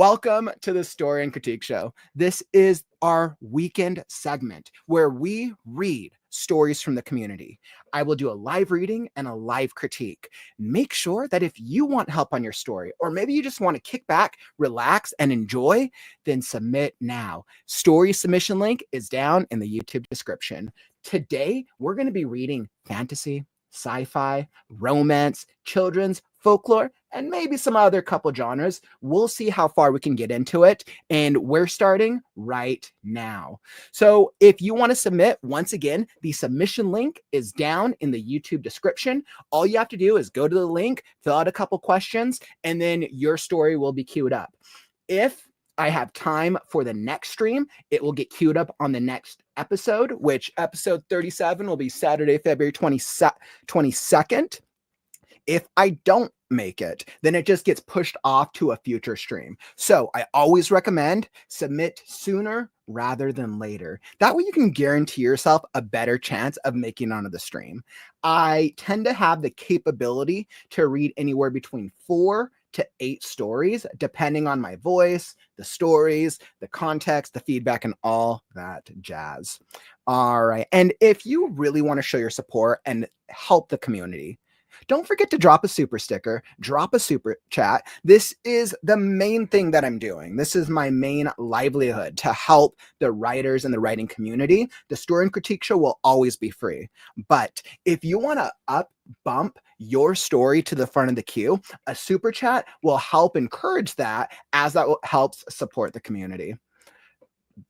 Welcome to the Story and Critique Show. This is our weekend segment where we read stories from the community. I will do a live reading and a live critique. Make sure that if you want help on your story, or maybe you just want to kick back, relax, and enjoy, then submit now. Story submission link is down in the YouTube description. Today, we're going to be reading fantasy, sci-fi, romance, children's, folklore, and maybe some other couple genres. We'll see how far we can get into it, and we're starting right now. So if you want to submit, once again, the submission link is down in the YouTube description. All you have to do is go to the link, fill out a couple questions, and then your story will be queued up. If I have time for the next stream, it will get queued up on the next episode, which episode 37 will be Saturday, February 22nd. If I don't make it, then it just gets pushed off to a future stream. So I always recommend submit sooner rather than later. That way you can guarantee yourself a better chance of making it onto the stream. I tend to have the capability to read anywhere between 4 to 8 stories, depending on my voice, the stories, the context, the feedback, and all that jazz. All right. And if you really want to show your support and help the community, don't forget to drop a super sticker, drop a super chat. This is the main thing that I'm doing. This is my main livelihood, to help the writers and the writing community. The Story and Critique Show will always be free. But if you want to bump your story to the front of the queue, a super chat will help encourage that, as that helps support the community.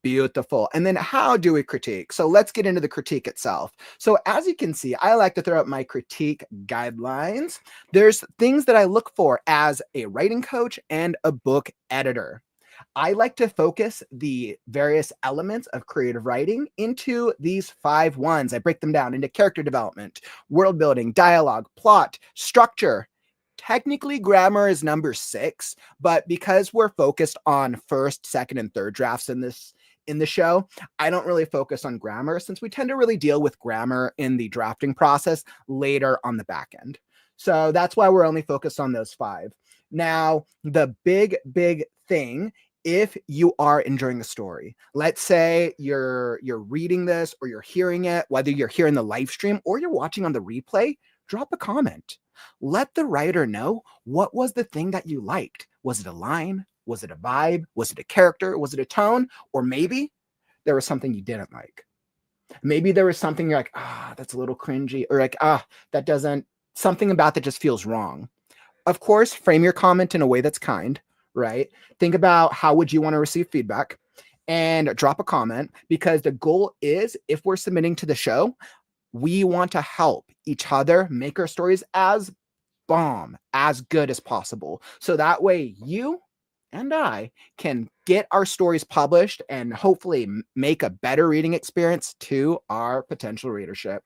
Beautiful. And then how do we critique? So let's get into the critique itself. So as you can see, I like to throw out my critique guidelines. There's things that I look for as a writing coach and a book editor. I like to focus the various elements of creative writing into these 5 ones. I break them down into character development, world building, dialogue, plot, structure. Technically, grammar is number 6, but because we're focused on first, second, and third drafts in the show, I don't really focus on grammar, since we tend to really deal with grammar in the drafting process later on the back end. So that's why we're only focused on those 5. Now, the big thing, if you are enjoying the story, let's say you're reading this or you're hearing it, whether you're here in the live stream or you're watching on the replay, drop a comment. Let the writer know what was the thing that you liked. Was it a line? Was it a vibe? Was it a character? Was it a tone? Or maybe there was something you didn't like. Maybe there was something you're like, that's a little cringy, or like, that doesn't, something about that just feels wrong. Of course, frame your comment in a way that's kind, right? Think about how would you want to receive feedback, and drop a comment, because the goal is, if we're submitting to the show, we want to help each other make our stories as bomb, as good as possible. So that way you and I can get our stories published and hopefully make a better reading experience to our potential readership.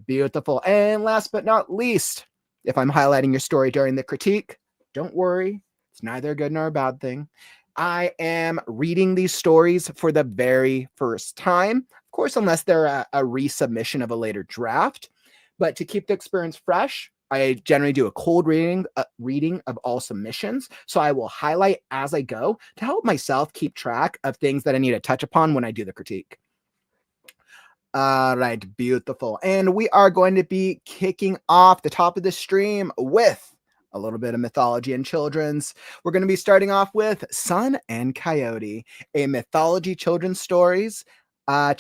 Beautiful. And last but not least, if I'm highlighting your story during the critique, don't worry. It's neither a good nor a bad thing. I am reading these stories for the very first time. Of course, unless they're a resubmission of a later draft. But to keep the experience fresh, I generally do a cold reading of all submissions. So I will highlight as I go to help myself keep track of things that I need to touch upon when I do the critique. All right, beautiful. And we are going to be kicking off the top of the stream with a little bit of mythology and children's. We're going to be starting off with Sun and Coyote, a mythology children's story. I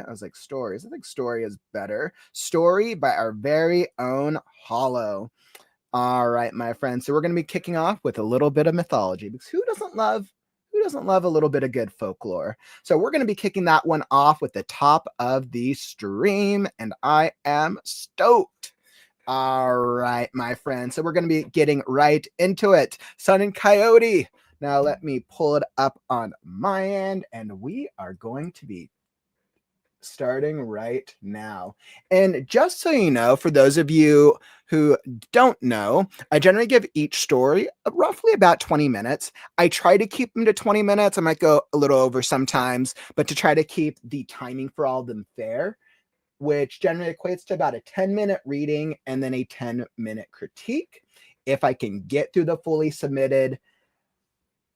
was like, stories. I think story is better. Story by our very own Hollow. All right, my friends. So we're going to be kicking off with a little bit of mythology, because who doesn't love a little bit of good folklore? So we're going to be kicking that one off with the top of the stream, and I am stoked. All right, my friends. So we're going to be getting right into it. Sun and Coyote. Now let me pull it up on my end, and we are going to be starting right now. And just so you know, for those of you who don't know, I generally give each story roughly about 20 minutes. I try to keep them to 20 minutes. I might go a little over sometimes, but to try to keep the timing for all of them fair, which generally equates to about a 10-minute reading and then a 10-minute critique. If I can get through the fully submitted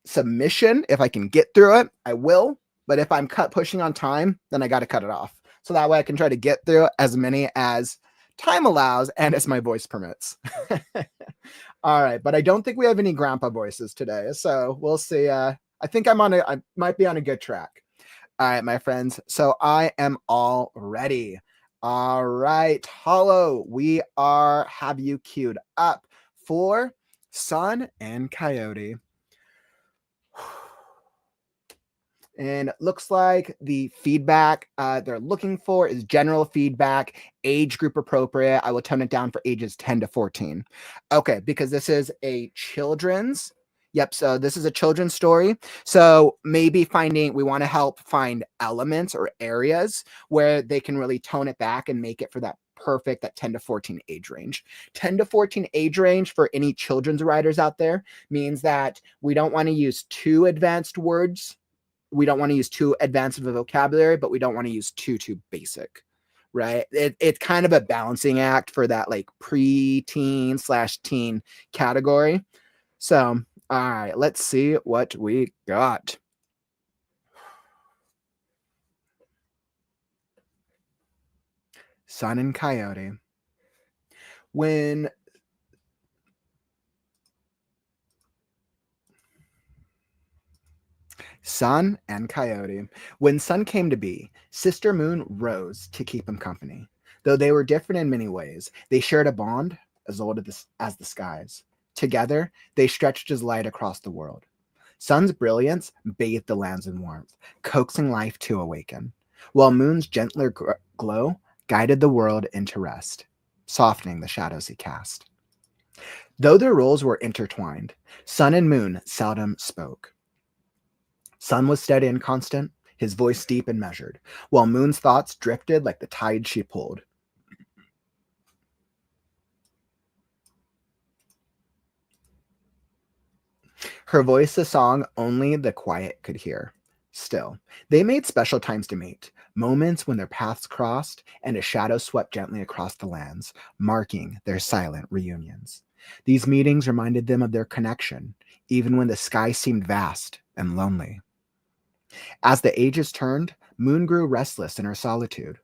submission. If I can get through it, I will. But if I'm pushing on time, then I got to cut it off. So that way I can try to get through as many as time allows and as my voice permits. All right. But I don't think we have any grandpa voices today. So we'll see. I think I might be on a good track. All right, my friends. So I am all ready. All right, Hollow, we have you queued up for Sun and Coyote. And it looks like the feedback they're looking for is general feedback, age group appropriate. I will tone it down for ages 10 to 14. Okay, because this is a children's. Yep, so this is a children's story. So maybe we want to help find elements or areas where they can really tone it back and make it for that 10 to 14 age range. 10 to 14 age range for any children's writers out there means that we don't want to use too advanced words. We don't want to use too advanced of a vocabulary, but we don't want to use too basic, right? It's kind of a balancing act for that like pre-teen / teen category. So, all right, let's see what we got. Sun and Coyote. Sun and Coyote. When Sun came to be, Sister Moon rose to keep him company. Though they were different in many ways, they shared a bond as old as the skies. Together, they stretched his light across the world. Sun's brilliance bathed the lands in warmth, coaxing life to awaken, while Moon's gentler glow guided the world into rest, softening the shadows he cast. Though their roles were intertwined, Sun and Moon seldom spoke. Sun was steady and constant, his voice deep and measured, while Moon's thoughts drifted like the tide she pulled. Her voice a song only the quiet could hear. Still, they made special times to meet, moments when their paths crossed and a shadow swept gently across the lands, marking their silent reunions. These meetings reminded them of their connection, even when the sky seemed vast and lonely. As the ages turned, Moon grew restless in her solitude.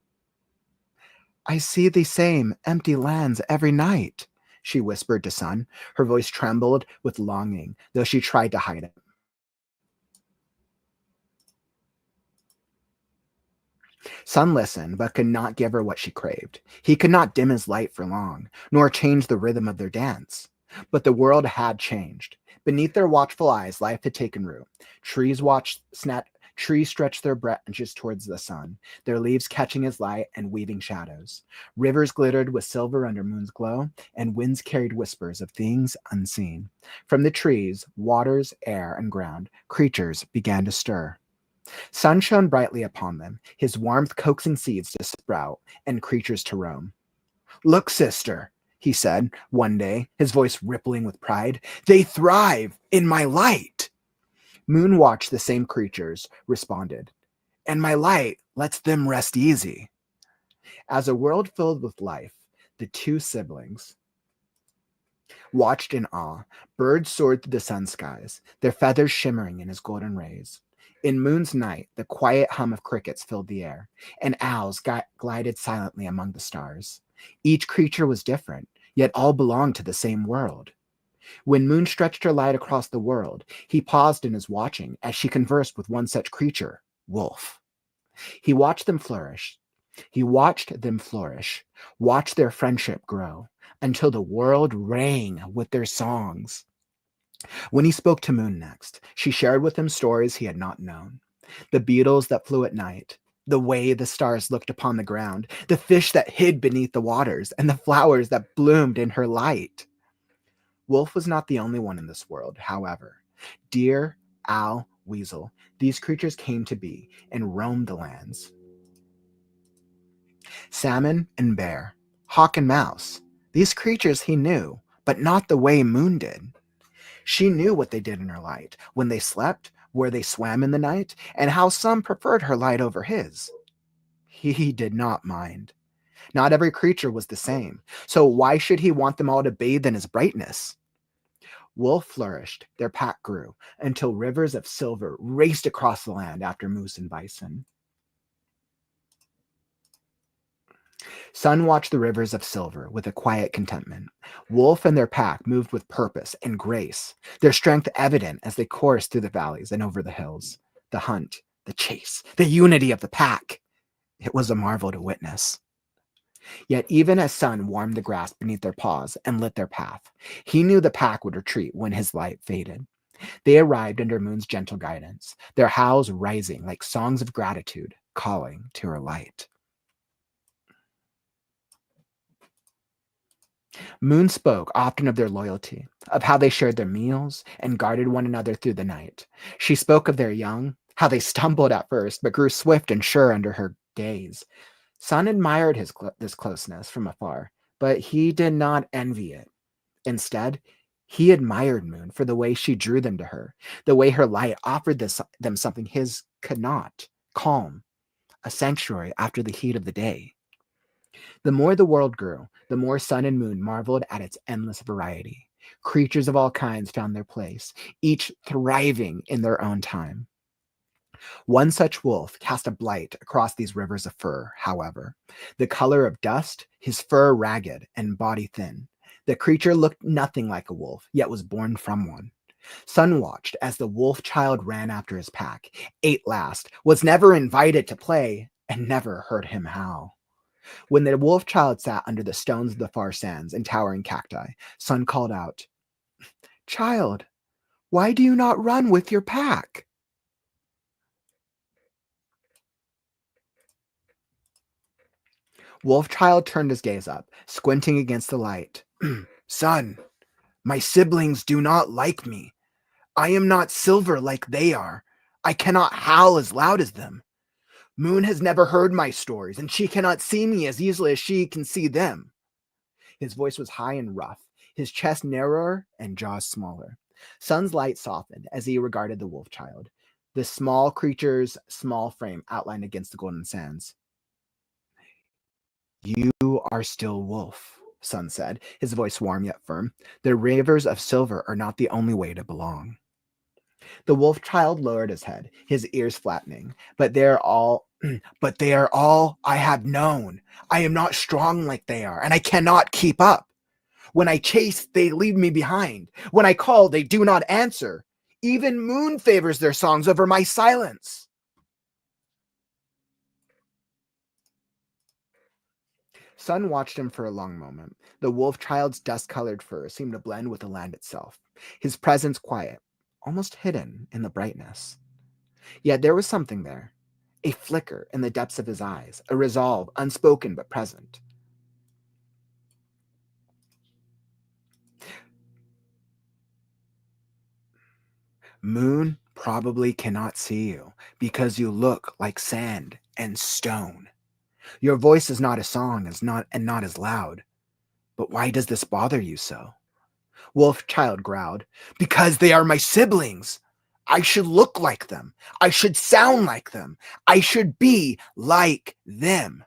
I see the same empty lands every night, she whispered to Sun. Her voice trembled with longing, though she tried to hide it. Sun listened, but could not give her what she craved. He could not dim his light for long, nor change the rhythm of their dance. But the world had changed. Beneath their watchful eyes, life had taken root. Trees stretched their branches towards the sun, their leaves catching his light and weaving shadows. Rivers glittered with silver under Moon's glow, and winds carried whispers of things unseen. From the trees, waters, air, and ground, creatures began to stir. Sun shone brightly upon them, his warmth coaxing seeds to sprout and creatures to roam. Look, sister, he said one day, his voice rippling with pride. They thrive in my light. Moon watched the same creatures, responded, and my light lets them rest easy. As a world filled with life, the two siblings watched in awe. Birds soared through the sun skies, their feathers shimmering in his golden rays. In Moon's night, the quiet hum of crickets filled the air, and owls glided silently among the stars. Each creature was different, yet all belonged to the same world. When Moon stretched her light across the world, he paused in his watching as she conversed with one such creature, Wolf. He watched them flourish. Watched their friendship grow, until the world rang with their songs. When he spoke to Moon next, she shared with him stories he had not known. The beetles that flew at night, the way the stars looked upon the ground, the fish that hid beneath the waters, and the flowers that bloomed in her light. Wolf was not the only one in this world, however. Deer, owl, weasel, these creatures came to be and roamed the lands. Salmon and bear, hawk and mouse, these creatures he knew, but not the way Moon did. She knew what they did in her light, when they slept, where they swam in the night, and how some preferred her light over his. He did not mind. Not every creature was the same, so why should he want them all to bathe in his brightness? Wolf flourished, their pack grew, until rivers of silver raced across the land after moose and bison. Sun watched the rivers of silver with a quiet contentment. Wolf and their pack moved with purpose and grace, their strength evident as they coursed through the valleys and over the hills. The hunt, the chase, the unity of the pack. It was a marvel to witness. Yet even as Sun warmed the grass beneath their paws and lit their path, he knew the pack would retreat when his light faded. They arrived under Moon's gentle guidance, their howls rising like songs of gratitude, calling to her light. Moon spoke often of their loyalty, of how they shared their meals and guarded one another through the night. She spoke of their young, how they stumbled at first, but grew swift and sure under her gaze. Sun admired this closeness from afar, but he did not envy it. Instead, he admired Moon for the way she drew them to her, the way her light offered them something his could not, calm, a sanctuary after the heat of the day. The more the world grew, the more Sun and Moon marveled at its endless variety. Creatures of all kinds found their place, each thriving in their own time. One such wolf cast a blight across these rivers of fur, however. The color of dust, his fur ragged and body thin. The creature looked nothing like a wolf, yet was born from one. Sun watched as the wolf child ran after his pack, ate last, was never invited to play, and never heard him howl. When the wolf child sat under the stones of the far sands and towering cacti, Sun called out, "Child, why do you not run with your pack?" Wolfchild turned his gaze up, squinting against the light. "Son, my siblings do not like me. I am not silver like they are. I cannot howl as loud as them. Moon has never heard my stories, and she cannot see me as easily as she can see them." His voice was high and rough, his chest narrower and jaws smaller. Sun's light softened as he regarded the wolf child, the small creature's small frame outlined against the golden sands. "You are still Wolf," Sun said, his voice warm yet firm. "The rivers of silver are not the only way to belong." The wolf child lowered his head, his ears flattening. But they are all but they are all I have known. I am not strong like they are, and I cannot keep up. When I chase, they leave me behind. When I call, they do not answer. Even Moon favors their songs over my silence. Sun watched him for a long moment. The wolf child's dust-colored fur seemed to blend with the land itself, his presence quiet, almost hidden in the brightness. Yet there was something there, a flicker in the depths of his eyes, a resolve unspoken but present. "Moon probably cannot see you because you look like sand and stone. Your voice is not a song, not as loud. But why does this bother you so?" Wolf child growled, "Because they are my siblings. I should look like them. I should sound like them. I should be like them."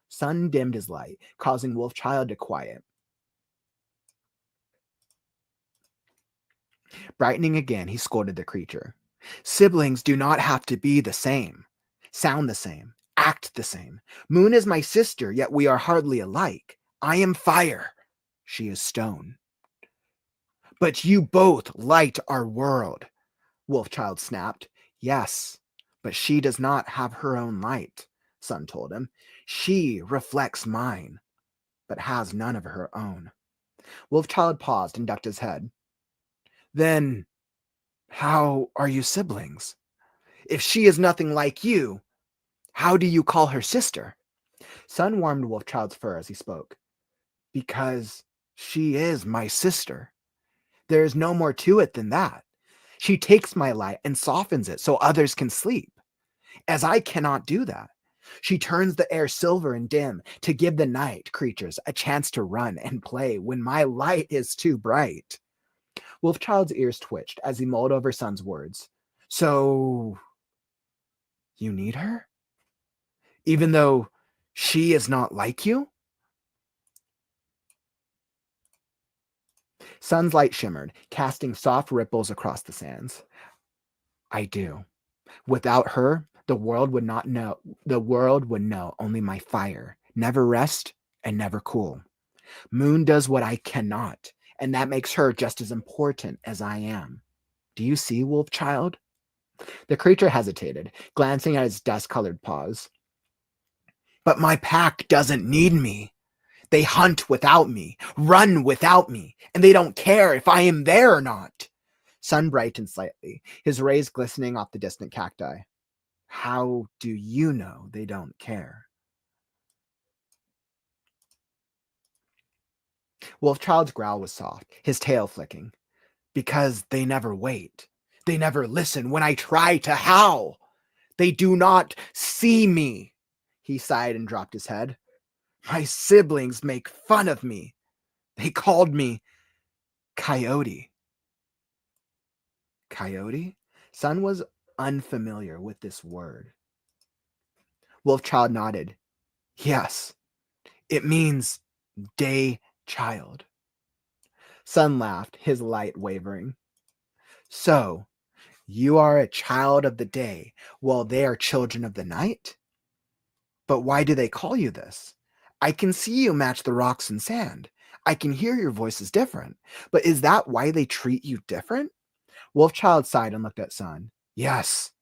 Sun dimmed his light, causing Wolf child to quiet. Brightening again, he scolded the creature. "Siblings do not have to be the same, sound the same, act the same. Moon is my sister, yet we are hardly alike. I am fire. She is stone. But you both light our world," Wolfchild snapped. "Yes, but she does not have her own light," Sun told him. "She reflects mine, but has none of her own." Wolfchild paused and ducked his head. "Then how are you siblings? If she is nothing like you, how do you call her sister?" Sun warmed Wolfchild's fur as he spoke. "Because she is my sister. There is no more to it than that. She takes my light and softens it so others can sleep, as I cannot do that. She turns the air silver and dim to give the night creatures a chance to run and play when my light is too bright." Wolfchild's ears twitched as he mulled over Sun's words. "So you need her? Even though she is not like you?" Sun's light shimmered, casting soft ripples across the sands. I do. Without her, the world would know only my fire, never rest and never cool. Moon does what I cannot, and that makes her just as important as I am. Do you see, wolf child? The creature hesitated, glancing at his dust-colored paws. But my pack doesn't need me. They hunt without me, run without me, and they don't care if I am there or not. Sun brightened slightly, his rays glistening off the distant cacti. How do you know they don't care? Wolfchild's growl was soft, his tail flicking. Because they never wait. They never listen when I try to howl. They do not see me. He sighed and dropped his head. My siblings make fun of me. They called me Coyote. Coyote? Sun was unfamiliar with this word. Wolfchild nodded. Yes, it means day child. Sun laughed, his light wavering. So, you are a child of the day, while they are children of the night? But why do they call you this? I can see you match the rocks and sand. I can hear your voice is different. But is that why they treat you different? Wolfchild sighed and looked at Sun. Yes,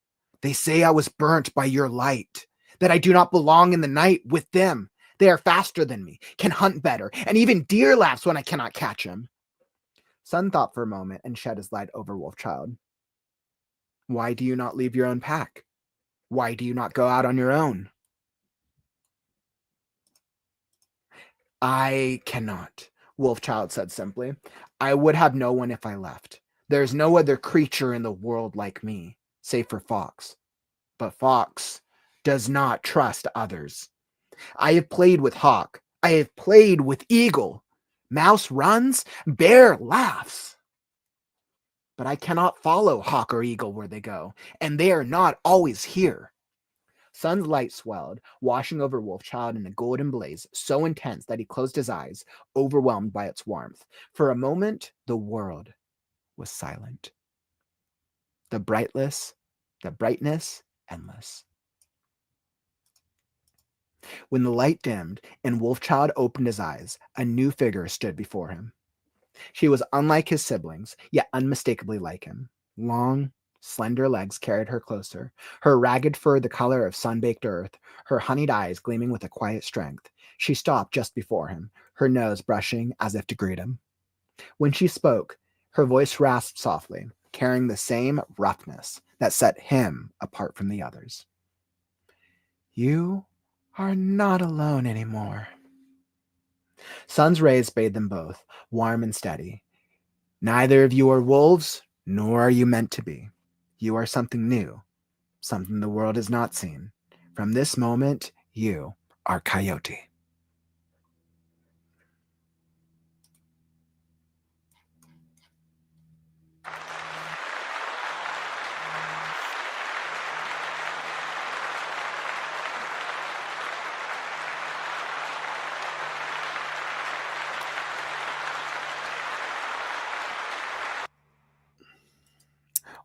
they say I was burnt by your light, that I do not belong in the night with them. They are faster than me, can hunt better, and even deer laughs when I cannot catch him. Sun thought for a moment and shed his light over Wolfchild. Why do you not leave your own pack? Why do you not go out on your own? I cannot, Wolfchild said simply. I would have no one if I left. There's no other creature in the world like me, save for Fox. But Fox does not trust others. I have played with Hawk. I have played with Eagle. Mouse runs, Bear laughs. But I cannot follow Hawk or Eagle where they go, and they are not always here. Sun's light swelled, washing over Wolfchild in a golden blaze so intense that he closed his eyes, overwhelmed by its warmth. For a moment, the world was silent. The brightness, endless. When the light dimmed and Wolfchild opened his eyes, a new figure stood before him. She was unlike his siblings, yet unmistakably like him. Long, slender legs carried her closer, her ragged fur the color of sun-baked earth, her honeyed eyes gleaming with a quiet strength. She stopped just before him, her nose brushing as if to greet him. When she spoke, her voice rasped softly, carrying the same roughness that set him apart from the others. You are not alone anymore. Sun's rays bathed them both, warm and steady. Neither of you are wolves, nor are you meant to be. You are something new, something the world has not seen. From this moment, you are Coyote.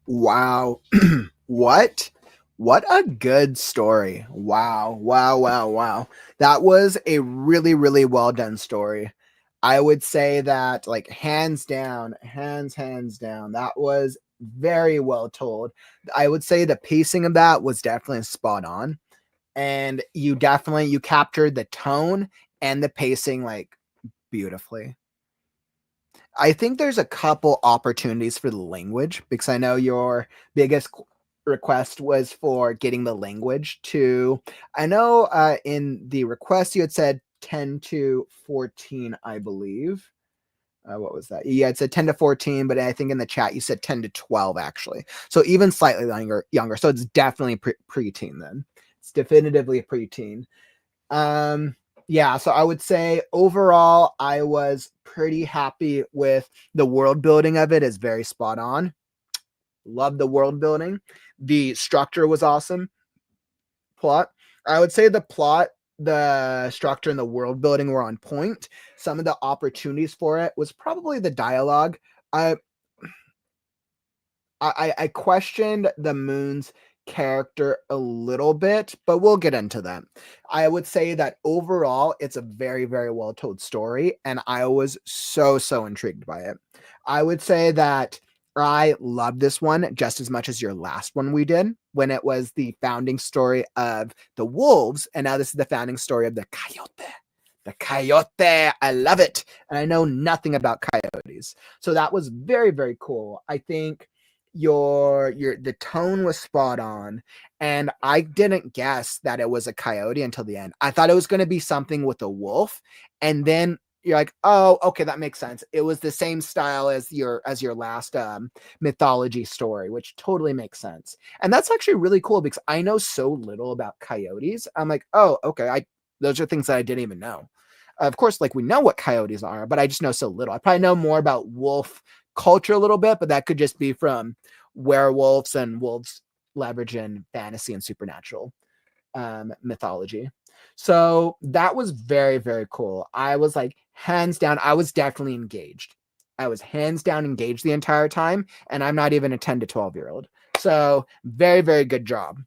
Wow. What a good story. Wow. That was a really, really well done story. I would say that, like, hands down, hands down, that was very well told. I would say the pacing of that was definitely spot on. And you captured the tone and the pacing, like, beautifully. I think there's a couple opportunities for the language, because I know your biggest request was for getting the language to, I know in the request you had said 10 to 14, I believe. What was that? Yeah, it said 10 to 14, but I think in the chat you said 10 to 12 actually. So even slightly younger. So it's definitely preteen then. It's definitively a preteen. Yeah, so I would say overall I was pretty happy with the world building of it. Is very spot on. Love the world building. The structure was awesome. Plot. I would say the plot, the structure and the world building were on point. Some of the opportunities for it was probably the dialogue. I questioned the Moon's character a little bit, but we'll get into that. I would say that overall, it's a very, very well told story, and I was so intrigued by it. I would say that I love this one just as much as your last one we did, when it was the founding story of the wolves, and now this is the founding story of the coyote. The coyote, I love it, and I know nothing about coyotes, so that was very, very cool. I think the tone was spot on, and I didn't guess that it was a coyote until the end. I thought it was going to be something with a wolf, and then you're like, oh, okay, that makes sense. It was the same style as your last mythology story, which totally makes sense. And that's actually really cool because I know so little about coyotes. I'm like, oh, okay, those are things that I didn't even know. Of course, like, we know what coyotes are, but I just know so little. I probably know more about wolf culture a little bit, but that could just be from werewolves and wolves leverage in fantasy and supernatural mythology. So that was very, very cool. I was like, hands down, I was definitely engaged. I was hands down engaged the entire time, and I'm not even a 10 to 12-year-old. So very, very good job.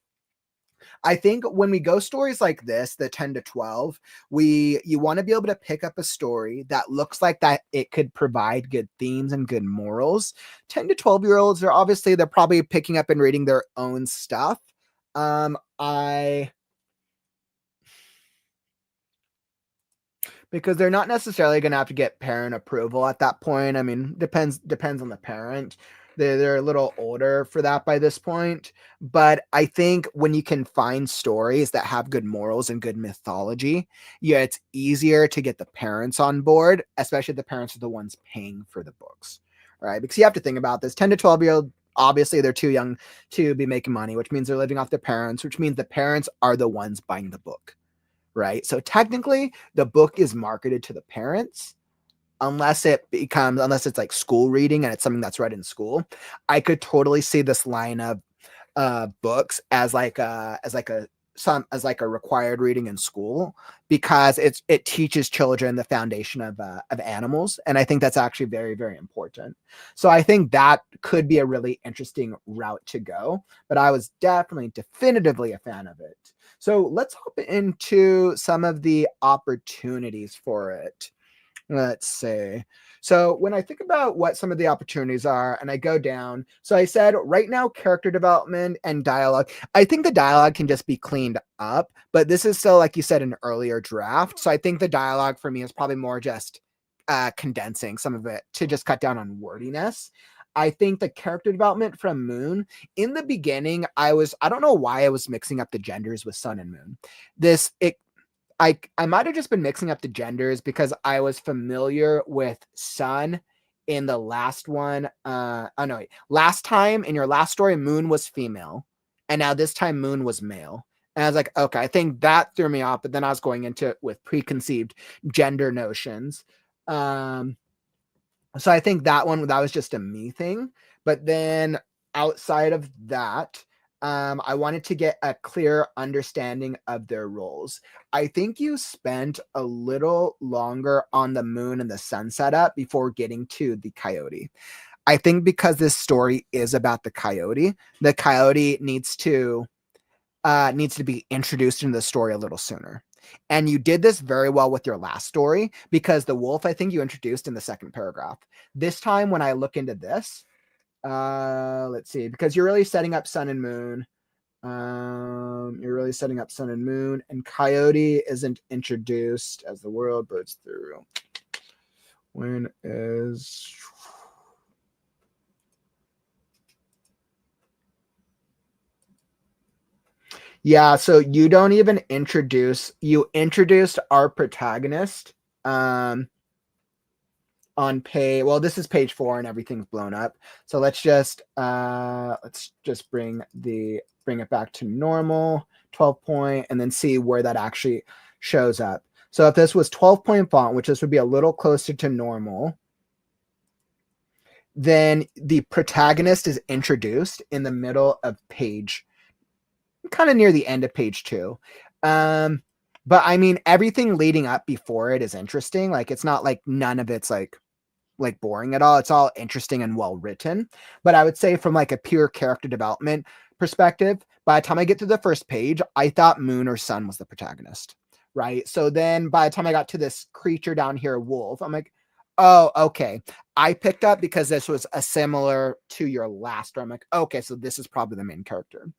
I think when we go stories like this, the 10 to 12, you want to be able to pick up a story that looks like that it could provide good themes and good morals. 10 to 12-year-olds they're probably picking up and reading their own stuff. Because they're not necessarily going to have to get parent approval at that point. I mean, depends on the parent. They're a little older for that by this point. But I think when you can find stories that have good morals and good mythology, yeah, it's easier to get the parents on board, especially if the parents are the ones paying for the books, right? Because you have to think about this. 10 to 12-year-old, obviously they're too young to be making money, which means they're living off their parents, which means the parents are the ones buying the book. Right. So technically the book is marketed to the parents unless it's like school reading and it's something that's read in school. I could totally see this line of books as like a required reading in school, because it teaches children the foundation of animals, and I think that's actually very, very important. So I think that could be a really interesting route to go, but I was definitively a fan of it. So let's hop into some of the opportunities for it. Let's see. So when I think about what some of the opportunities are and I go down, so I said right now, character development and dialogue. I think the dialogue can just be cleaned up, but this is still, like you said, an earlier draft. So I think the dialogue for me is probably more just condensing some of it to just cut down on wordiness. I think the character development from Moon, in the beginning, I don't know why I was mixing up the genders with Sun and Moon. I might have just been mixing up the genders because I was familiar with Sun in the last one. Last time in your last story, Moon was female, and now this time Moon was male. And I was like, okay, I think that threw me off, but then I was going into it with preconceived gender notions. So I think that was just a me thing. But then outside of that, I wanted to get a clear understanding of their roles. I think you spent a little longer on the Moon and the Sun setup before getting to the Coyote. I think because this story is about the Coyote needs to be introduced into the story a little sooner. And you did this very well with your last story, because the wolf, I think you introduced in the second paragraph. This time when I look into this, let's see, because you're really setting up Sun and Moon. And Coyote isn't introduced as the world birds through. When is... Yeah, so you don't even you introduced our protagonist on this is page 4 and everything's blown up. So let's just bring it back to normal, 12 point, and then see where that actually shows up. So if this was 12 point font, which this would be a little closer to normal, then the protagonist is introduced in the middle of page, kind of near the end of page 2. But I mean, everything leading up before it is interesting. Like, it's not like none of it's like boring at all. It's all interesting and well written. But I would say from like a pure character development perspective, by the time I get to the first page, I thought Moon or Sun was the protagonist. Right. So then by the time I got to this creature down here, wolf, I'm like, oh, okay. I picked up because this was a similar to your last. I'm like, okay, so this is probably the main character.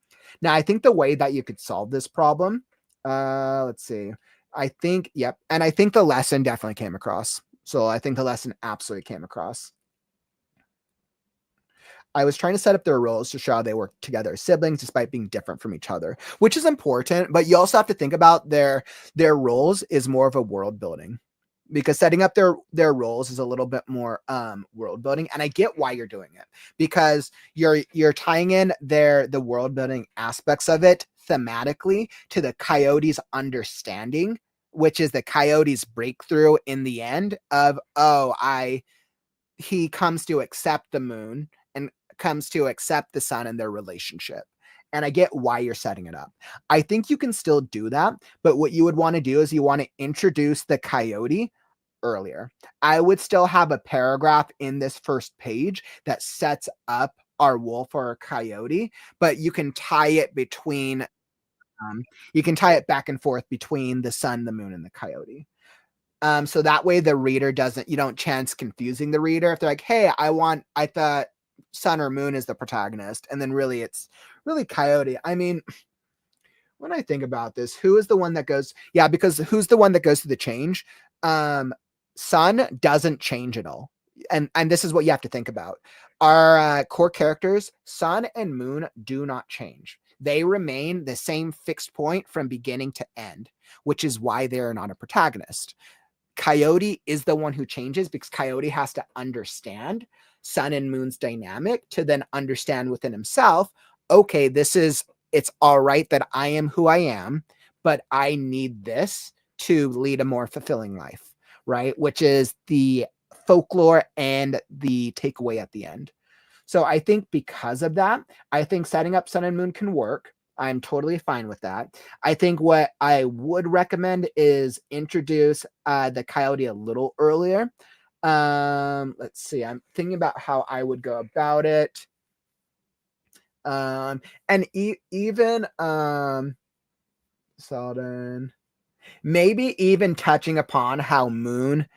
Now, I think the way that you could solve this problem, let's see. I think, yep. And I think the lesson definitely came across. So I think the lesson absolutely came across. I was trying to set up their roles to show how they work together as siblings despite being different from each other, which is important. But you also have to think about their roles is more of a world building, because setting up their roles is a little bit more world building. And I get why you're doing it, because you're tying in the world building aspects of it thematically to the Coyote's understanding, which is the Coyote's breakthrough in the end of, he comes to accept the moon and comes to accept the sun and their relationship. And I get why you're setting it up. I think you can still do that, but what you would want to do is you want to introduce the Coyote earlier. I would still have a paragraph in this first page that sets up our wolf or our coyote, but you can tie it between, you can tie it back and forth between the sun, the moon, and the coyote. So that way the reader you don't chance confusing the reader. If they're like, hey, I thought sun or moon is the protagonist, and then really it's really coyote. I mean, when I think about this, who is the one that goes, because who's the one that goes through the change? Sun doesn't change at all. And this is what you have to think about. Our core characters, sun and moon, do not change. They remain the same fixed point from beginning to end, which is why they're not a protagonist. Coyote is the one who changes, because Coyote has to understand sun and moon's dynamic to then understand within himself, okay, it's all right that I am who I am, but I need this to lead a more fulfilling life, right? Which is the folklore and the takeaway at the end. So I think because of that, I think setting up sun and moon can work. I'm totally fine with that. I think what I would recommend is introduce the coyote a little earlier. Let's see. I'm thinking about how I would go about it. And even Selden, maybe even touching upon how Moon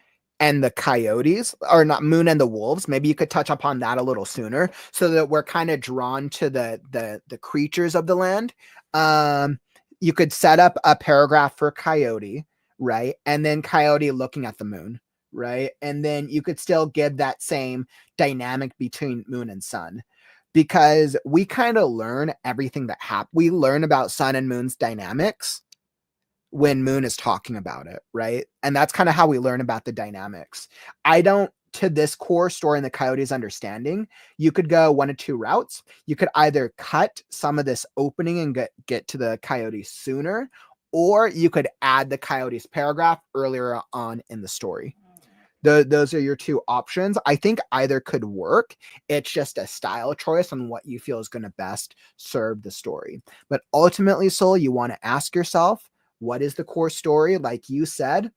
and the coyotes, or not Moon and the wolves, maybe you could touch upon that a little sooner, so that we're kind of drawn to the creatures of the land. You could set up a paragraph for Coyote, right? And then Coyote looking at the moon, right? And then you could still give that same dynamic between moon and sun, because we kind of learn everything that happens. We learn about sun and moon's dynamics when Moon is talking about it, right? And that's kind of how we learn about the dynamics. To this core story in the Coyote's understanding, you could go one of two routes. You could either cut some of this opening and get to the Coyote sooner, or you could add the Coyote's paragraph earlier on in the story. Those are your two options. I think either could work. It's just a style choice on what you feel is going to best serve the story. But ultimately, Soul, you want to ask yourself, what is the core story? Like you said,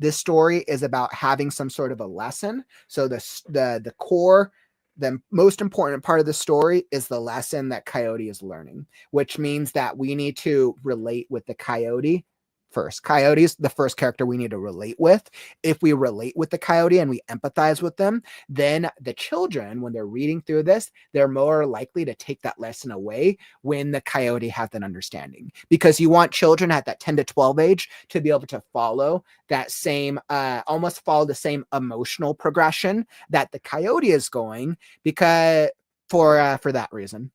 this story is about having some sort of a lesson. So the core, the most important part of the story is the lesson that Coyote is learning, which means that we need to relate with the Coyote first. Coyote's the first character we need to relate with. If we relate with the Coyote and we empathize with them, then the children, when they're reading through this, they're more likely to take that lesson away when the Coyote has an understanding, because you want children at that 10 to 12 age to be able to follow that same, almost follow the same emotional progression that the Coyote is going, because for that reason.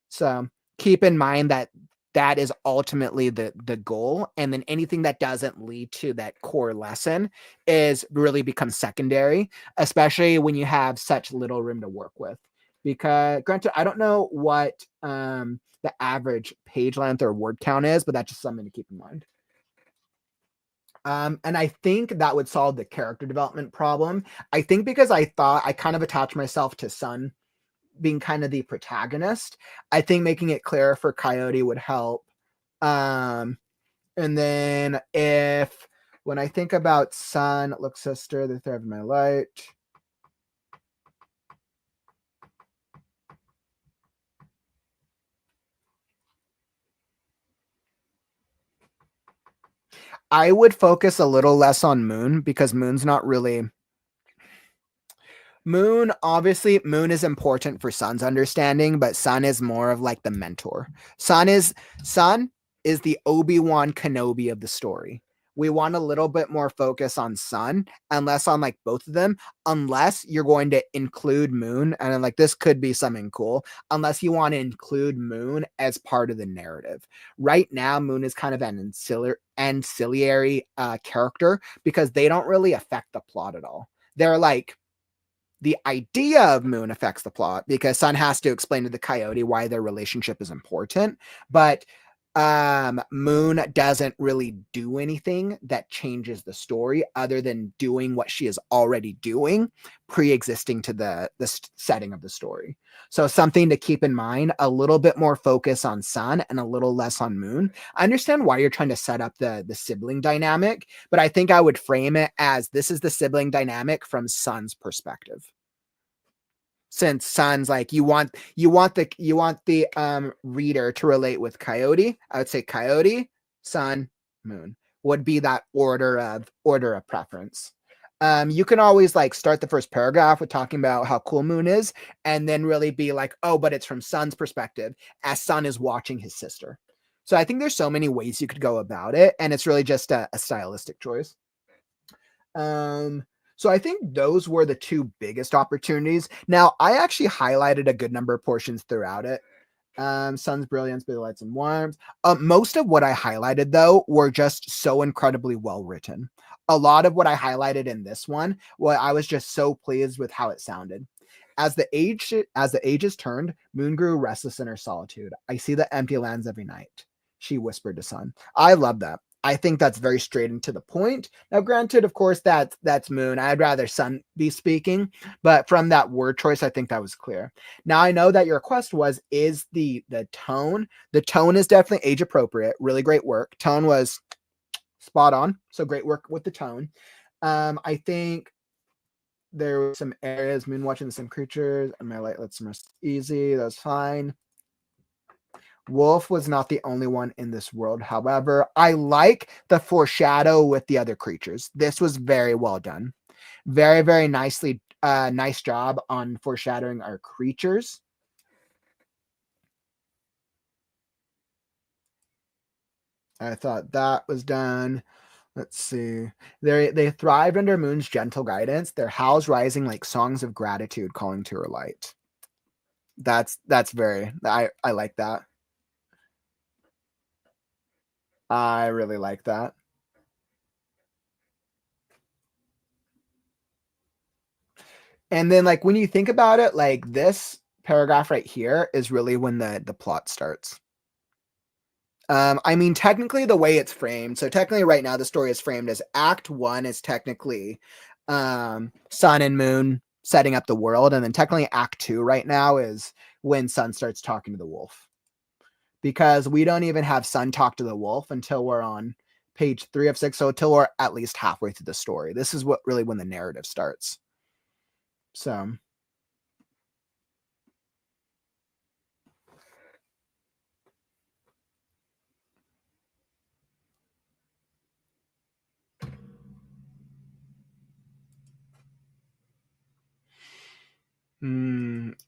So keep in mind that is ultimately the goal. And then anything that doesn't lead to that core lesson is really becomes secondary, especially when you have such little room to work with. Because granted, I don't know what the average page length or word count is, but that's just something to keep in mind. And I think that would solve the character development problem. I think because I thought I kind of attached myself to Sun being kind of the protagonist, I think making it clearer for Coyote would help And then when I think about sun, look, sister, the thread of my light. I would focus a little less on moon because moon's not really moon. Obviously, moon is important for sun's understanding, but sun is more of like the mentor. Sun is the Obi-Wan Kenobi of the story. We want a little bit more focus on sun and less on like both of them, unless you're going to include moon. And then like this could be something cool, unless you want to include moon as part of the narrative. Right now, moon is kind of an ancillary character because they don't really affect the plot at all. They're like the idea of moon affects the plot because sun has to explain to the coyote why their relationship is important, but moon doesn't really do anything that changes the story other than doing what she is already doing pre-existing to the setting of the story. So something to keep in mind, a little bit more focus on sun and a little less on moon. I understand why you're trying to set up the sibling dynamic, but I think I would frame it as this is the sibling dynamic from sun's perspective, since sun's like you want the reader to relate with coyote. I would say coyote, sun, moon would be that order of preference. You can always like start the first paragraph with talking about how cool moon is and then really be like, oh, but it's from sun's perspective as sun is watching his sister. So I think there's so many ways you could go about it, and it's really just a stylistic choice. um so I think those were the two biggest opportunities. Now, I actually highlighted a good number of portions throughout it. Sun's brilliance, big lights and warmth. Most of what I highlighted though were just so incredibly well written. A lot of what I highlighted in this one, well, I was just so pleased with how it sounded. As the ages turned, moon grew restless in her solitude. I see the empty lands every night, she whispered to sun. I love that. I think that's very straight and to the point. Now, granted, of course, that's moon. I'd rather sun be speaking, but from that word choice, I think that was clear. Now I know that your request is the tone. The tone is definitely age appropriate. Really great work. Tone was spot on. So great work with the tone. I think there were some areas, moon watching the same creatures, and my light lets them rest easy. That was fine. Wolf was not the only one in this world. However, I like the foreshadow with the other creatures. This was very well done. Very, very nice job on foreshadowing our creatures. I thought that was done. Let's see. They thrived under Moon's gentle guidance, their howls rising like songs of gratitude calling to her light. That's very I like that. I really like that. And then like when you think about it, like this paragraph right here is really when the plot starts. I mean, technically the way it's framed, so technically right now the story is framed as Act 1 is technically Sun and Moon setting up the world, and then technically Act 2 right now is when Sun starts talking to the wolf. Because we don't even have Sun talk to the wolf until we're on page 3 of 6, so until we're at least halfway through the story. This is what really when the narrative starts. So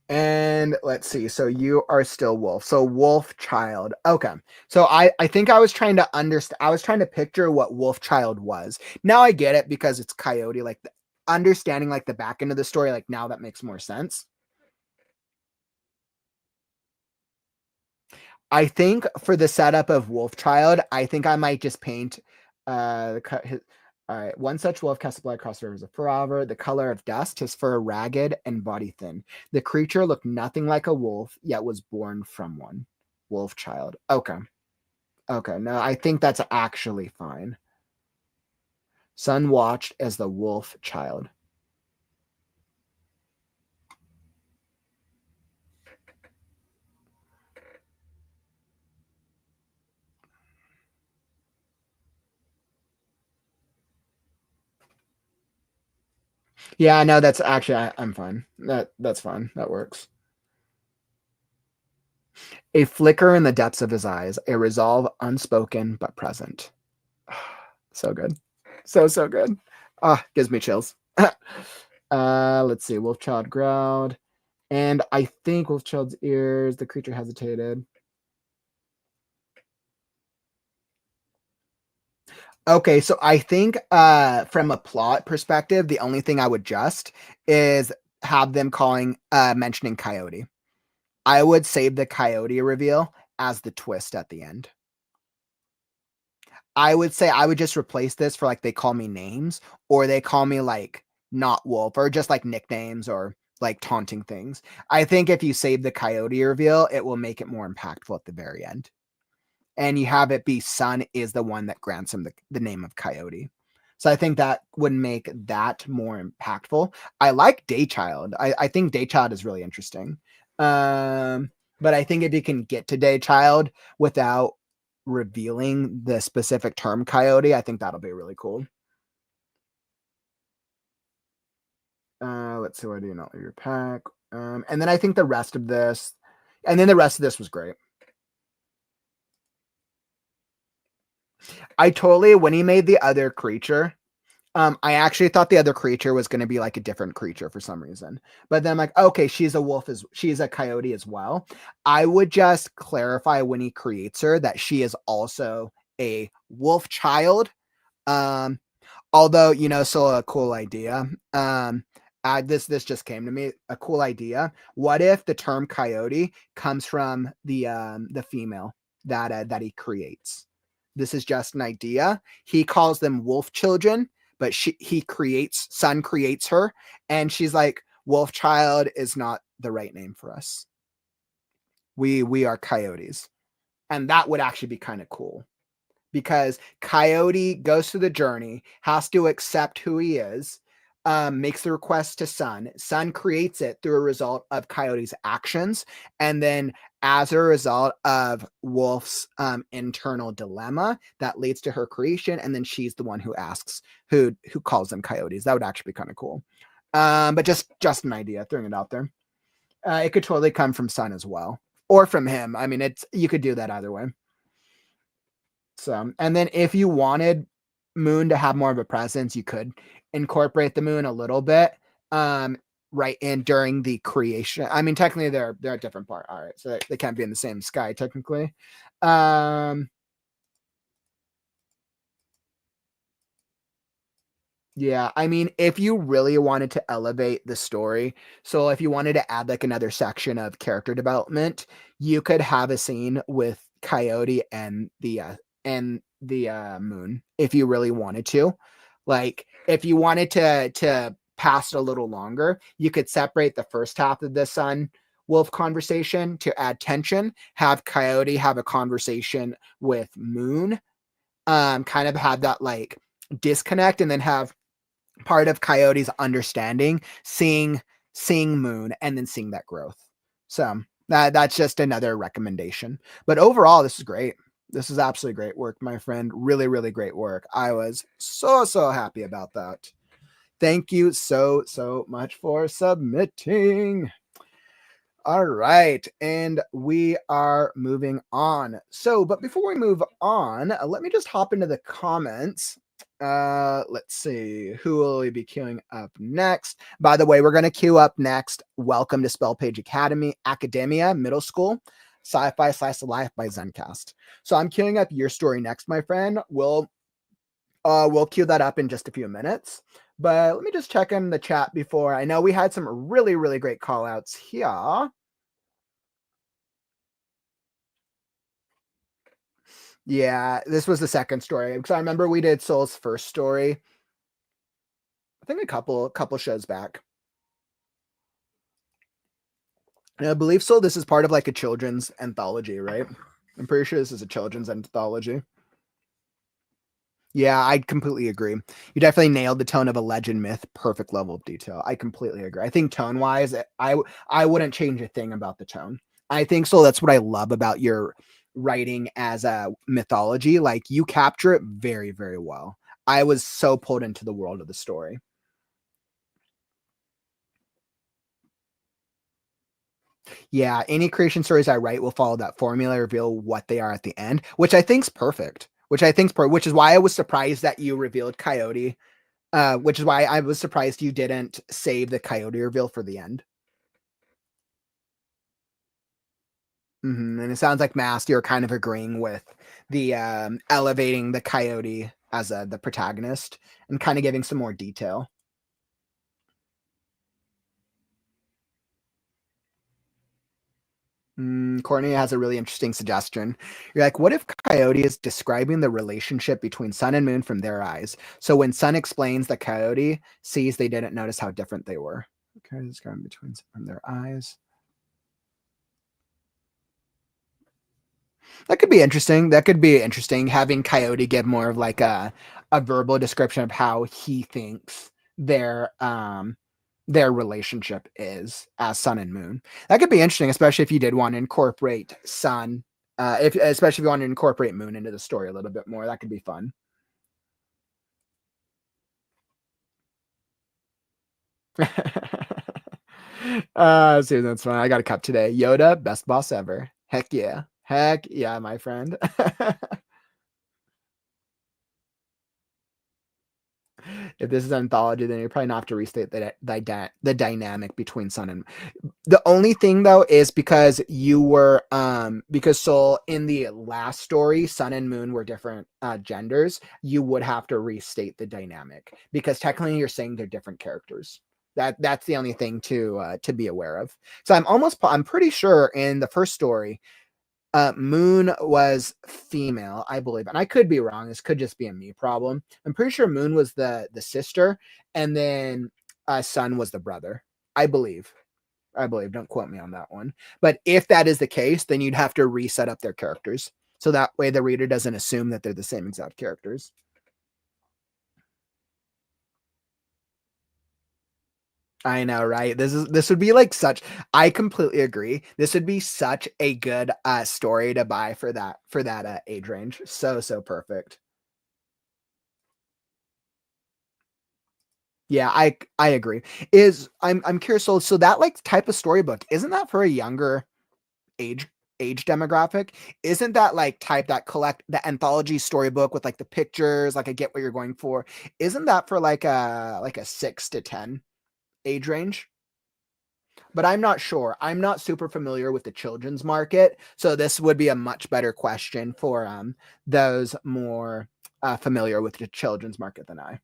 and let's see. So you are still wolf. So wolf child. Okay. So I think I was trying to understand. I was trying to picture what wolf child was. Now I get it because it's coyote. Like understanding like the back end of the story. Like now that makes more sense. I think for the setup of wolf child, I think I might just paint his, all right. One such wolf cast blood across the rivers of forever. The color of dust, his fur ragged and body thin. The creature looked nothing like a wolf, yet was born from one. Wolf child. Okay. Okay. No, I think that's actually fine. Sun watched as the wolf child. Yeah, no, that's actually I'm fine. That's fine. That works. A flicker in the depths of his eyes, a resolve unspoken but present. So good. So good. Ah, gives me chills. Let's see. Wolfchild growled. And I think Wolfchild's ears, the creature hesitated. Okay, so I think from a plot perspective, the only thing I would just is have them mentioning Coyote. I would save the Coyote reveal as the twist at the end. I would say I would just replace this for like they call me names or they call me like not wolf or just like nicknames or like taunting things. I think if you save the Coyote reveal, it will make it more impactful at the very end. And you have it be Sun is the one that grants him the name of Coyote. So I think that would make that more impactful. I like Daychild. I think Daychild is really interesting. But I think if you can get to Daychild without revealing the specific term Coyote, I think that'll be really cool. Let's see, why do you not leave your pack? And then I think the rest of this, was great. I totally, when he made the other creature, I actually thought the other creature was going to be like a different creature for some reason. But then I'm like, okay, she's a coyote as well. I would just clarify when he creates her that she is also a wolf child. Um, although, so a cool idea. This just came to me, a cool idea. What if the term coyote comes from the female that he creates? This is just an idea. He calls them wolf children, but Sun creates her, and she's like, wolf child is not the right name for us. We are coyotes, and that would actually be kind of cool because Coyote goes through the journey, has to accept who he is, makes the request to Sun. Sun creates it through a result of Coyote's actions. And then as a result of Wolf's internal dilemma, that leads to her creation. And then she's the one who asks who calls them coyotes. That would actually be kind of cool. But just an idea, throwing it out there. It could totally come from Sun as well. Or from him. I mean, you could do that either way. So, and then if you wanted Moon to have more of a presence, you could incorporate the Moon a little bit, right in during the creation. I mean, technically they're a different part. All right, so they can't be in the same sky technically. Yeah, I mean, if you really wanted to elevate the story, so if you wanted to add like another section of character development, you could have a scene with Coyote and the Moon if you really wanted to. Like if you wanted to pass it a little longer, you could separate the first half of the Sun Wolf conversation to add tension, have Coyote have a conversation with Moon, kind of have that like disconnect, and then have part of Coyote's understanding, seeing Moon and then seeing that growth. So that's just another recommendation. But overall, this is great. This is absolutely great work, my friend. Really, really great work. I was so happy about that. Thank you so much for submitting. All right, and we are moving on. So, but before we move on, let me just hop into the comments. Let's see, who will we be queuing up next? By the way, we're going to queue up next. Welcome to Spellpaige Academia Middle School, Sci-Fi Slice of Life by Zencast. So I'm queuing up your story next, my friend. We'll queue that up in just a few minutes. But let me just check in the chat before. I know we had some really, really great call outs here. Yeah, this was the second story because I remember we did Soul's first story. I think a couple shows back. And I believe so. This is part of like a children's anthology, right? I'm pretty sure this is a children's anthology. Yeah, I completely agree. You definitely nailed the tone of a legend myth. Perfect level of detail. I completely agree. I think tone wise, I wouldn't change a thing about the tone. I think so. That's what I love about your writing as a mythology. Like you capture it very, very well. I was so pulled into the world of the story. Yeah, any creation stories I write will follow that formula, reveal what they are at the end, which I think's perfect. Which is why I was surprised that you revealed Coyote. Which is why I was surprised you didn't save the Coyote reveal for the end. And it sounds like Mast, you're kind of agreeing with the elevating the Coyote as the protagonist and kind of giving some more detail. Courtney has a really interesting suggestion. You're like, what if Coyote is describing the relationship between Sun and Moon from their eyes? So when Sun explains, the Coyote sees they didn't notice how different they were. Okay, describing between from their eyes. That could be interesting. That could be interesting, having Coyote give more of like a verbal description of how he thinks their relationship is as Sun and Moon. That could be interesting, especially if you did want to incorporate Sun, especially if you want to incorporate Moon into the story a little bit more. That could be fun. Susan, that's fun. I got a cup today. Yoda, best boss ever. Heck yeah. Heck yeah, my friend. If this is anthology, then you probably not have to restate the dynamic between Sun and the only thing though is because you were because Soul in the last story, Sun and Moon were different genders, you would have to restate the dynamic because technically you're saying they're different characters. That's the only thing to be aware of. So I'm pretty sure in the first story, Moon was female, I believe, and I could be wrong. This could just be a me problem. I'm pretty sure Moon was the sister, and then Sun was the brother. I believe. I believe. Don't quote me on that one. But if that is the case, then you'd have to reset up their characters, so that way the reader doesn't assume that they're the same exact characters. I know, right? This would be like such. I completely agree. This would be such a good story to buy for that age range. So perfect. Yeah, I agree. I'm curious. So that like type of storybook, isn't that for a younger age demographic? Isn't that like type that collect the anthology storybook with like the pictures? Like I get what you're going for. Isn't that for like a 6 to 10 age range? But I'm not sure. I'm not super familiar with the children's market, so this would be a much better question for those more familiar with the children's market than I.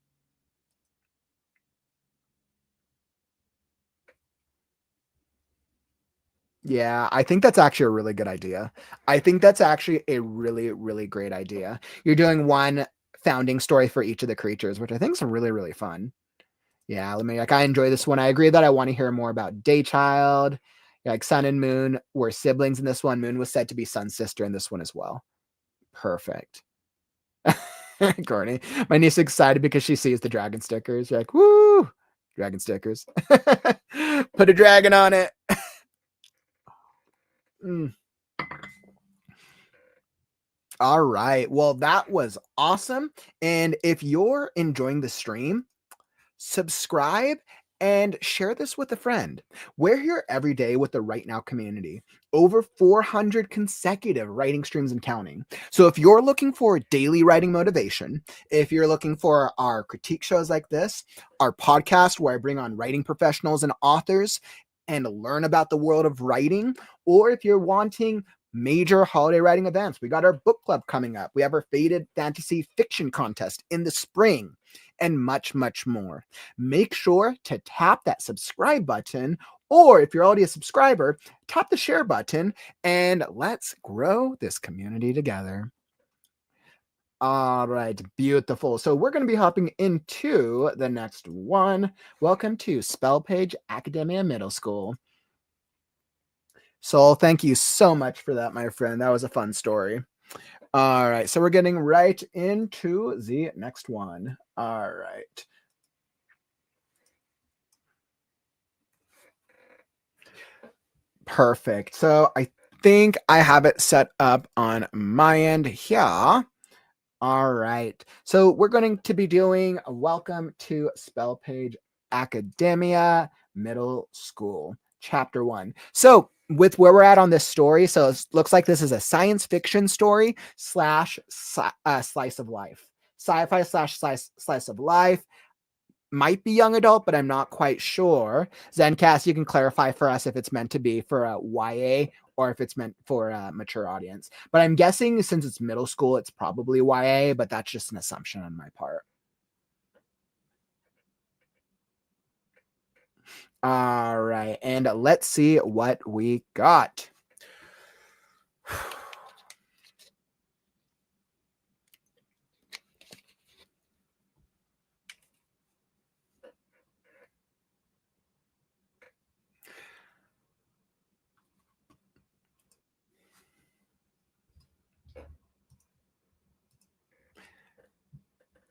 Yeah, I think that's actually a really good idea. I think that's actually a really, really great idea. You're doing one founding story for each of the creatures, which I think is really, really fun. Yeah, let me like I enjoy this one. I agree that I want to hear more about Daychild. Like Sun and Moon were siblings in this one. Moon was said to be Sun's sister in this one as well. Perfect. Courtney. My niece is excited because she sees the dragon stickers. You're like, woo! Dragon stickers. Put a dragon on it. Mm. All right. Well, that was awesome. And if you're enjoying the stream, subscribe and share this with a friend. We're here every day with the Right Now community, over 400 consecutive writing streams and counting. So if you're looking for daily writing motivation, if you're looking for our critique shows like this, our podcast where I bring on writing professionals and authors and learn about the world of writing, or if you're wanting major holiday writing events, we got our book club coming up. We have our Faded Fantasy Fiction Contest in the spring and much, much more. Make sure to tap that subscribe button, or if you're already a subscriber, tap the share button and let's grow this community together. All right, beautiful. So we're going to be hopping into the next one. Welcome to Spellpaige Academia Middle School. So thank you so much for that, my friend. That was a fun story. All right, so we're getting right into the next one. All right. Perfect. So I think I have it set up on my end here. All right. So we're going to be doing a welcome to Spellpaige Academia Middle School. Chapter 1. So, with where we're at on this story, so it looks like this is a science fiction story slash slice of life. Sci-fi slash slice of life. Might be young adult, but I'm not quite sure. Zencast, you can clarify for us if it's meant to be for a YA or if it's meant for a mature audience. But I'm guessing since it's middle school, it's probably YA, but that's just an assumption on my part. All right, and let's see what we got.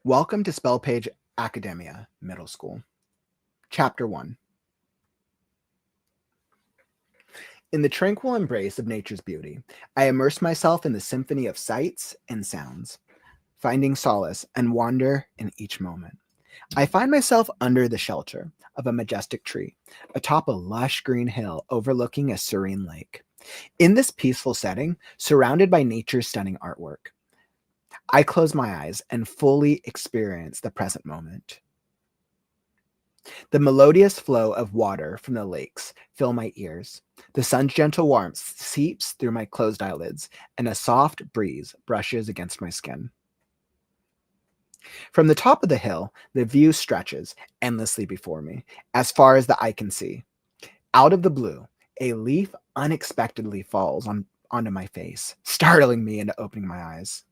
Welcome to Spellpaige Academia Middle School. Chapter 1. In the tranquil embrace of nature's beauty, I immerse myself in the symphony of sights and sounds, finding solace and wonder in each moment. I find myself under the shelter of a majestic tree, atop a lush green hill overlooking a serene lake. In this peaceful setting, surrounded by nature's stunning artwork, I close my eyes and fully experience the present moment. The melodious flow of water from the lakes fill my ears. The sun's gentle warmth seeps through my closed eyelids, and a soft breeze brushes against my skin. From the top of the hill, the view stretches endlessly before me, as far as the eye can see. Out of the blue, a leaf unexpectedly falls onto my face, startling me into opening my eyes.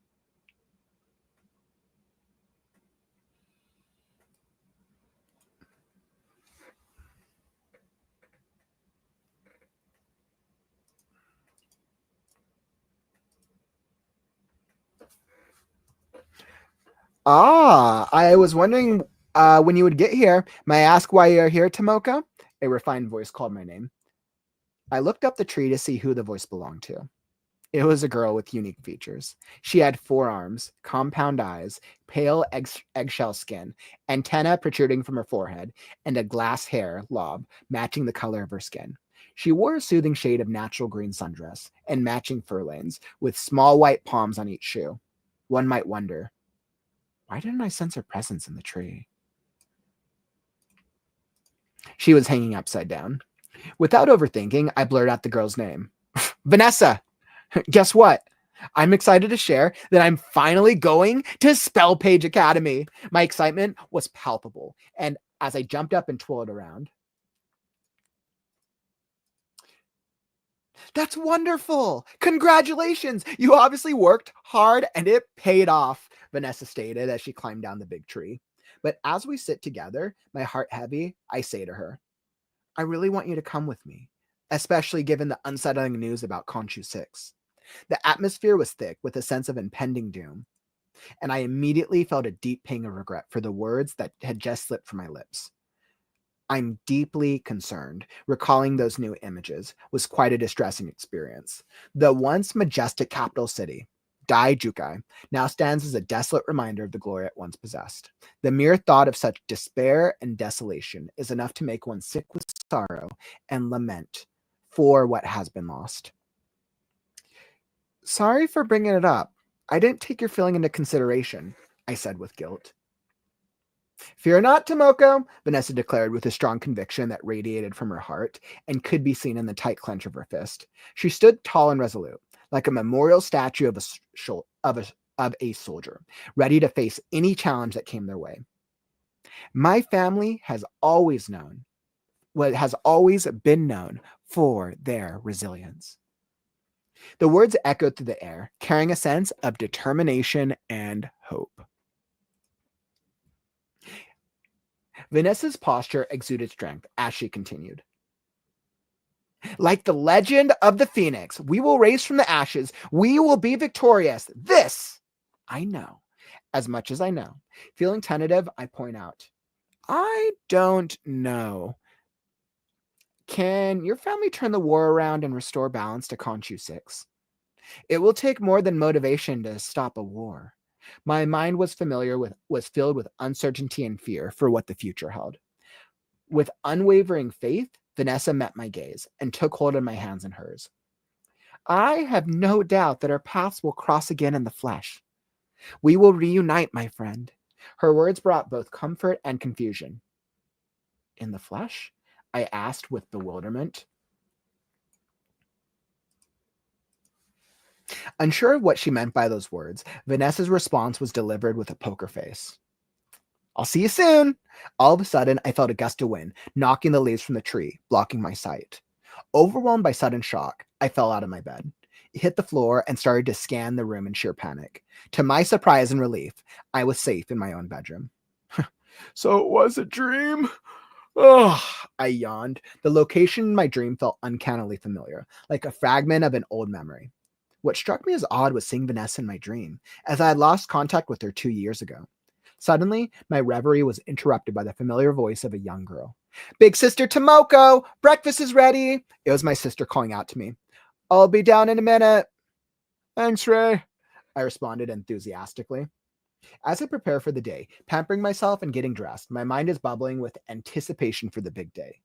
I was wondering when you would get here. May I ask why you're here, Tomoka? A refined voice called my name. I looked up the tree to see who the voice belonged to. It was a girl with unique features. She had 4 arms, compound eyes, pale eggshell skin, antenna protruding from her forehead, and a glass hair lob matching the color of her skin. She wore a soothing shade of natural green sundress and matching fur lanes with small white palms on each shoe. One might wonder, why didn't I sense her presence in the tree? She was hanging upside down. Without overthinking, I blurted out the girl's name. Vanessa! Guess what? I'm excited to share that I'm finally going to Spellpaige Academy. My excitement was palpable, and as I jumped up and twirled around. That's wonderful! Congratulations! You obviously worked hard and it paid off, Vanessa stated as she climbed down the big tree. But as we sit together, my heart heavy, I say to her, I really want you to come with me, especially given the unsettling news about Khonshu 6. The atmosphere was thick with a sense of impending doom, and I immediately felt a deep pang of regret for the words that had just slipped from my lips. I'm deeply concerned. Recalling those new images was quite a distressing experience. The once majestic capital city, Daijukai, now stands as a desolate reminder of the glory it once possessed. The mere thought of such despair and desolation is enough to make one sick with sorrow and lament for what has been lost. Sorry for bringing it up. I didn't take your feeling into consideration, I said with guilt. Fear not, Tomoko, Vanessa declared with a strong conviction that radiated from her heart and could be seen in the tight clench of her fist. She stood tall and resolute, like a memorial statue of a soldier, ready to face any challenge that came their way. My family has always been known for their resilience. The words echoed through the air, carrying a sense of determination and hope. Vanessa's posture exuded strength as she continued. Like the legend of the phoenix, we will rise from the ashes. We will be victorious. This I know, as much as I know. Feeling tentative, I point out, I don't know. Can your family turn the war around and restore balance to Khonshu 6? It will take more than motivation to stop a war. My mind was filled with uncertainty and fear for what the future held. With unwavering faith, Vanessa met my gaze and took hold of my hands in hers. I have no doubt that our paths will cross again in the flesh. We will reunite, my friend. Her words brought both comfort and confusion. In the flesh? I asked with bewilderment. Unsure of what she meant by those words, Vanessa's response was delivered with a poker face. I'll see you soon. All of a sudden, I felt a gust of wind, knocking the leaves from the tree, blocking my sight. Overwhelmed by sudden shock, I fell out of my bed, hit the floor, and started to scan the room in sheer panic. To my surprise and relief, I was safe in my own bedroom. So it was a dream? Oh, I yawned. The location in my dream felt uncannily familiar, like a fragment of an old memory. What struck me as odd was seeing Vanessa in my dream, as I had lost contact with her 2 years ago. Suddenly, my reverie was interrupted by the familiar voice of a young girl. Big sister Tomoko, breakfast is ready. It was my sister calling out to me. I'll be down in a minute. Thanks, Ray, I responded enthusiastically. As I prepare for the day, pampering myself and getting dressed, my mind is bubbling with anticipation for the big day.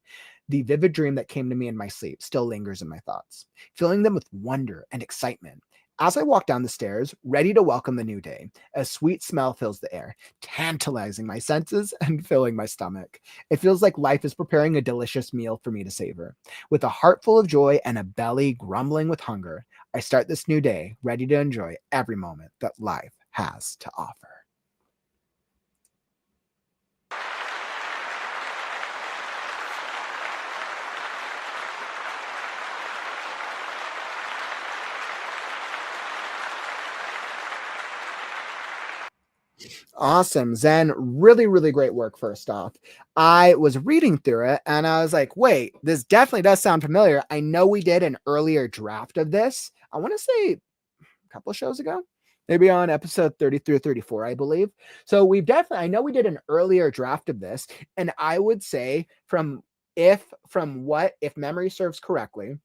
The vivid dream that came to me in my sleep still lingers in my thoughts, filling them with wonder and excitement. As I walk down the stairs, ready to welcome the new day, a sweet smell fills the air, tantalizing my senses and filling my stomach. It feels like life is preparing a delicious meal for me to savor. With a heart full of joy and a belly grumbling with hunger, I start this new day, ready to enjoy every moment that life has to offer. Awesome. Zen, really, really great work, first off. I was reading through it and I was like, wait, this definitely does sound familiar. I know we did an earlier draft of this. I want to say a couple of shows ago, maybe on episode 33 or 34, I believe. So we've definitely, I know we did an earlier draft of this. And I would say if memory serves correctly,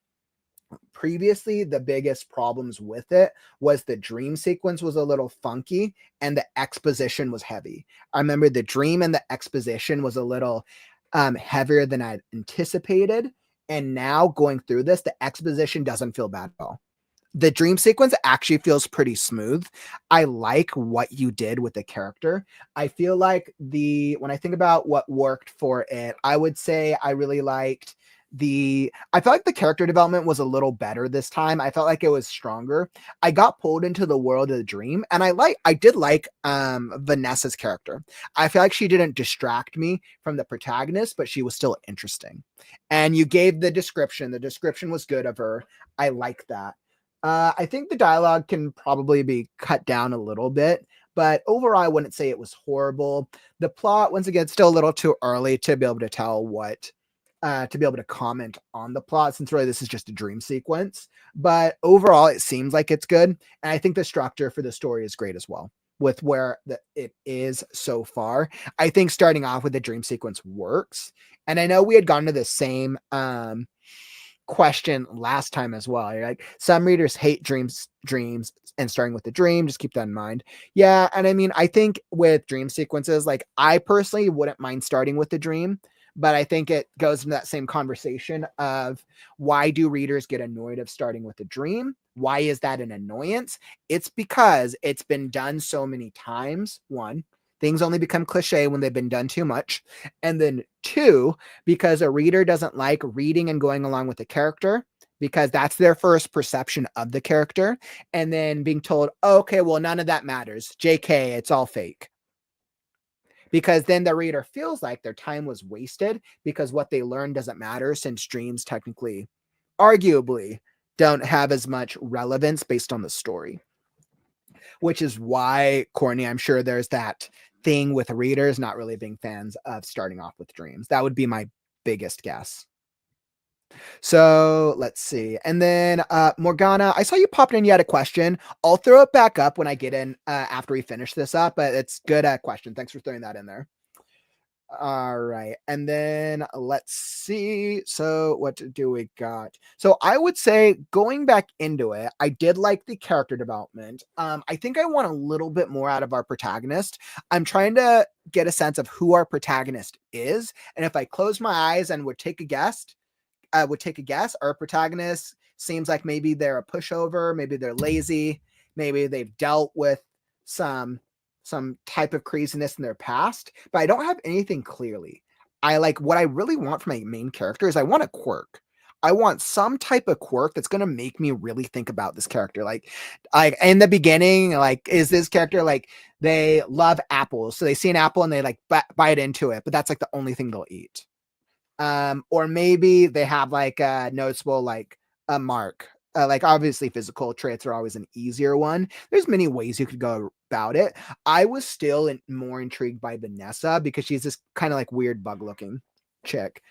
previously the biggest problems with it was the dream sequence was a little funky and the exposition was heavy. I remember the dream and the exposition was a little heavier than I'd anticipated, and now going through this, the exposition doesn't feel bad at all. The dream sequence actually feels pretty smooth. I like what you did with the character. I feel like when I think about what worked for it, I would say I really liked I felt like the character development was a little better this time. I felt like it was stronger. I got pulled into the world of the dream, and I did like Vanessa's character. I feel like she didn't distract me from the protagonist, but she was still interesting. And you gave the description. The description was good of her. I like that. I think the dialogue can probably be cut down a little bit, but overall, I wouldn't say it was horrible. The plot, once again, still a little too early to be able to tell to be able to comment on the plot, since really this is just a dream sequence. But overall, it seems like it's good. And I think the structure for the story is great as well, with where it is so far. I think starting off with the dream sequence works. And I know we had gone to the same question last time as well. You're like, some readers hate dreams and starting with the dream. Just keep that in mind. Yeah. And I mean, I think with dream sequences, like I personally wouldn't mind starting with the dream, but I think it goes into that same conversation of why do readers get annoyed of starting with the dream? Why is that an annoyance? It's because it's been done so many times. One, things only become cliche when they've been done too much. And then two, because a reader doesn't like reading and going along with the character, because that's their first perception of the character. And then being told, oh, okay, well, none of that matters. JK, it's all fake. Because then the reader feels like their time was wasted because what they learned doesn't matter, since dreams technically, arguably, don't have as much relevance based on the story. Which is why, Courtney, I'm sure there's that thing with readers not really being fans of starting off with dreams. That would be my biggest guess. So let's see. And then Morgana, I saw you popped in. You had a question. I'll throw it back up when I get in after we finish this up, but it's good question. Thanks for throwing that in there. All right. And then let's see. So what do we got? So I would say going back into it, I did like the character development. I think I want a little bit more out of our protagonist. I'm trying to get a sense of who our protagonist is. And if I close my eyes and would take a guess, would take a guess, our protagonist seems like maybe they're a pushover, maybe they're lazy, maybe they've dealt with some type of craziness in their past, but I don't have anything clearly. What I really want from my main character is I want a quirk. I want some type of quirk that's going to make me really think about this character. Like in the beginning, like, is this character like they love apples, so they see an apple and they like bite into it, but that's like the only thing they'll eat. Or maybe they have like a noticeable like a mark. Like obviously physical traits are always an easier one. There's many ways you could go about it. I was still more intrigued by Vanessa because she's this kind of like weird bug looking chick.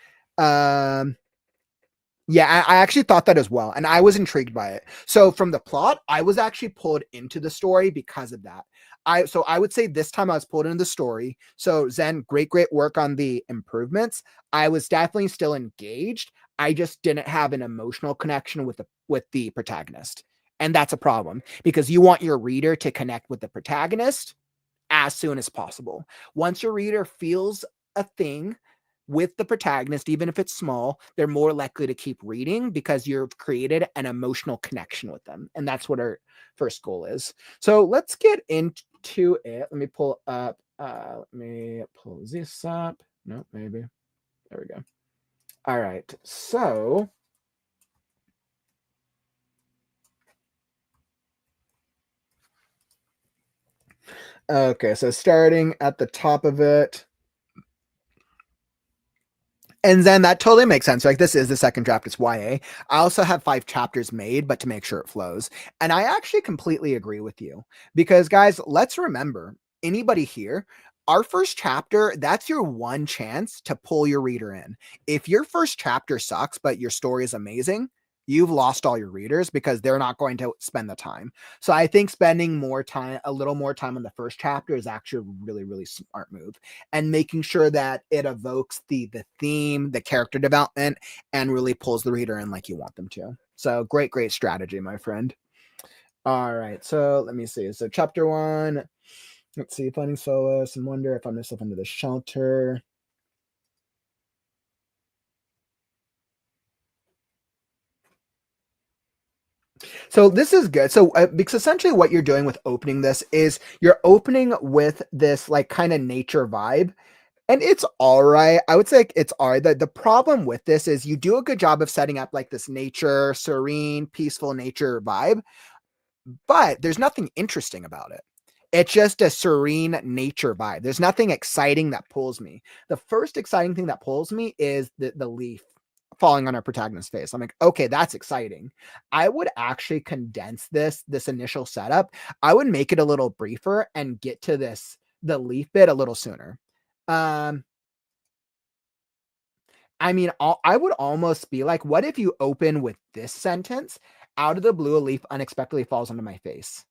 Yeah, I actually thought that as well, and I was intrigued by it. So from the plot, I was actually pulled into the story because of that. I would say this time I was pulled into the story. So Zen, great work on the improvements. I was definitely still engaged. I just didn't have an emotional connection with the protagonist. And that's a problem because you want your reader to connect with the protagonist as soon as possible. Once your reader feels a thing with the protagonist, even if it's small, they're more likely to keep reading because you've created an emotional connection with them. And that's what our first goal is. So let's get into it. Let me pull up, let me pull this up. No, maybe. There we go. All right. So okay, so starting at the top of it. And then that totally makes sense. Like, this is the second draft, it's YA. I also have 5 chapters made, but to make sure it flows. And I actually completely agree with you because, guys, let's remember, anybody here, our first chapter, that's your one chance to pull your reader in. If your first chapter sucks, but your story is amazing, you've lost all your readers because they're not going to spend the time. So I think spending a little more time on the first chapter is actually a really, really smart move, and making sure that it evokes the theme, the character development, and really pulls the reader in like you want them to. So great strategy, my friend. All right, so let me see. So chapter 1, let's see, finding solace and wonder. I found myself under the shelter. So this is good. So because essentially what you're doing with opening this is you're opening with this like kind of nature vibe. And it's all right. I would say it's all right. The problem with this is you do a good job of setting up like this nature, serene, peaceful nature vibe, but there's nothing interesting about it. It's just a serene nature vibe. There's nothing exciting that pulls me. The first exciting thing that pulls me is the leaf falling on our protagonist's face. I'm like, okay, that's exciting. I would actually condense this initial setup. I would make it a little briefer and get to the leaf bit a little sooner. I mean, I would almost be like, what if you open with this sentence? Out of the blue, a leaf unexpectedly falls onto my face.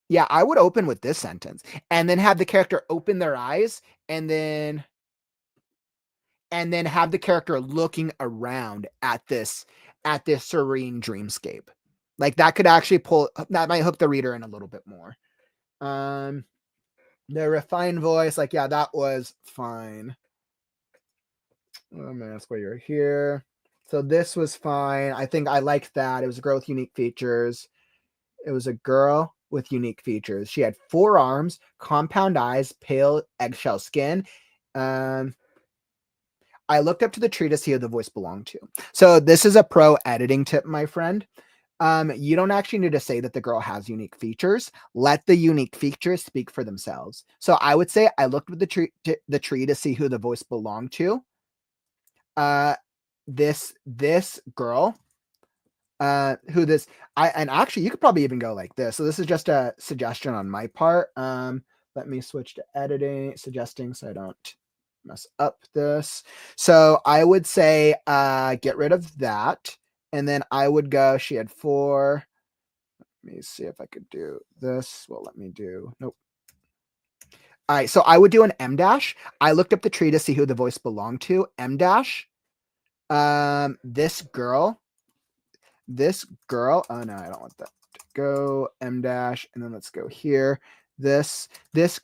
Yeah, I would open with this sentence and then have the character open their eyes and then have the character looking around at this serene dreamscape. Like that could actually that might hook the reader in a little bit more. The refined voice, like, yeah, that was fine. I'm gonna ask why you're here. So this was fine. I think I liked that. It was a girl with unique features. It was a girl with unique features. She had 4 arms, compound eyes, pale eggshell skin. I looked up to the tree to see who the voice belonged to. So this is a pro editing tip, my friend. You don't actually need to say that the girl has unique features. Let the unique features speak for themselves. So I would say I looked with the tree to see who the voice belonged to. This girl, and actually you could probably even go like this. So this is just a suggestion on my part. Let me switch to editing, suggesting so I don't mess up this. So I would say get rid of that. And then I would go, she had 4. Let me see if I could do this. Well, let me do, nope. All right, so I would do an M dash. I looked up the tree to see who the voice belonged to. M dash. This girl. Oh no, I don't want that to go. M dash, and then let's go here. This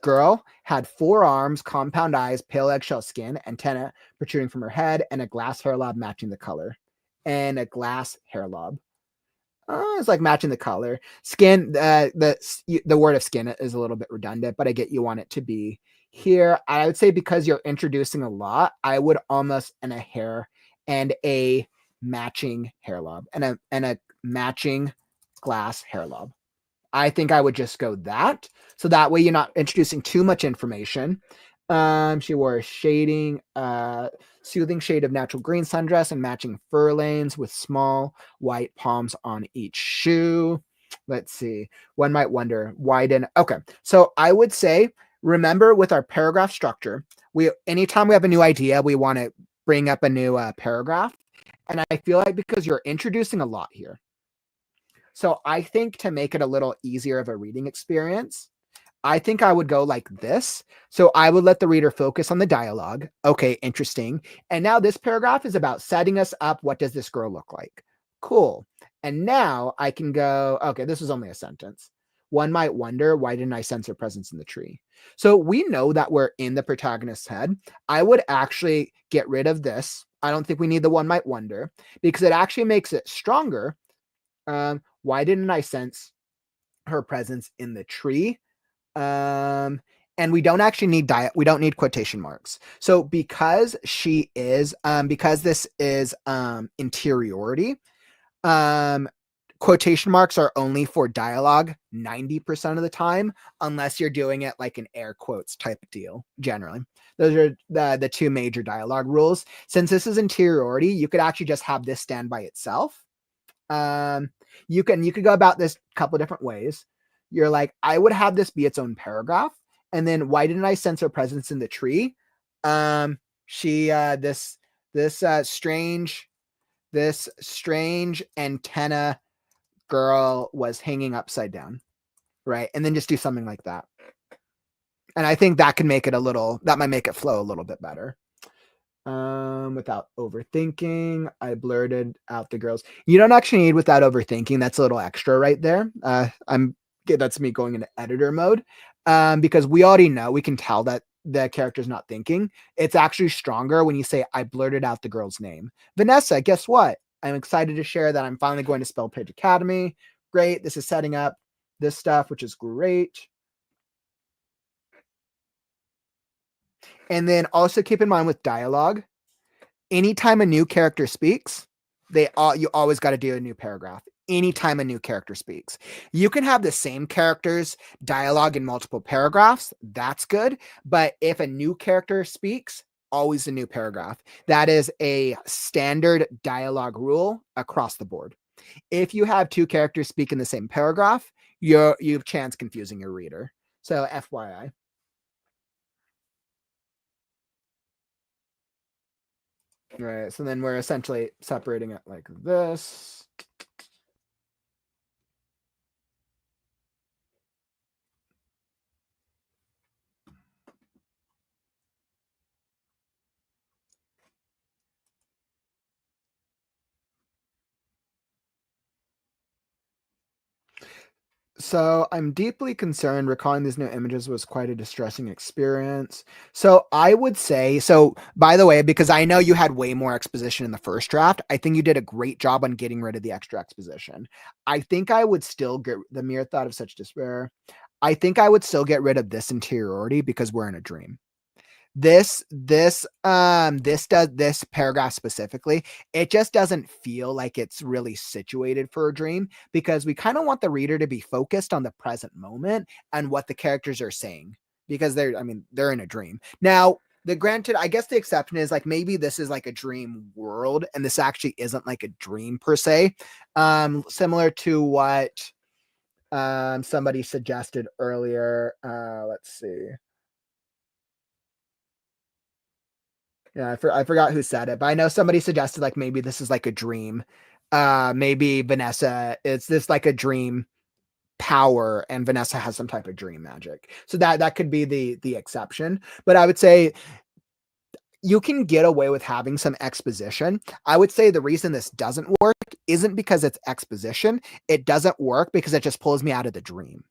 girl had 4 arms, compound eyes, pale eggshell skin, antenna protruding from her head, and a glass hair lob matching the color. And a glass hair lob. It's like matching the color. Skin, the word of skin is a little bit redundant, but I get you want it to be here. I would say because you're introducing a lot, I would almost and a hair and a matching hair lob and a matching glass hair lob. I think I would just go that. So that way you're not introducing too much information. She wore a soothing shade of natural green sundress and matching fur lanes with small white palms on each shoe. Let's see. One might wonder why didn't. Okay. So I would say, remember with our paragraph structure, anytime we have a new idea, we want to bring up a new paragraph. And I feel like because you're introducing a lot here. So I think to make it a little easier of a reading experience, I think I would go like this. So I would let the reader focus on the dialogue. Okay, interesting. And now this paragraph is about setting us up. What does this girl look like? Cool. And now I can go, okay, this is only a sentence. One might wonder, why didn't I sense her presence in the tree? So we know that we're in the protagonist's head. I would actually get rid of this. I don't think we need the one might wonder because it actually makes it stronger. Why didn't I sense her presence in the tree? And we don't actually need we don't need quotation marks. So because she is, because this is interiority, quotation marks are only for dialogue 90% of the time, unless you're doing it like an air quotes type of deal. Generally, those are the 2 major dialogue rules. Since this is interiority, you could actually just have this stand by itself. You could go about this a couple different ways. You're like, I would have this be its own paragraph. And then why didn't I sense her presence in the tree? This strange antenna girl was hanging upside down. Right. And then just do something like that. And I think that can make it that might make it flow a little bit better. Without overthinking, I blurted out the girls. You don't actually need without overthinking. That's a little extra right there. That's me going into editor mode. Because we already know, we can tell that the character's not thinking. It's actually stronger when you say, I blurted out the girl's name. Vanessa, guess what? I'm excited to share that I'm finally going to Spellpaige Academy. Great. This is setting up this stuff, which is great. And then also keep in mind with dialogue, anytime a new character speaks, you always got to do a new paragraph. Anytime a new character speaks, you can have the same character's dialogue in multiple paragraphs. That's good. But if a new character speaks, always a new paragraph. That is a standard dialogue rule across the board. If you have 2 characters speak in the same paragraph, you have chance confusing your reader. So FYI. Right. So then we're essentially separating it like this. So I'm deeply concerned. Recalling these new images was quite a distressing experience. So I would say, so by the way, because I know you had way more exposition in the first draft, I think you did a great job on getting rid of the extra exposition. I think I would still get the mere thought of such despair. I think I would still get rid of this interiority because we're in a dream. This paragraph specifically, it just doesn't feel like it's really situated for a dream because we kind of want the reader to be focused on the present moment and what the characters are saying because they're in a dream. Now, granted, I guess the exception is like maybe this is like a dream world and this actually isn't like a dream per se. Similar to what somebody suggested earlier. Let's see. Yeah, I forgot who said it, but I know somebody suggested like maybe this is like a dream. Maybe Vanessa, it's this like a dream power, and Vanessa has some type of dream magic. So that could be the exception. But I would say you can get away with having some exposition. I would say the reason this doesn't work isn't because it's exposition. It doesn't work because it just pulls me out of the dream.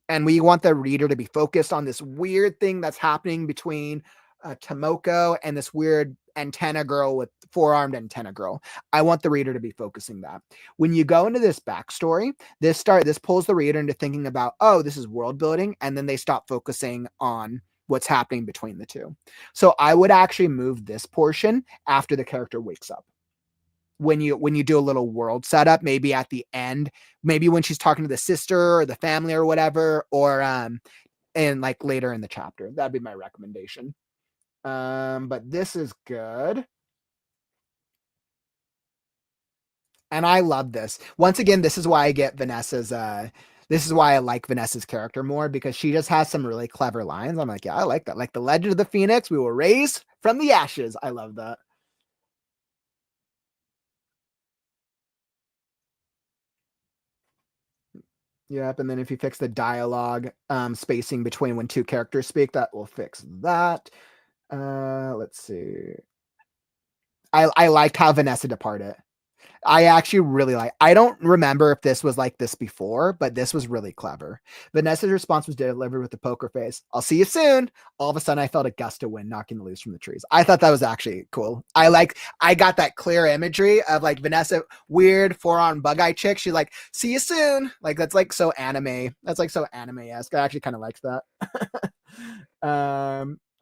And we want the reader to be focused on this weird thing that's happening between Tomoko and this weird antenna girl with four-armed antenna girl. I want the reader to be focusing that. When you go into this backstory, this pulls the reader into thinking about, oh, this is world building, and then they stop focusing on what's happening between the two. So I would actually move this portion after the character wakes up. When you do a little world setup, maybe at the end, maybe when she's talking to the sister or the family or whatever, or and like later in the chapter. That'd be my recommendation. But this is good. And I love this. Once again, this is why I get Vanessa's this is why I like Vanessa's character more, because she just has some really clever lines. I'm like, yeah, I like that. Like the Legend of the Phoenix, we will raise from the ashes. I love that. Yep, and then if you fix the dialogue spacing between when two characters speak, that will fix that. Let's see. I liked how Vanessa departed. I actually really like. I don't remember if this was like this before, but this was really clever. Vanessa's response was delivered with the poker face. I'll see you soon. All of a sudden, I felt a gust of wind knocking the leaves from the trees. I thought that was actually cool. I got that clear imagery of like Vanessa, weird four-arm bug-eye chick. She's like, see you soon. Like that's like so anime. That's like so anime-esque. I actually kind of liked that.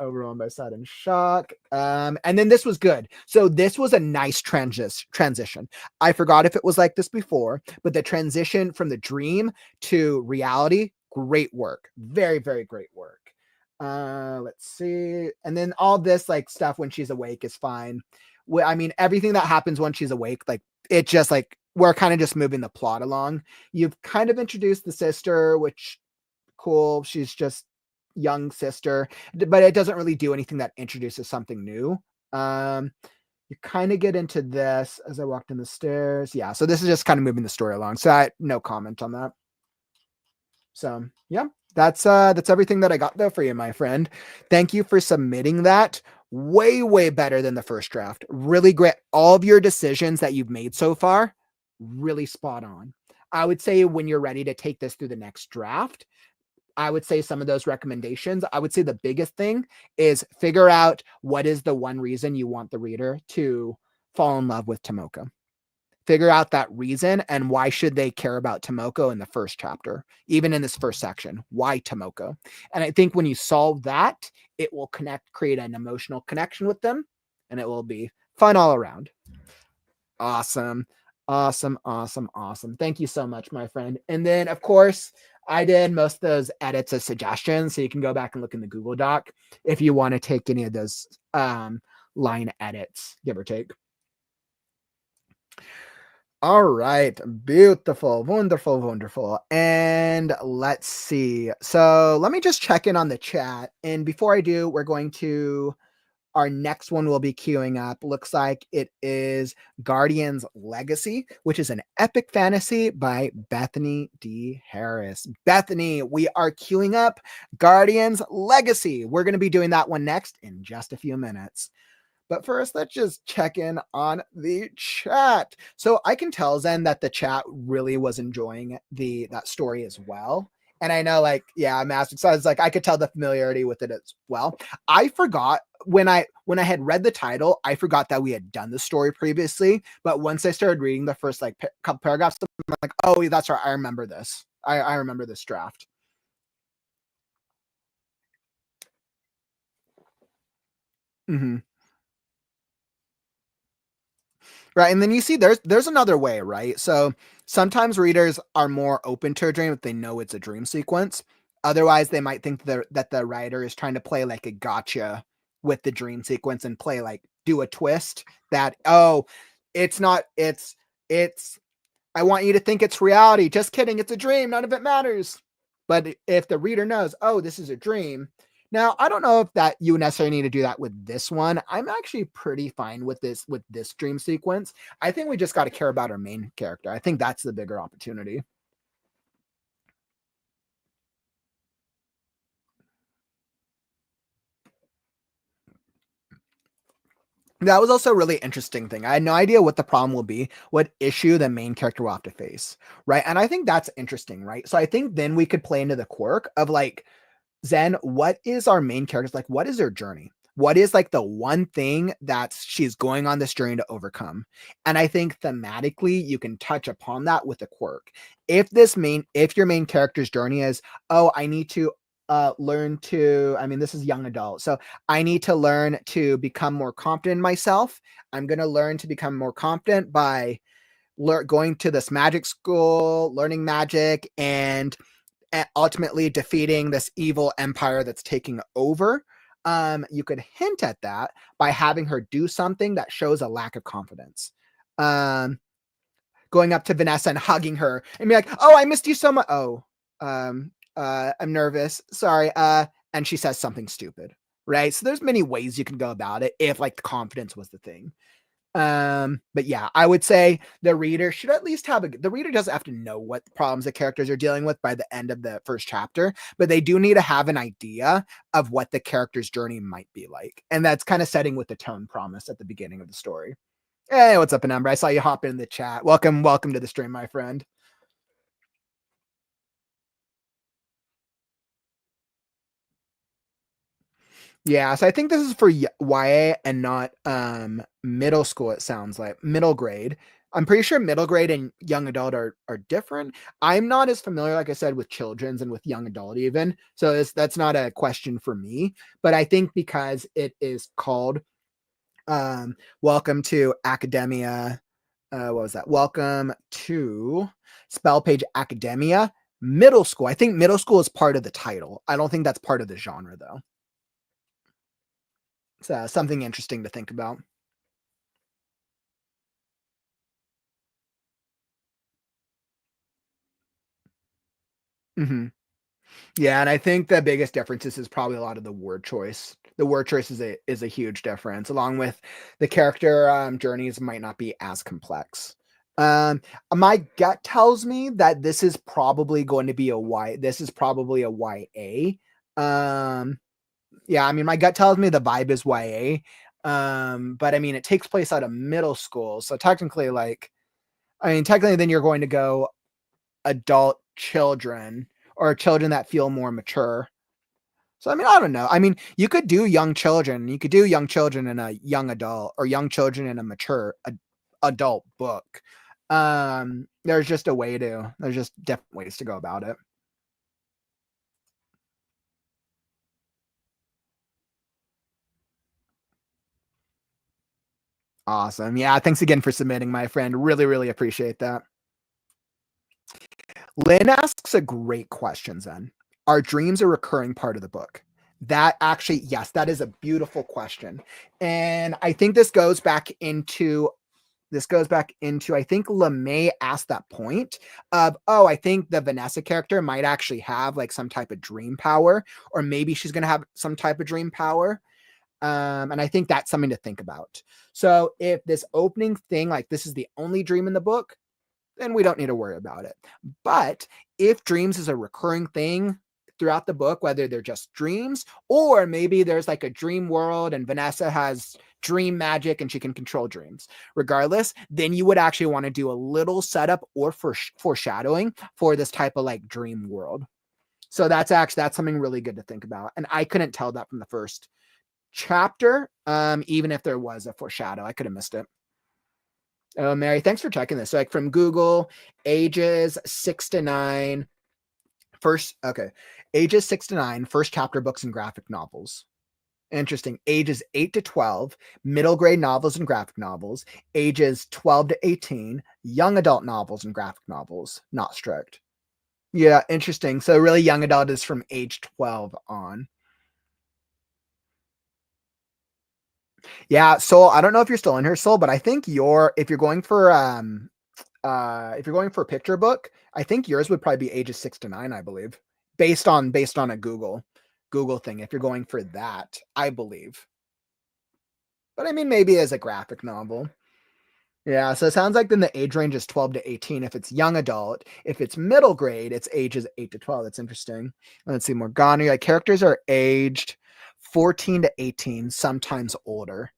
Overwhelmed by sudden shock. And then this was good. So this was a nice transition. I forgot if it was like this before, but the transition from the dream to reality, great work. Very, very great work. Let's see. And then all this like stuff when she's awake is fine. I mean, everything that happens when she's awake, like it just like we're kind of just moving the plot along. You've kind of introduced the sister, which cool. She's just young sister, but it doesn't really do anything that introduces something new. You kind of get into this as I walked in the stairs. Yeah, so this is just kind of moving the story along. So I no comment on that. So yeah, that's everything that I got though for you, my friend. Thank you for submitting that. Way, way better than the first draft. Really great. All of your decisions that you've made so far, really spot on. I would say when you're ready to take this through the next draft, I would say some of those recommendations. I would say the biggest thing is figure out what is the one reason you want the reader to fall in love with Tomoko. Figure out that reason and why should they care about Tomoko in the first chapter, even in this first section. Why Tomoko? And I think when you solve that, it will create an emotional connection with them, and it will be fun all around. Awesome. Awesome. Awesome. Awesome. Thank you so much, my friend. And then, of course, I did most of those edits as suggestions. So you can go back and look in the Google Doc if you want to take any of those line edits, give or take. All right. Beautiful. Wonderful. Wonderful. And let's see. So let me just check in on the chat. And before I do, we're going to our next one will be queuing up. Looks like it is Guardian's Legacy, which is an epic fantasy by Bethany D. Harris. Bethany, we are queuing up Guardian's Legacy. We're going to be doing that one next in just a few minutes. But first, let's just check in on the chat. So I can tell Zen that the chat really was enjoying that story as well. And I know, like, yeah, Master. So I was like, I could tell the familiarity with it as well. I forgot when I had read the title, I forgot that we had done the story previously. But once I started reading the first like couple paragraphs, I'm like, oh, that's right, I remember this. I remember this draft. Mm-hmm. Right. And then you see there's another way, right? So sometimes readers are more open to a dream if they know it's a dream sequence. Otherwise, they might think that the writer is trying to play like a gotcha with the dream sequence and play like do a twist that, oh, it's not, it's I want you to think it's reality. Just kidding, it's a dream, none of it matters. But if the reader knows, oh, this is a dream. Now, I don't know if that you necessarily need to do that with this one. I'm actually pretty fine with this dream sequence. I think we just got to care about our main character. I think that's the bigger opportunity. That was also a really interesting thing. I had no idea what the problem will be, what issue the main character will have to face, right? And I think that's interesting, right? So I think then we could play into the quirk of like, Zen, what is our main character's like? What is her journey? What is like the one thing that she's going on this journey to overcome? And I think thematically you can touch upon that with a quirk. If your main character's journey is, oh, I need to learn to, I mean, this is young adult. So I need to learn to become more confident in myself. I'm going to learn to become more confident by going to this magic school, learning magic, and ultimately defeating this evil empire that's taking over. You could hint at that by having her do something that shows a lack of confidence. Going up to Vanessa and hugging her and be like, "Oh, I missed you so much. Oh, I'm nervous. Sorry." And she says something stupid, right? So there's many ways you can go about it if like confidence was the thing. But yeah, I would say the reader should at least the reader doesn't have to know what problems the characters are dealing with by the end of the first chapter, but they do need to have an idea of what the character's journey might be like. And that's kind of setting with the tone promise at the beginning of the story. Hey, what's up, Amber? I saw you hop in the chat. Welcome to the stream, my friend. Yeah, so I think this is for YA and not middle school, it sounds like. Middle grade. I'm pretty sure middle grade and young adult are different. I'm not as familiar, like I said, with children's and with young adult even. So that's not a question for me. But I think because it is called Welcome to Academia. What was that? Welcome to Spellpaige Academia. Middle school. I think middle school is part of the title. I don't think that's part of the genre, though. So something interesting to think about. Hmm. Yeah, and I think the biggest difference is probably a lot of the word choice. The word choice is a huge difference, along with the character journeys might not be as complex. My gut tells me that this is probably going to be this is probably a YA. Yeah, I mean, my gut tells me the vibe is YA. But I mean, it takes place out of middle school, so technically, then you're going to go adult children or children that feel more mature. So I mean, I don't know. I mean, you could do young children. You could do young children in a young adult or young children in a mature adult book. There's just different ways to go about it. Awesome. Yeah, thanks again for submitting, my friend. Really, really appreciate that. Lynn asks a great question, Zen. Are dreams a recurring part of the book? That actually, yes, that is a beautiful question. And I think I think LeMay asked that point of, oh, I think the Vanessa character might actually have like some type of dream power, or maybe she's going to have some type of dream power. And I think that's something to think about. So if this opening thing, like this is the only dream in the book, then we don't need to worry about it. But if dreams is a recurring thing throughout the book, whether they're just dreams or maybe there's like a dream world and Vanessa has dream magic and she can control dreams, regardless, then you would actually want to do a little setup or foreshadowing for this type of like dream world. So that's something really good to think about. And I couldn't tell that from the first chapter. Even if there was a foreshadow, I could have missed it. Oh, Mary, thanks for checking this. So, like from Google, ages 6 to 9, ages 6 to 9, first chapter books and graphic novels. Interesting. Ages 8 to 12, middle grade novels and graphic novels. Ages 12 to 18, young adult novels and graphic novels. Not strict. Yeah, interesting. So, really, young adult is from age 12 on. Yeah, Soul, I don't know if you're still in here, Soul, but I think if you're going for a picture book, I think yours would probably be ages 6 to 9, I believe, based on a Google thing. If you're going for that, I believe. But I mean, maybe as a graphic novel. Yeah, so it sounds like then the age range is 12 to 18 if it's young adult. If it's middle grade, it's ages 8 to 12. That's interesting. Let's see, Morgana, like characters are aged 14 to 18, sometimes older.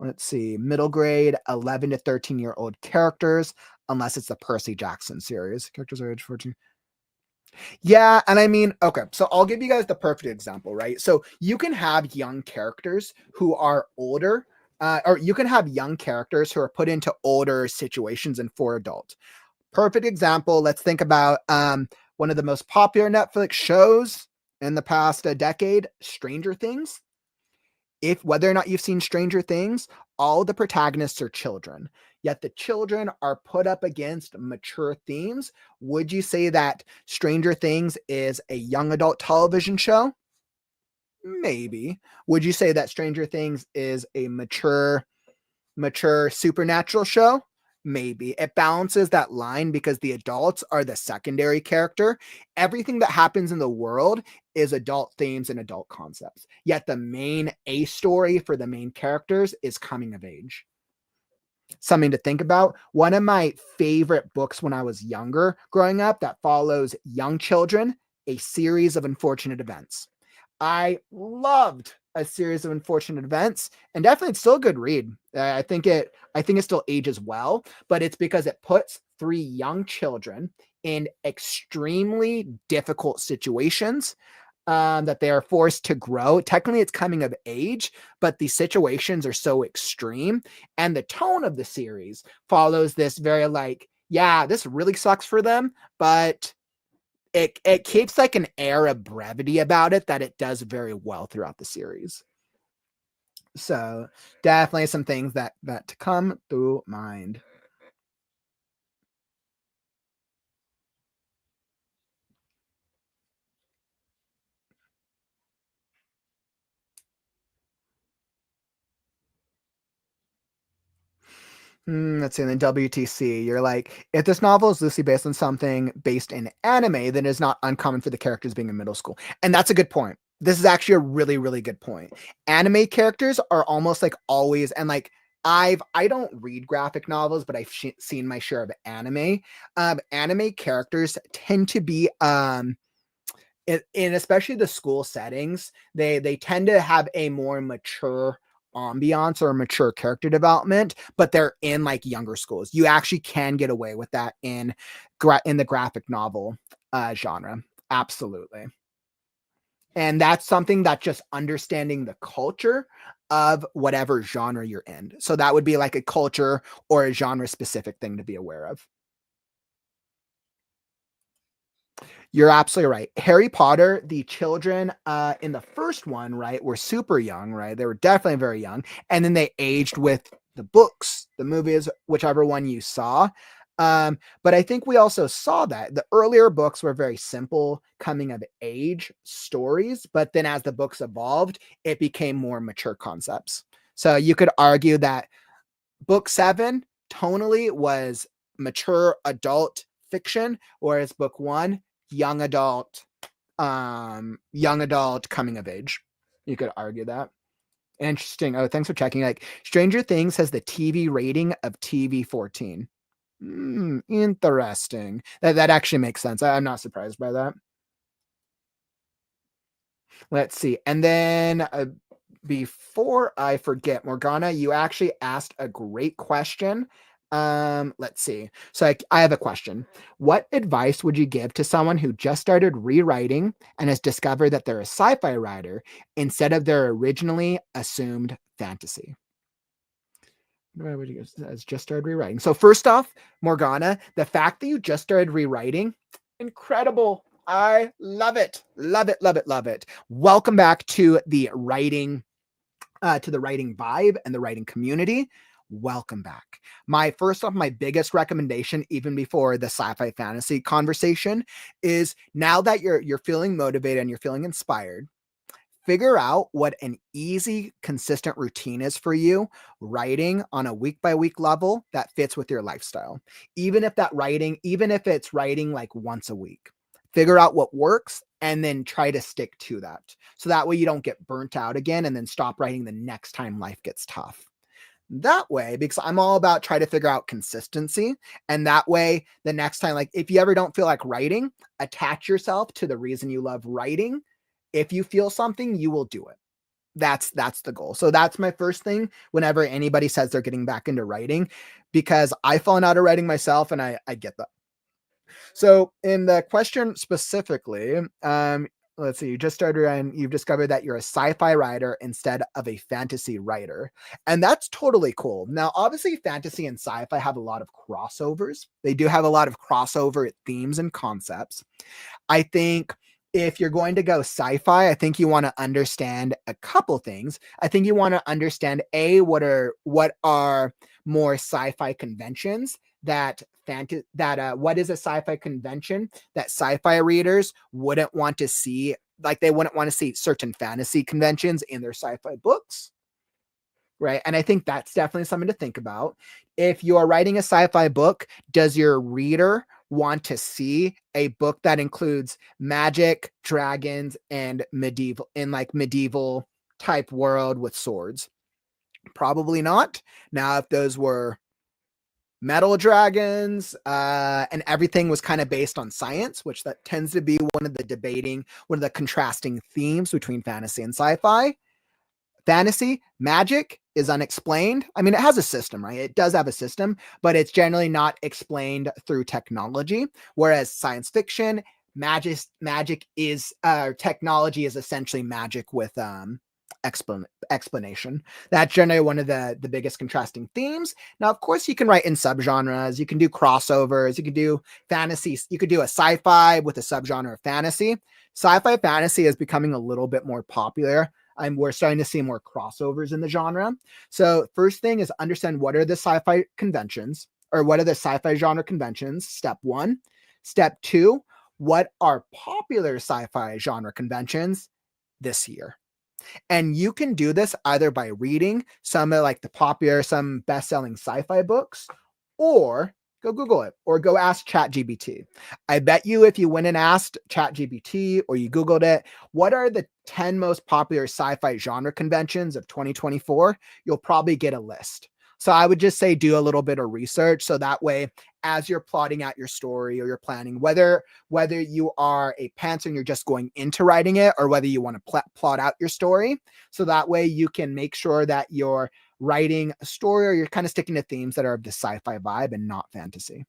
Let's see, middle grade, 11 to 13-year-old characters, unless it's the Percy Jackson series. Characters are age 14. Yeah, and I mean, okay, so I'll give you guys the perfect example, right? So you can have young characters who are older, or you can have young characters who are put into older situations and for adult. Perfect example. Let's think about one of the most popular Netflix shows in the past decade, Stranger Things. If whether or not you've seen Stranger Things, all the protagonists are children, yet the children are put up against mature themes. Would you say that Stranger Things is a young adult television show? Maybe. Would you say that Stranger Things is a mature supernatural show? Maybe. It balances that line because the adults are the secondary character. Everything that happens in the world is adult themes and adult concepts. Yet the main A story for the main characters is coming of age. Something to think about. One of my favorite books when I was younger growing up that follows young children, A Series of Unfortunate Events. I loved A Series of Unfortunate Events, and definitely it's still a good read. I think it still ages well, but it's because it puts three young children in extremely difficult situations that they are forced to grow. Technically, it's coming of age, but the situations are so extreme, and the tone of the series follows this very like, yeah, this really sucks for them, but it keeps like an air of brevity about it that it does very well throughout the series. So definitely some things that to come through mind. Let's see, in the WTC, you're like, if this novel is loosely based on something based in anime, then it's not uncommon for the characters being in middle school. And that's a good point. This is actually a really, really good point. Anime characters are almost like always, and like I don't read graphic novels, but I've seen my share of anime. Anime characters tend to be in especially the school settings, they tend to have a more mature ambiance or mature character development, but they're in like younger schools. You actually can get away with that in the graphic novel genre. Absolutely. And that's something that just understanding the culture of whatever genre you're in. So that would be like a culture or a genre specific thing to be aware of. You're absolutely right. Harry Potter, the children in the first one, right, were super young, right? They were definitely very young. And then they aged with the books, the movies, whichever one you saw. But I think we also saw that the earlier books were very simple coming of age stories. But then as the books evolved, it became more mature concepts. So you could argue that book seven tonally was mature adult fiction, whereas book one, young adult, young adult coming of age. You could argue that. Interesting. Oh, thanks for checking. Like Stranger Things has the TV rating of TV 14. Interesting. That actually makes sense. I'm not surprised by that. Let's see. And then before I forget, Morgana, you actually asked a great question. Let's see. So I have a question. What advice would you give to someone who just started rewriting and has discovered that they're a sci-fi writer instead of their originally assumed fantasy? What would you guys has just started rewriting? So first off, Morgana, the fact that you just started rewriting, incredible. I love it. Love it, love it, love it. Welcome back to the writing vibe and the writing community. Welcome back. My biggest recommendation, even before the sci-fi fantasy conversation, is now that you're feeling motivated and you're feeling inspired, figure out what an easy, consistent routine is for you, writing on a week by week level that fits with your lifestyle. Even if it's writing like once a week, figure out what works and then try to stick to that. So that way you don't get burnt out again and then stop writing the next time life gets tough. That way, because I'm all about trying to figure out consistency. And that way, the next time, like if you ever don't feel like writing, attach yourself to the reason you love writing. If you feel something, you will do it. That's the goal. So that's my first thing whenever anybody says they're getting back into writing, because I've fallen out of writing myself, and I get that. So in the question specifically, let's see, you just started and you've discovered that you're a sci-fi writer instead of a fantasy writer. And that's totally cool. Now, obviously, fantasy and sci-fi have a lot of crossovers. They do have a lot of crossover themes and concepts. I think if you're going to go sci-fi, I think you want to understand a couple things. I think you want to understand what are more sci-fi conventions that what is a sci-fi convention that sci-fi readers wouldn't want to see, like they wouldn't want to see certain fantasy conventions in their sci-fi books, right? And I think that's definitely something to think about. If you are writing a sci-fi book, does your reader want to see a book that includes magic, dragons, and medieval type world with swords? Probably not. Now, if those were metal dragons, and everything was kind of based on science, which that tends to be one of the contrasting themes between fantasy and sci-fi. Fantasy, magic is unexplained. I mean, it has a system, right? It does have a system, but it's generally not explained through technology. Whereas science fiction, magic is technology is essentially magic with explanation. That's generally one of the biggest contrasting themes. Now, of course, you can write in subgenres, you can do crossovers, you can do fantasy, you could do a sci-fi with a subgenre of fantasy. Sci-fi fantasy is becoming a little bit more popular. We're starting to see more crossovers in the genre. So first thing is understand what are the sci-fi conventions, or what are the sci-fi genre conventions, step one. Step two, what are popular sci-fi genre conventions this year? And you can do this either by reading some of like some best-selling sci-fi books, or go Google it, or go ask ChatGPT. I bet you if you went and asked ChatGPT or you Googled it, what are the 10 most popular sci-fi genre conventions of 2024? You'll probably get a list. So I would just say do a little bit of research, so that way, as you're plotting out your story or you're planning, whether you are a pantser and you're just going into writing it, or whether you want to plot out your story, so that way you can make sure that you're writing a story, or you're kind of sticking to themes that are of the sci-fi vibe and not fantasy.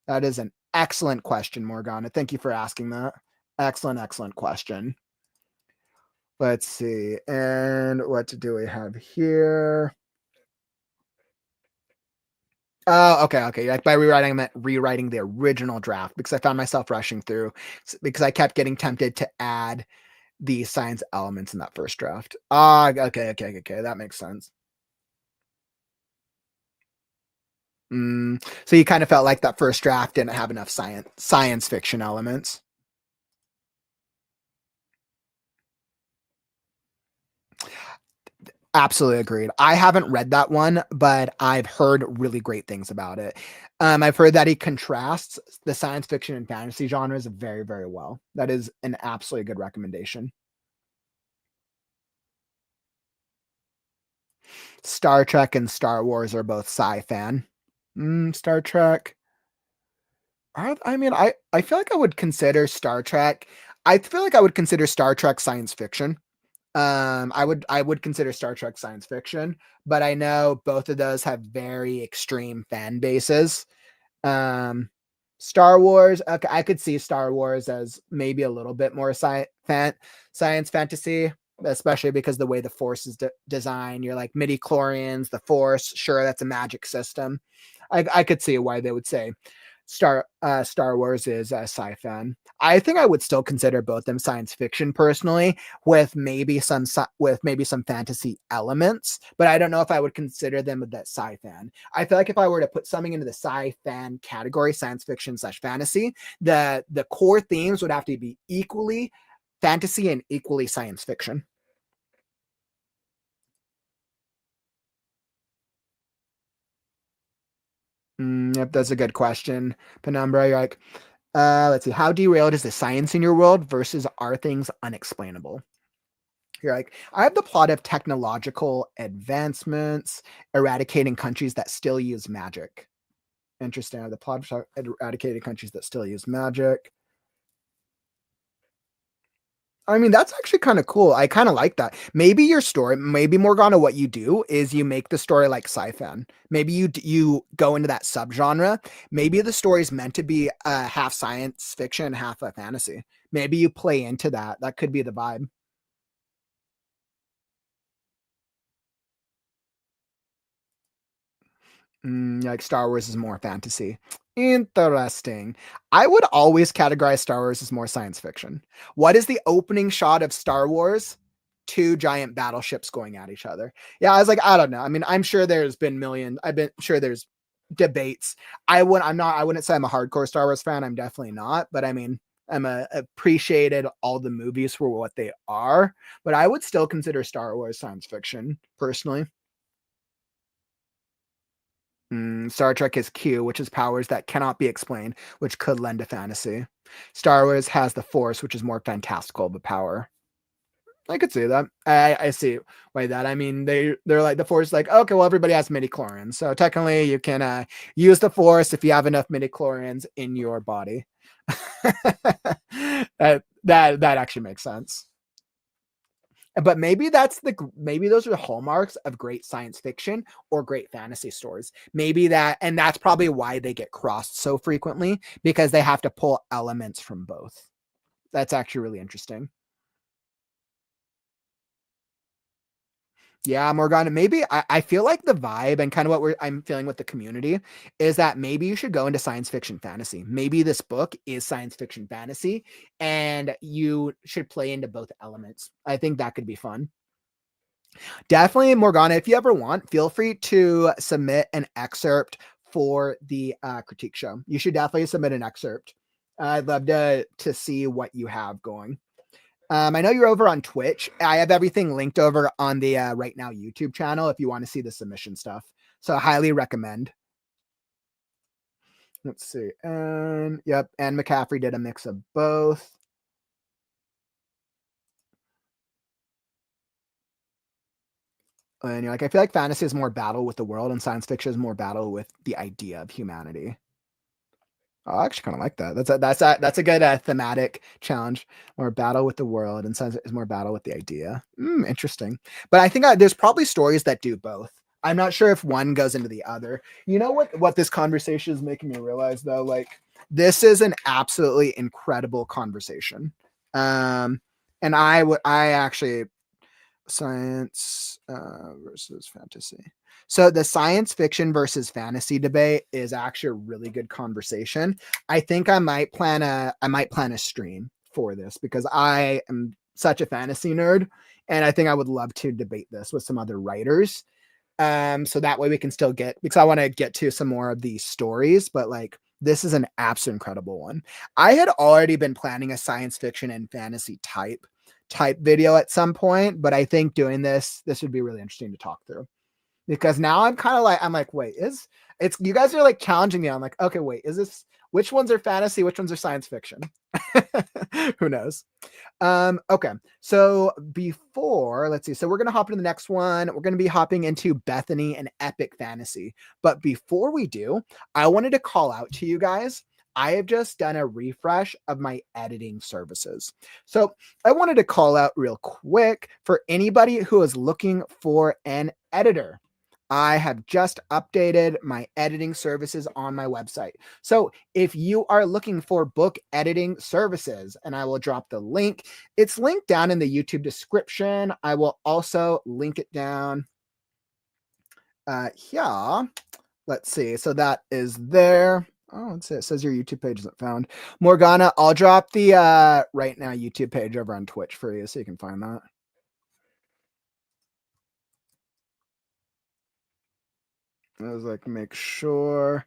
That is an excellent question, Morgana. Thank you for asking that. Excellent question. Let's see. And what do we have here? Oh, okay. Like by rewriting, I meant rewriting the original draft, because I found myself rushing through because I kept getting tempted to add the science elements in that first draft. Okay. That makes sense. So you kind of felt like that first draft didn't have enough science fiction elements. Absolutely agreed. I haven't read that one, but I've heard really great things about it. I've heard that he contrasts the science fiction and fantasy genres very, very well. That is an absolutely good recommendation. Star Trek and Star Wars are both sci-fan. Star Trek. I mean, I feel like I would consider Star Trek. I feel like I would consider Star Trek science fiction. I would consider Star Trek science fiction, but I know both of those have very extreme fan bases. Um, Star Wars, okay, I could see Star Wars as maybe a little bit more science fantasy, especially because the way the Force is designed. You're like midi-chlorians, the Force. Sure, that's a magic system. I could see why they would say Star Wars is sci-fi. I think I would still consider both them science fiction personally, with maybe some fantasy elements, but I don't know if I would consider them that sci-fi. I feel like if I were to put something into the sci-fi category, science fiction / fantasy, the core themes would have to be equally fantasy and equally science fiction. Yep, that's a good question, Penumbra. You're like, let's see. How derailed is the science in your world versus are things unexplainable? You're like, I have the plot of technological advancements eradicating countries that still use magic. Interesting. I have the plot of eradicating countries that still use magic. I mean, that's actually kind of cool. I kind of like that. Maybe your story, maybe Morgana, what you do is you make the story like sci-fi. Maybe you go into that subgenre. Maybe the story is meant to be half science fiction, half a fantasy. Maybe you play into that. That could be the vibe. Like Star Wars is more fantasy. Interesting. I would always categorize Star Wars as more science fiction. What is the opening shot of Star Wars? Two giant battleships going at each other. Yeah, I was like, I don't know. I mean, I'm sure there's been millions. I've been sure there's debates. I wouldn't say I'm a hardcore Star Wars fan. I'm definitely not. But I mean, appreciated all the movies for what they are. But I would still consider Star Wars science fiction personally. Star Trek is Q, which is powers that cannot be explained, which could lend to fantasy. Star Wars has the Force, which is more fantastical of a power. I could see that. I see why that. I mean, they're like the Force, like okay, well everybody has midi chlorians, so technically you can use the Force if you have enough midi chlorians in your body. That actually makes sense. But maybe those are the hallmarks of great science fiction or great fantasy stories. Maybe that, and that's probably why they get crossed so frequently because they have to pull elements from both. That's actually really interesting. Yeah, Morgana, maybe I feel like the vibe and kind of what I'm feeling with the community is that maybe you should go into science fiction fantasy. Maybe this book is science fiction fantasy and you should play into both elements. I think that could be fun. Definitely, Morgana, if you ever want, feel free to submit an excerpt for the critique show. You should definitely submit an excerpt. I'd love to see what you have going. I know you're over on Twitch. I have everything linked over on the WriteNow YouTube channel if you want to see the submission stuff. So I highly recommend. Let's see. And yep, and McCaffrey did a mix of both. And you're like, I feel like fantasy is more battle with the world and science fiction is more battle with the idea of humanity. Oh, I actually kind of like that. That's a good thematic challenge. More battle with the world, and science is more battle with the idea. Interesting. But I think there's probably stories that do both. I'm not sure if one goes into the other. You know what this conversation is making me realize though, like this is an absolutely incredible conversation. And I actually science versus fantasy. So the science fiction versus fantasy debate is actually a really good conversation. I think I might plan a stream for this because I am such a fantasy nerd and I think I would love to debate this with some other writers. So that way we can still get, because I want to get to some more of these stories, but like this is an absolute incredible one. I had already been planning a science fiction and fantasy type video at some point, but I think doing this would be really interesting to talk through because now I'm like, wait, it's you guys are like challenging me. I'm like, okay, wait, is this which ones are fantasy, which ones are science fiction? Who knows? Okay. So before, let's see. So we're gonna hop into the next one. We're gonna be hopping into Bethany and epic fantasy. But before we do, I wanted to call out to you guys. I have just done a refresh of my editing services. So I wanted to call out real quick for anybody who is looking for an editor. I have just updated my editing services on my website. So if you are looking for book editing services, and I will drop the link, it's linked down in the YouTube description. I will also link it down here. Let's see. So that is there. Oh, let's see. It says your YouTube page isn't found. Morgana, I'll drop the WriteNow YouTube page over on Twitch for you so you can find that. I was like, make sure.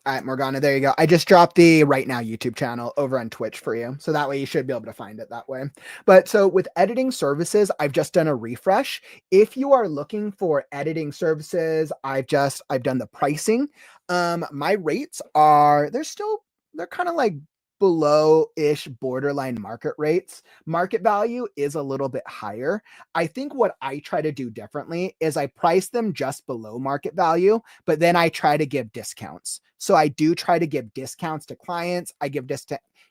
All right, Morgana, there you go. I just dropped the WriteNow YouTube channel over on Twitch for you. So that way you should be able to find it that way. But so with editing services, I've just done a refresh. If you are looking for editing services, I've done the pricing. My rates they're kind of like below-ish borderline market rates. Market value is a little bit higher. I think what I try to do differently is I price them just below market value, but then I try to give discounts. So I do try to give discounts to clients. I give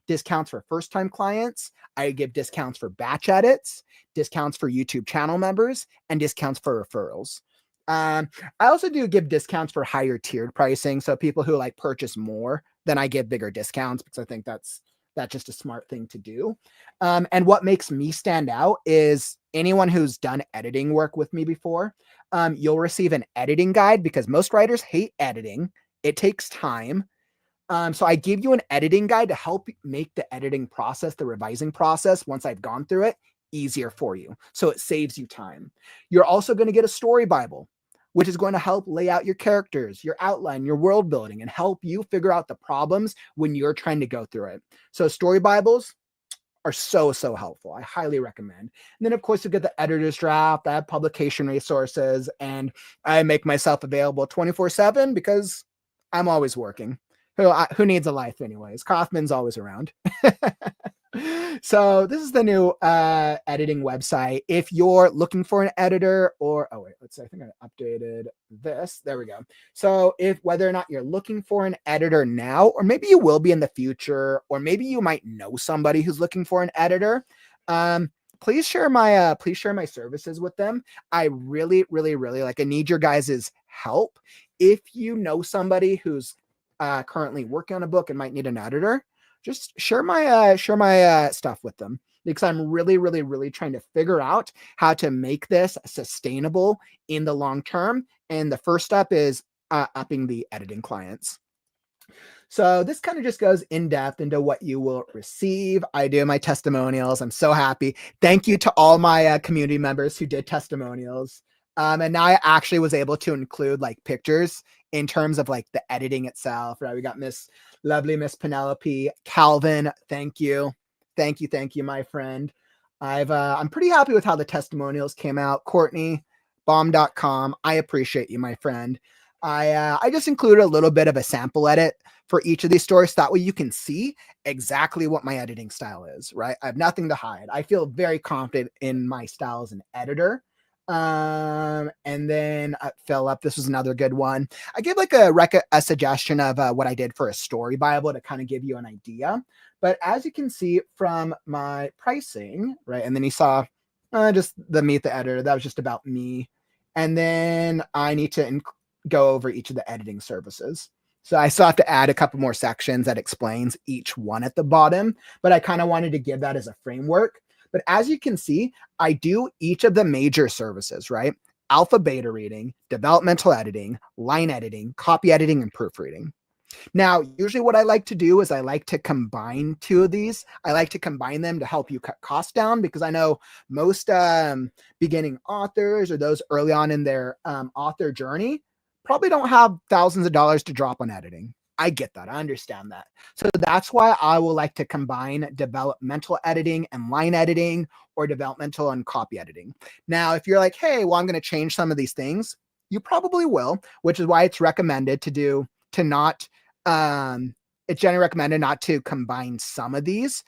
discounts for first-time clients. I give discounts for batch edits, discounts for YouTube channel members, and discounts for referrals. I also do give discounts for higher tiered pricing. So people who like purchase more, then I give bigger discounts because I think that's just a smart thing to do. And what makes me stand out is anyone who's done editing work with me before, you'll receive an editing guide because most writers hate editing. It takes time. So I give you an editing guide to help make the editing process, the revising process, once I've gone through it, easier for you. So it saves you time. You're also going to get a story Bible, which is going to help lay out your characters, your outline, your world building, and help you figure out the problems when you're trying to go through it. So story Bibles are so helpful. I highly recommend. And then, of course, you get the editor's draft. I have publication resources, and I make myself available 24/7 because I'm always working. Who needs a life anyways? Kauffman's always around. So this is the new editing website. If you're looking for an editor let's see, I think I updated this. There we go. So whether or not you're looking for an editor now, or maybe you will be in the future, or maybe you might know somebody who's looking for an editor, please share my services with them. I really I need your guys' help. If you know somebody who's currently working on a book and might need an editor, just share my stuff with them, because I'm really trying to figure out how to make this sustainable in the long term. And the first step is upping the editing clients. So this kind of just goes in depth into what you will receive. I do my testimonials. I'm so happy. Thank you to all my community members who did testimonials. And now I actually was able to include like pictures in terms of like the editing itself, right? We got lovely Miss Penelope, Calvin. Thank you, my friend. I'm pretty happy with how the testimonials came out. Courtney, bomb.com. I appreciate you, my friend. I just included a little bit of a sample edit for each of these stories. That way you can see exactly what my editing style is, right? I have nothing to hide. I feel very confident in my style as an editor. And then Philip, this was another good one. I gave like a suggestion of what I did for a story Bible to kind of give you an idea. But as you can see from my pricing, right? And then you saw just the Meet the Editor. That was just about me. And then I need to go over each of the editing services. So I still have to add a couple more sections that explains each one at the bottom, but I kind of wanted to give that as a framework. But as you can see, I do each of the major services, right? Alpha, beta reading, developmental editing, line editing, copy editing, and proofreading. Now, usually what I like to do is I like to combine two of these. I like to combine them to help you cut costs down, because I know most beginning authors or those early on in their author journey probably don't have thousands of dollars to drop on editing. I get that. I understand that. So that's why I will like to combine developmental editing and line editing, or developmental and copy editing. Now, if you're like, hey, well, I'm going to change some of these things, you probably will, which is why it's recommended it's generally recommended not to combine some of these.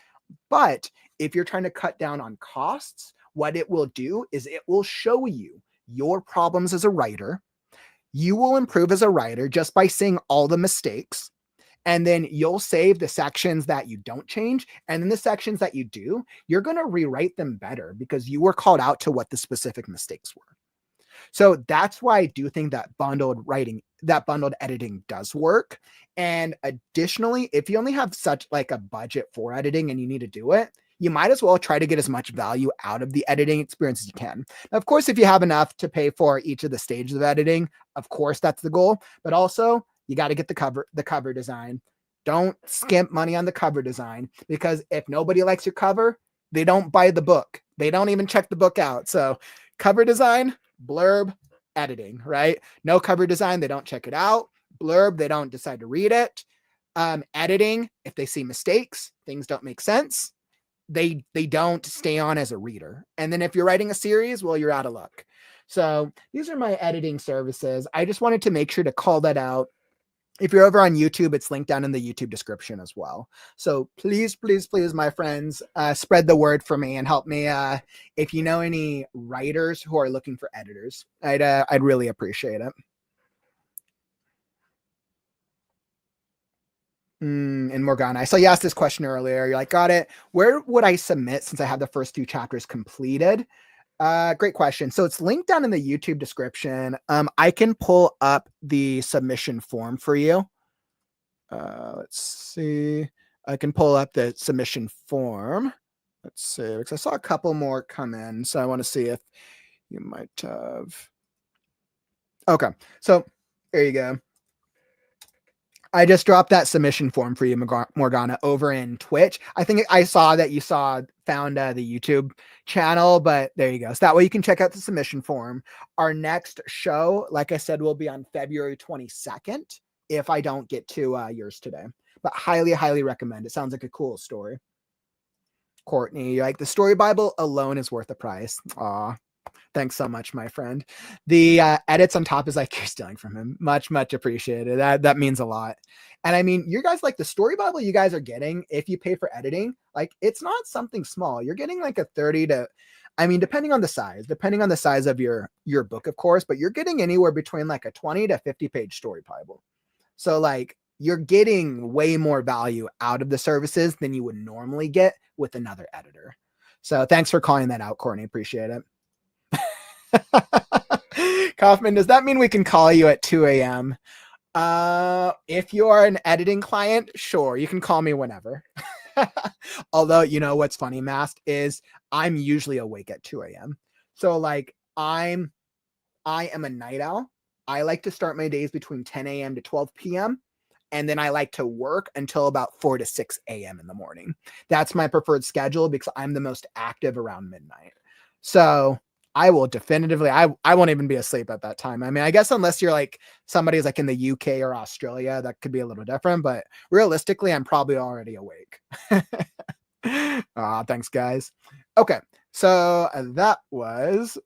But if you're trying to cut down on costs, what it will do is it will show you your problems as a writer. You will improve as a writer just by seeing all the mistakes. And then you'll save the sections that you don't change. And then the sections that you do, you're going to rewrite them better because you were called out to what the specific mistakes were. So that's why I do think that bundled editing does work. And additionally, if you only have such like a budget for editing and you need to do it, you might as well try to get as much value out of the editing experience as you can. Now, of course, if you have enough to pay for each of the stages of editing, of course, that's the goal. But also, you got to get the cover design. Don't skimp money on the cover design, because if nobody likes your cover, they don't buy the book. They don't even check the book out. So cover design, blurb, editing, right? No cover design, they don't check it out. Blurb, they don't decide to read it. Editing, if they see mistakes, things don't make sense, they don't stay on as a reader. And then if you're writing a series, well, you're out of luck. So these are my editing services. I just wanted to make sure to call that out. If you're over on YouTube, it's linked down in the YouTube description as well. So please, please, please, my friends, spread the word for me and help me. If you know any writers who are looking for editors, I'd really appreciate it. And Morgana, I saw you asked this question earlier. You're like, got it. Where would I submit since I have the first 2 chapters completed? Great question. So it's linked down in the YouTube description. I can pull up the submission form for you. Let's see. I can pull up the submission form. Let's see, because I saw a couple more come in. So I want to see if you might have. Okay. So there you go. I just dropped that submission form for you, Morgana, over in Twitch. I think I saw that you found the YouTube channel, but there you go. So that way you can check out the submission form. Our next show, like I said, will be on February 22nd if I don't get to yours today. But highly, highly recommend. It sounds like a cool story. Courtney, like the story Bible alone is worth the price. Aw. Thanks so much, my friend. The edits on top is like you're stealing from him. Much, much appreciated. That means a lot. And I mean, you guys, like the story Bible you guys are getting, if you pay for editing, like it's not something small. You're getting like a 30 to, I mean, depending on the size of your book, of course, but you're getting anywhere between like a 20 to 50 page story Bible. So like you're getting way more value out of the services than you would normally get with another editor. So thanks for calling that out, Courtney. Appreciate it. Kauffman, does that mean we can call you at 2 a.m.? If you are an editing client, sure, you can call me whenever. Although, you know what's funny, Mast, is I'm usually awake at 2 a.m. So like I am a night owl. I like to start my days between 10 a.m. to 12 p.m. And then I like to work until about 4 to 6 a.m. in the morning. That's my preferred schedule because I'm the most active around midnight. So I will definitively, I won't even be asleep at that time. I mean, I guess unless you're like somebody's like in the UK or Australia, that could be a little different, but realistically, I'm probably already awake. Thanks, guys. Okay, so that was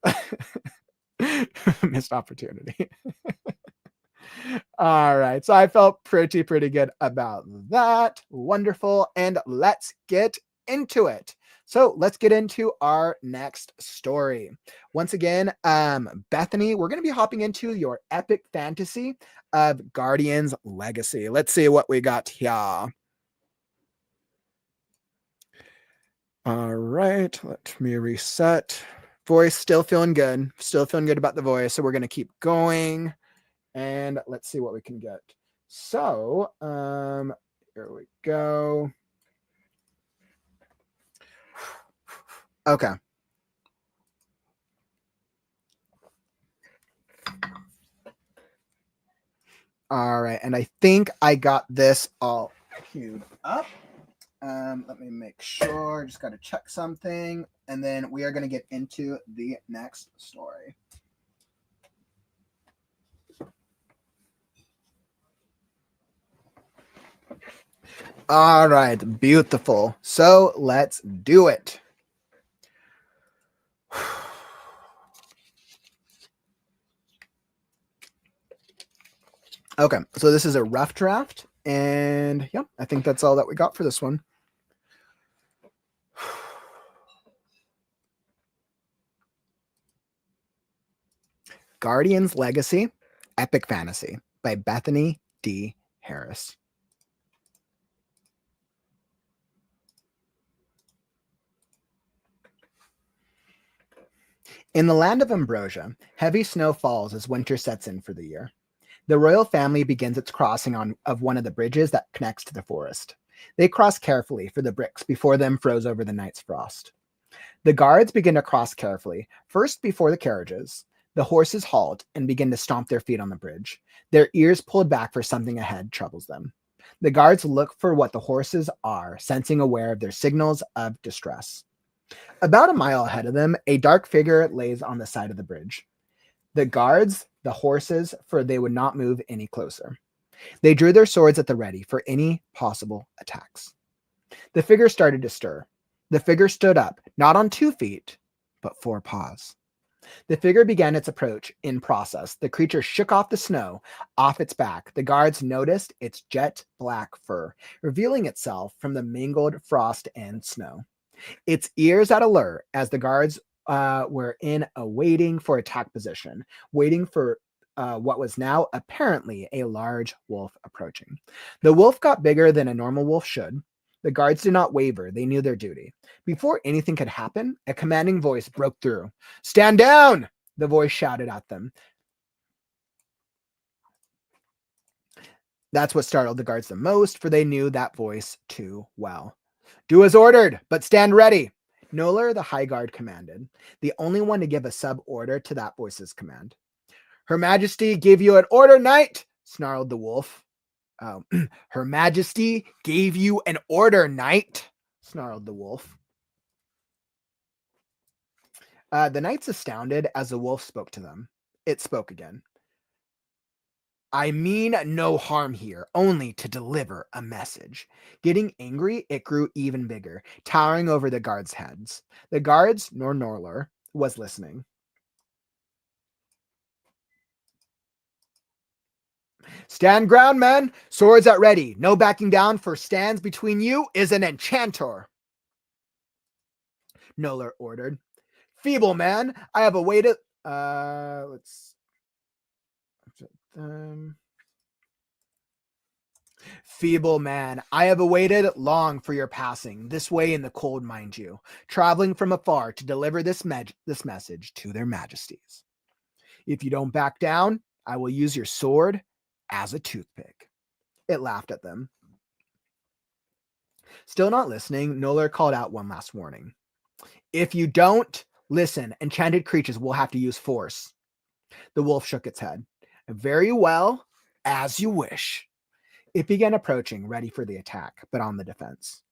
missed opportunity. All right, so I felt pretty good about that. Wonderful, and let's get into it. So let's get into our next story. Once again, Bethany, we're going to be hopping into your epic fantasy of Guardian's Legacy. Let's see what we got here. All right, let me reset. Voice still feeling good. Still feeling good about the voice. So we're going to keep going and let's see what we can get. So here we go. Okay. All right. And I think I got this all queued up. Let me make sure. Just got to check something. And then we are going to get into the next story. All right. Beautiful. So let's do it. Okay, so this is a rough draft, and yeah, I think that's all that we got for this one. Guardian's Legacy, Epic Fantasy by Bethany D. Harris. In the land of Ambrosia, heavy snow falls as winter sets in for the year. The royal family begins its crossing of one of the bridges that connects to the forest. They cross carefully, for the bricks before them froze over the night's frost. The guards begin to cross carefully, first before the carriages. The horses halt and begin to stomp their feet on the bridge. Their ears pulled back for something ahead troubles them. The guards look for what the horses are, sensing aware of their signals of distress. About a mile ahead of them, a dark figure lays on the side of the bridge. The guards, the horses, for they would not move any closer. They drew their swords at the ready for any possible attacks. The figure started to stir. The figure stood up, not on 2 feet, but 4 paws. The figure began its approach in process. The creature shook off the snow off its back. The guards noticed its jet black fur, revealing itself from the mingled frost and snow. Its ears at alert as the guards were in a waiting for attack position, waiting for what was now apparently a large wolf approaching. The wolf got bigger than a normal wolf should. The guards did not waver. They knew their duty. Before anything could happen, a commanding voice broke through. "Stand down!" the voice shouted at them. That's what startled the guards the most, for they knew that voice too well. "Do as ordered, but stand ready," Noller, the high guard, commanded, the only one to give a sub-order to that voice's command. "Her Majesty gave you an order, knight," snarled the wolf. "Her Majesty gave you an order, knight," snarled the wolf. The knights astounded as the wolf spoke to them. It spoke again. "I mean no harm here, only to deliver a message." Getting angry, it grew even bigger, towering over the guards' heads. The guards, nor Norler, was listening. "Stand ground, men! Swords at ready! No backing down, for stands between you is an enchanter!" Noller ordered. "Feeble man, I have awaited..." "Feeble man, I have awaited long for your passing, this way in the cold, mind you, traveling from afar to deliver this message to their majesties. If you don't back down, I will use your sword as a toothpick." It laughed at them. Still not listening, Noller called out one last warning. "If you don't listen, enchanted creatures will have to use force." The wolf shook its head. "Very well, as you wish." It began approaching, ready for the attack, but on the defense.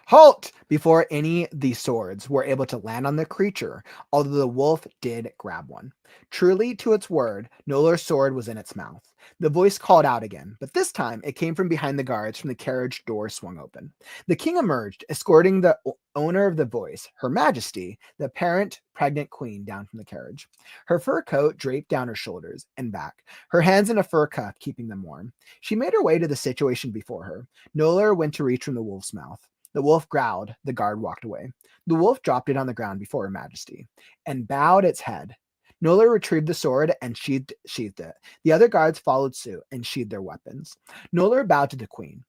"Halt!" Before any of the swords were able to land on the creature, although the wolf did grab one. Truly to its word, Noller's sword was in its mouth. The voice called out again, but this time it came from behind the guards from the carriage door swung open. The king emerged, escorting the owner of the voice, Her Majesty, the parent pregnant queen, down from the carriage. Her fur coat draped down her shoulders and back, her hands in a fur cuff keeping them warm. She made her way to the situation before her. Noller went to reach from the wolf's mouth. The wolf growled. The guard walked away. The wolf dropped it on the ground before Her Majesty and bowed its head. Noller retrieved the sword and sheathed it. The other guards followed suit and sheathed their weapons. Noller bowed to the queen.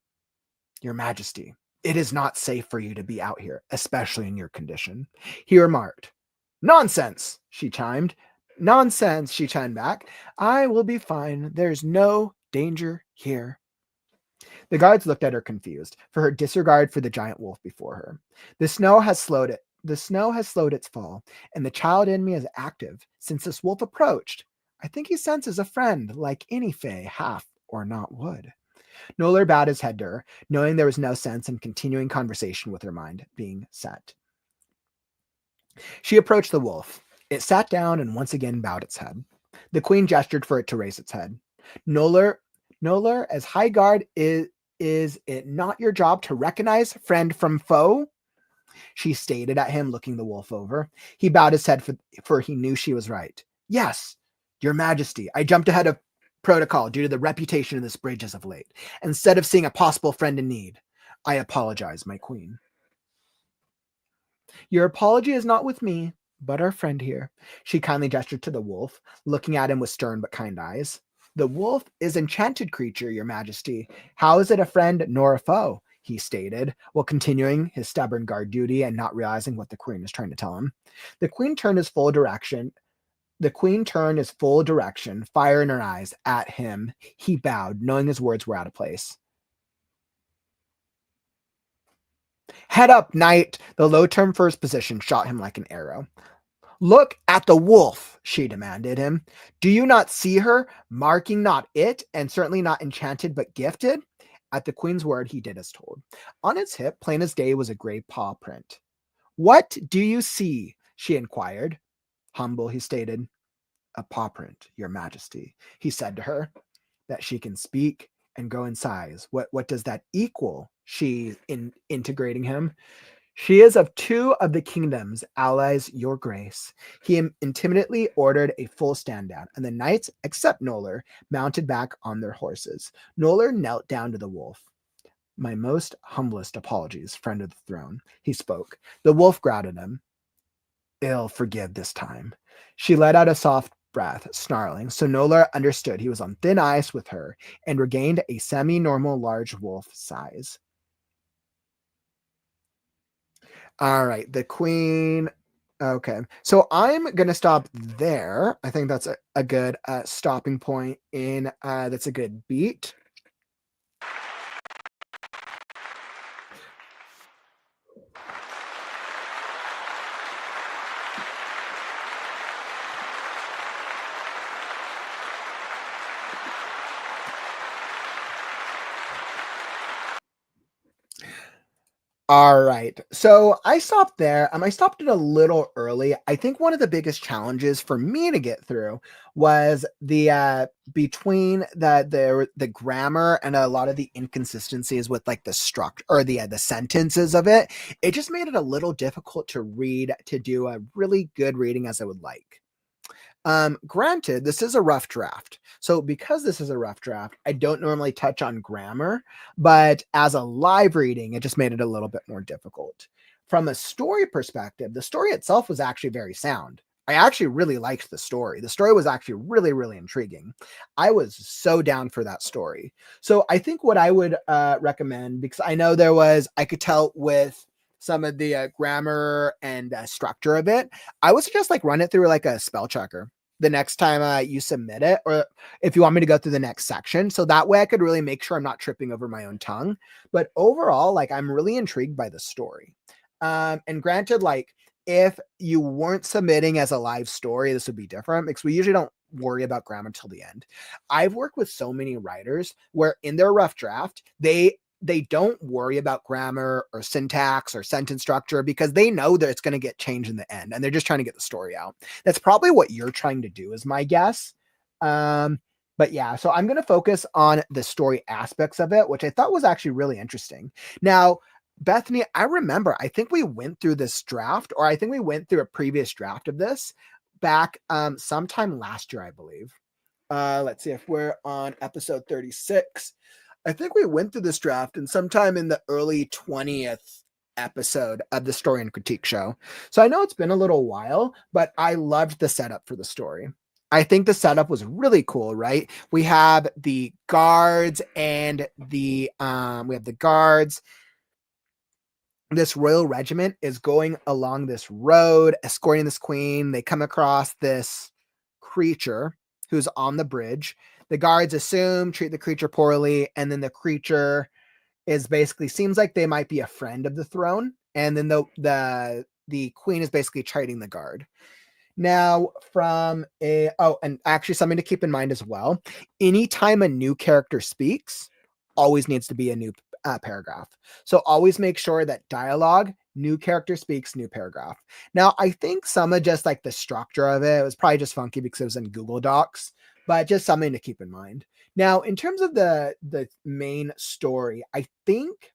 "Your Majesty, it is not safe for you to be out here, especially in your condition," he remarked. "Nonsense," she chimed. "Nonsense," she chimed back. "I will be fine. There's no danger here." The guards looked at her confused, for her disregard for the giant wolf before her. The snow has slowed its fall, and the child in me is active since this wolf approached. I think he senses a friend, like any fae, half or not would. Noller bowed his head to her, knowing there was no sense in continuing conversation with her mind being set. She approached the wolf. It sat down and once again bowed its head. The queen gestured for it to raise its head. Noller, as high guard, is it not your job to recognize friend from foe?" she stated at him, looking the wolf over. He bowed his head, for he knew she was right. "Yes, Your Majesty, I jumped ahead of protocol due to the reputation of this bridge as of late. Instead of seeing a possible friend in need, I apologize, my queen." "Your apology is not with me, but our friend here." She kindly gestured to the wolf, looking at him with stern but kind eyes. "The wolf is an enchanted creature, Your Majesty. How is it a friend nor a foe?" he stated, while continuing his stubborn guard duty and not realizing what the queen was trying to tell him. The queen turned his full direction, fire in her eyes, at him. He bowed, knowing his words were out of place. "Head up, knight!" The low-term first position shot him like an arrow. "Look at the wolf," she demanded him. "Do you not see her, marking not it, and certainly not enchanted but gifted?" At the queen's word, he did as told. On its hip, plain as day, was a gray paw print. "What do you see?" she inquired. Humble, he stated. "A paw print, Your Majesty," he said to her. "That she can speak and grow in size. What does that equal?" She integrating him. She is of 2 of the kingdoms, allies, your grace. He intimately ordered a full stand down, and the knights, except Noller, mounted back on their horses. Noller knelt down to the wolf. My most humblest apologies, friend of the throne, he spoke. The wolf growled at him. Ill forgive this time. She let out a soft breath, snarling, so Noller understood he was on thin ice with her and regained a semi-normal large wolf size. All right, the queen. Okay, so I'm gonna stop there. I think that's a good stopping point in that's a good beat. All right. So I stopped there. I stopped it a little early. I think one of the biggest challenges for me to get through was the between the grammar and a lot of the inconsistencies with like the structure or the sentences of it. It just made it a little difficult to read to do a really good reading as I would like. Granted, this is a rough draft. So because this is a rough draft, I don't normally touch on grammar, but as a live reading, it just made it a little bit more difficult. From a story perspective, the story itself was actually very sound. I actually really liked the story. The story was actually really, really intriguing. I was so down for that story. So I think what I would recommend, because I know I could tell with some of the grammar and structure of it, I would suggest like run it through like a spell checker the next time you submit it, or if you want me to go through the next section. So that way I could really make sure I'm not tripping over my own tongue. But overall, like I'm really intrigued by the story. And granted, like if you weren't submitting as a live story, this would be different because we usually don't worry about grammar till the end. I've worked with so many writers where in their rough draft, they don't worry about grammar or syntax or sentence structure because they know that it's going to get changed in the end and they're just trying to get the story out. That's probably what you're trying to do is my guess. But yeah, so I'm going to focus on the story aspects of it, which I thought was actually really interesting. Now, Bethany, I remember, I think we went through this draft, or I think we went through a previous draft of this back sometime last year, I believe. Let's see if we're on episode 36. I think we went through this draft and sometime in the early 20th episode of the Story and Critique show. So I know it's been a little while, but I loved the setup for the story. I think the setup was really cool, right? We have the guards and we have the guards. This royal regiment is going along this road, escorting this queen. They come across this creature who's on the bridge. The guards treat the creature poorly, and then the creature is basically seems like they might be a friend of the throne, and then the queen is basically chiding the guard. Now, and actually something to keep in mind as well, anytime a new character speaks, always needs to be a new paragraph. So always make sure that dialogue, new character speaks, new paragraph. Now, I think some of just like the structure of it was probably just funky because it was in Google Docs, but just something to keep in mind. Now, in terms of the main story, I think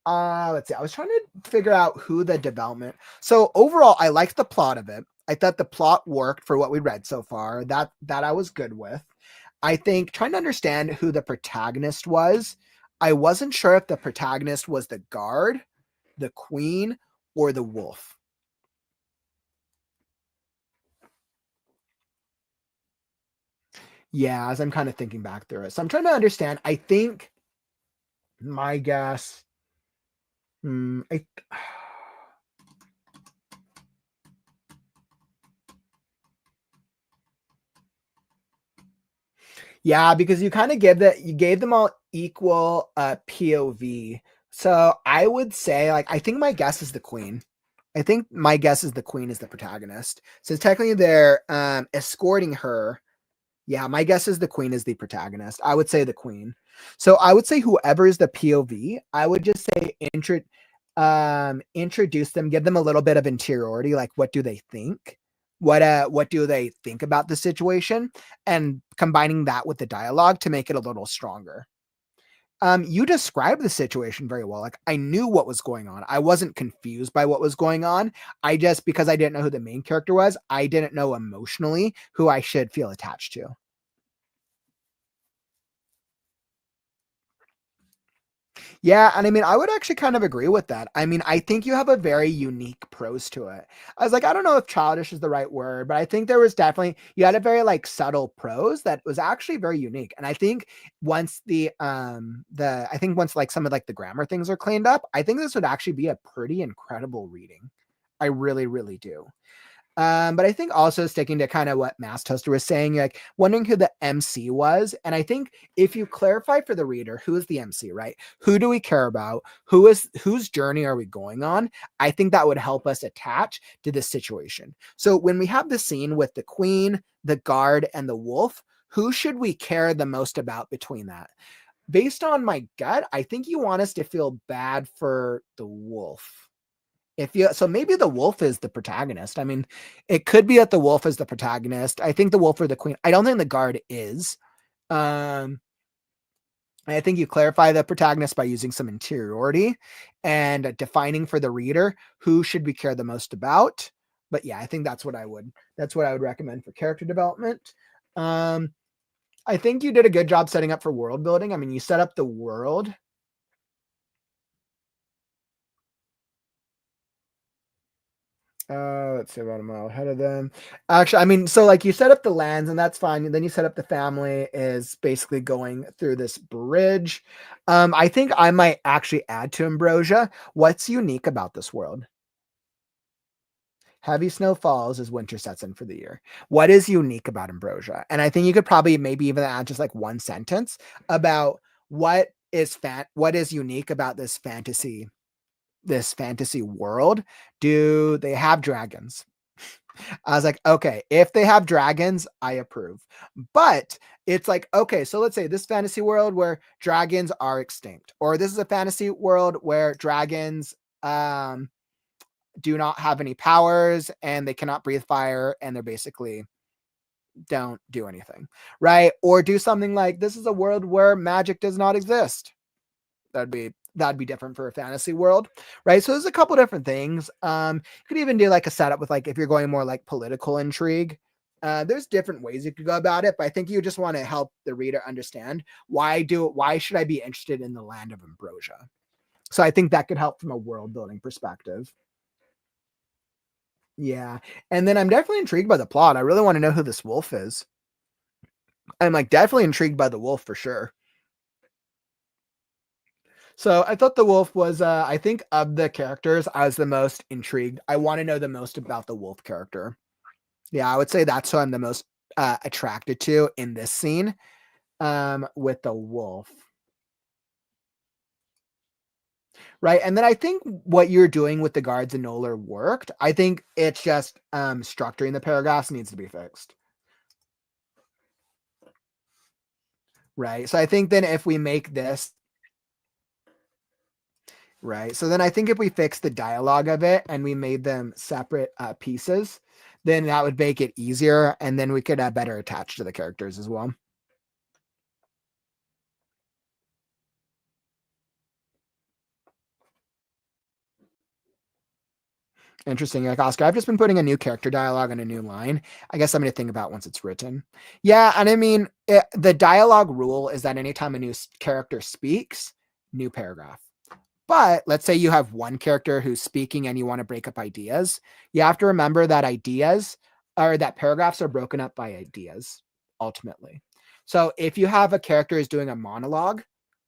let's see. I was trying to figure out who the development. So overall, I liked the plot of it. I thought the plot worked for what we read so far. That I was good with. I think trying to understand who the protagonist was. I wasn't sure if the protagonist was the guard, the queen, or the wolf. Yeah, as I'm kind of thinking back through it. So I'm trying to understand. I think my guess. I Yeah, because you kind of you gave them all equal POV. So I would say, like, I think my guess is the queen. I think my guess is the queen is the protagonist. So technically they're escorting her. Yeah, my guess is the queen is the protagonist. I would say the queen. So I would say whoever is the POV, I would just say introduce them, give them a little bit of interiority, like what do they think? What do they think about the situation? And combining that with the dialogue to make it a little stronger. You described the situation very well. Like, I knew what was going on. I wasn't confused by what was going on. I just, because I didn't know who the main character was, I didn't know emotionally who I should feel attached to. Yeah, and I mean, I would actually kind of agree with that. I mean, I think you have a very unique prose to it. I was like, I don't know if childish is the right word, but I think there was definitely, you had a very like subtle prose that was actually very unique. And I think once I think once like some of like the grammar things are cleaned up, I think this would actually be a pretty incredible reading. I really, really do. But I think also sticking to kind of what Mass Toaster was saying, like wondering who the MC was. And I think if you clarify for the reader who is the MC, right? Who do we care about? Whose journey are we going on? I think that would help us attach to this situation. So when we have the scene with the queen, the guard, and the wolf, who should we care the most about between that? Based on my gut, I think you want us to feel bad for the wolf. So maybe the wolf is the protagonist. I mean, it could be that the wolf is the protagonist. I think the wolf or the queen. I don't think the guard is. Um, I think you clarify the protagonist by using some interiority and defining for the reader who should we care the most about. But yeah, I think that's what I would recommend for character development. Um, I think you did a good job setting up for world building. I mean, you set up the world. Let's say about a mile ahead of them. Actually, I mean, so like you set up the lands and that's fine. And then you set up the family is basically going through this bridge. I think I might actually add to Ambrosia. What's unique about this world? Heavy snow falls as winter sets in for the year. What is unique about Ambrosia? And I think you could probably maybe even add just like one sentence about what is unique about this fantasy world. Do they have dragons? I was like, okay, if they have dragons, I approve. But it's like, okay, so let's say this fantasy world where dragons are extinct, or this is a fantasy world where dragons do not have any powers and they cannot breathe fire and they're basically don't do anything, right? Or do something like this is a world where magic does not exist. That'd be different for a fantasy world, right? So there's a couple different things. You could even do like a setup with like if you're going more like political intrigue. There's different ways you could go about it, but I think you just want to help the reader understand why should I be interested in the land of Ambrosia? So I think that could help from a world building perspective. Yeah. And then I'm definitely intrigued by the plot. I really want to know who this wolf is. I'm like definitely intrigued by the wolf for sure. So I thought the wolf was, I think of the characters, I was the most intrigued. I want to know the most about the wolf character. Yeah, I would say that's who I'm the most attracted to in this scene with the wolf. Right. And then I think what you're doing with the guards and Noller worked. I think it's just structuring the paragraphs needs to be fixed. Right. So I think then if we make this right. So then I think if we fix the dialogue of it and we made them separate pieces, then that would make it easier. And then we could better attach to the characters as well. Interesting. Like Oscar, I've just been putting a new character dialogue on a new line. I guess something to think about once it's written. Yeah. And I mean, the dialogue rule is that anytime a new character speaks, new paragraph. But let's say you have one character who's speaking and you want to break up ideas. You have to remember that that paragraphs are broken up by ideas ultimately. So if you have a character who's doing a monologue,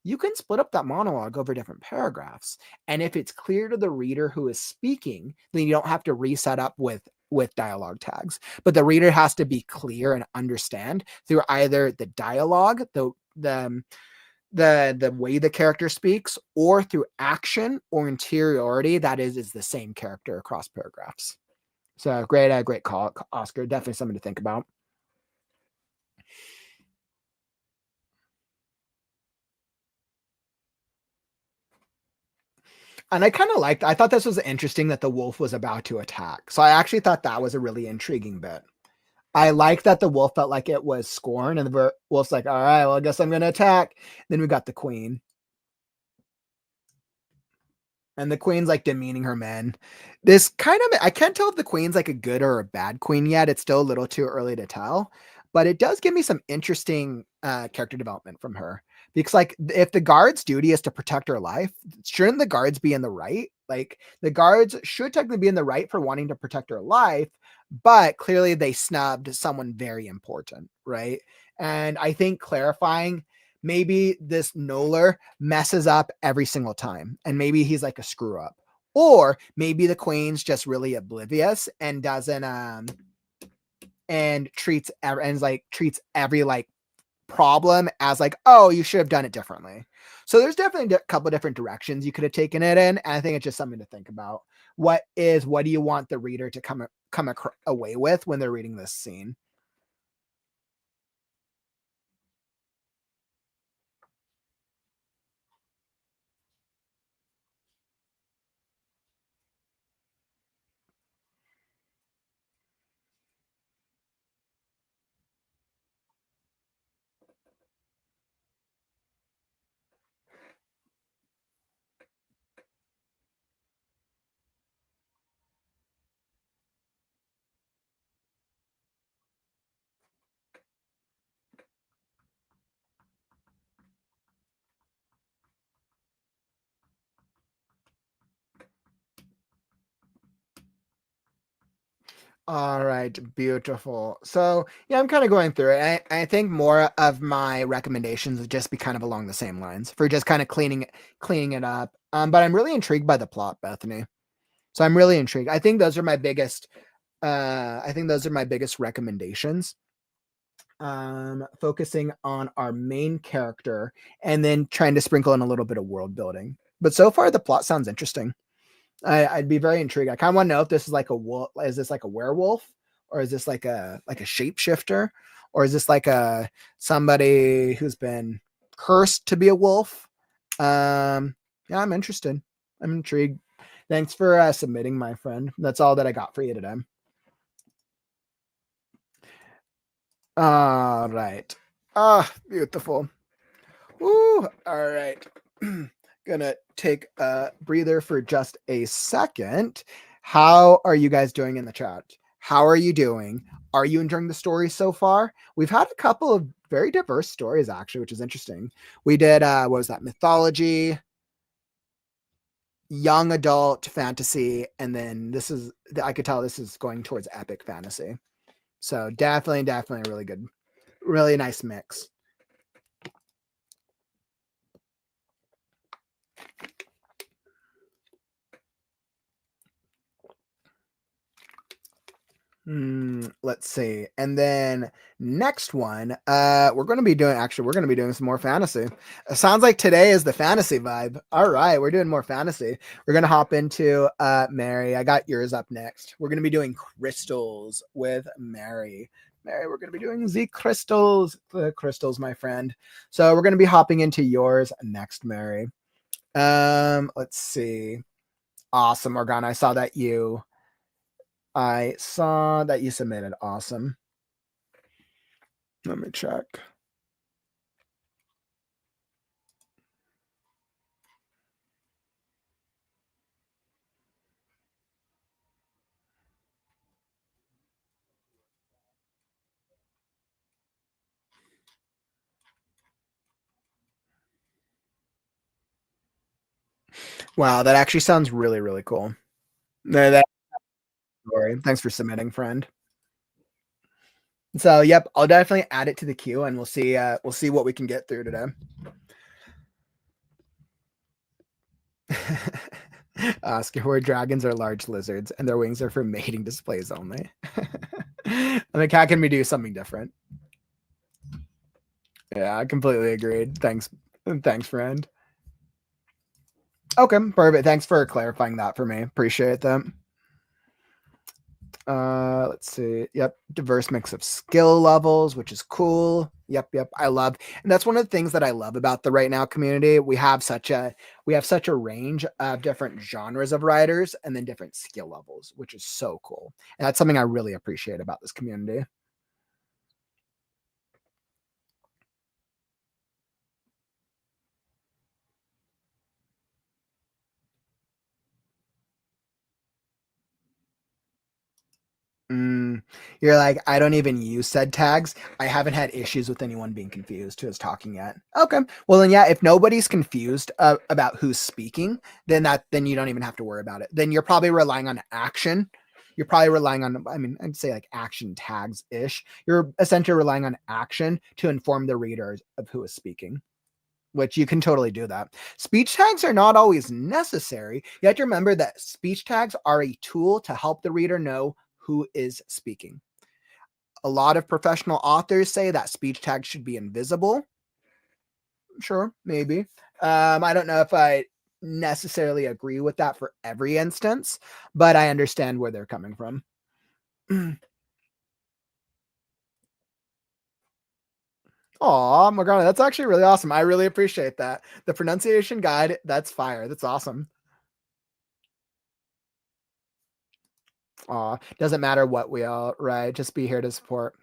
you can split up that monologue over different paragraphs. And if it's clear to the reader who is speaking, then you don't have to reset up with dialogue tags. But the reader has to be clear and understand through either the dialogue, the way the character speaks, or through action or interiority that is the same character across paragraphs. So great call, Oscar. Definitely something to think about. And I thought this was interesting that the wolf was about to attack. So I actually thought that was a really intriguing bit. I like that the wolf felt like it was scorn and the wolf's like, all right, well, I guess I'm going to attack. Then we got the queen. And the queen's like demeaning her men. This kind of, I can't tell if the queen's like a good or a bad queen yet. It's still a little too early to tell, but it does give me some interesting character development from her. Because like if the guard's duty is to protect her life, shouldn't the guards be in the right? Like the guards should technically be in the right for wanting to protect her life, but clearly they snubbed someone very important, right? And I think clarifying, maybe this Noller messes up every single time, and maybe he's like a screw up, or maybe the queen's just really oblivious and doesn't and treats every like problem as like, oh, you should have done it differently. So there's definitely a couple different directions you could have taken it in, and I think it's just something to think about. What do you want the reader to come away with when they're reading this scene? All right, beautiful. So yeah, I'm kind of going through it. I think more of my recommendations would just be kind of along the same lines for just kind of cleaning it up. But I'm really intrigued by the plot, Bethany. So I'm really intrigued. I think those are my biggest. I think those are my biggest recommendations. Focusing on our main character and then trying to sprinkle in a little bit of world building. But so far, the plot sounds interesting. I'd be very intrigued. I kind of want to know if this is like a wolf. Is this like a werewolf, or is this like a shapeshifter, or is this like a somebody who's been cursed to be a wolf? Yeah, I'm interested. I'm intrigued. Thanks for submitting, my friend. That's all that I got for you today. All right. Ah, beautiful. Woo. All right. Gonna take a breather for just a second. How are you guys doing in the chat? How are you doing? Are you enjoying the story so far? We've had a couple of very diverse stories, actually, which is interesting. We did, what was that? Mythology, young adult fantasy, and then this is, I could tell this is going towards epic fantasy. So definitely really good, really nice mix. Let's see. And then next one, we're going to be doing some more fantasy. It sounds like today is the fantasy vibe. All right, we're doing more fantasy. We're going to hop into Mary. I got yours up next. We're going to be doing crystals with Mary. Mary, we're going to be doing the crystals, my friend. So we're going to be hopping into yours next, Mary. Let's see. Awesome, Morgana. I saw that you submitted. Awesome. Let me check. Wow, that actually sounds really, really cool. No, that story. Thanks for submitting, friend. So, yep, I'll definitely add it to the queue, and we'll see what we can get through today. Oscar, where dragons are large lizards, and their wings are for mating displays only. I mean, how can we do something different? Yeah, I completely agreed. Thanks, friend. Okay, perfect. Thanks for clarifying that for me. Appreciate that. Let's see. Yep, diverse mix of skill levels, which is cool. Yep. I love, and that's one of the things that I love about the WriteNow community. We have such a range of different genres of writers and then different skill levels, which is so cool. And that's something I really appreciate about this community. You're like, I don't even use said tags. I haven't had issues with anyone being confused who is talking yet. Okay. Well, then, yeah, if nobody's confused about who's speaking, then you don't even have to worry about it. Then you're probably relying on action. You're probably relying on, I mean, I'd say like action tags ish. You're essentially relying on action to inform the readers of who is speaking, which you can totally do that. Speech tags are not always necessary. You have to remember that speech tags are a tool to help the reader know who is speaking. A lot of professional authors say that speech tags should be invisible. Sure, maybe. I don't know if I necessarily agree with that for every instance, but I understand where they're coming from. Aw, Morgana, that's actually really awesome. I really appreciate that. The pronunciation guide, that's fire. That's awesome. Aw, doesn't matter what we all, right? Just be here to support.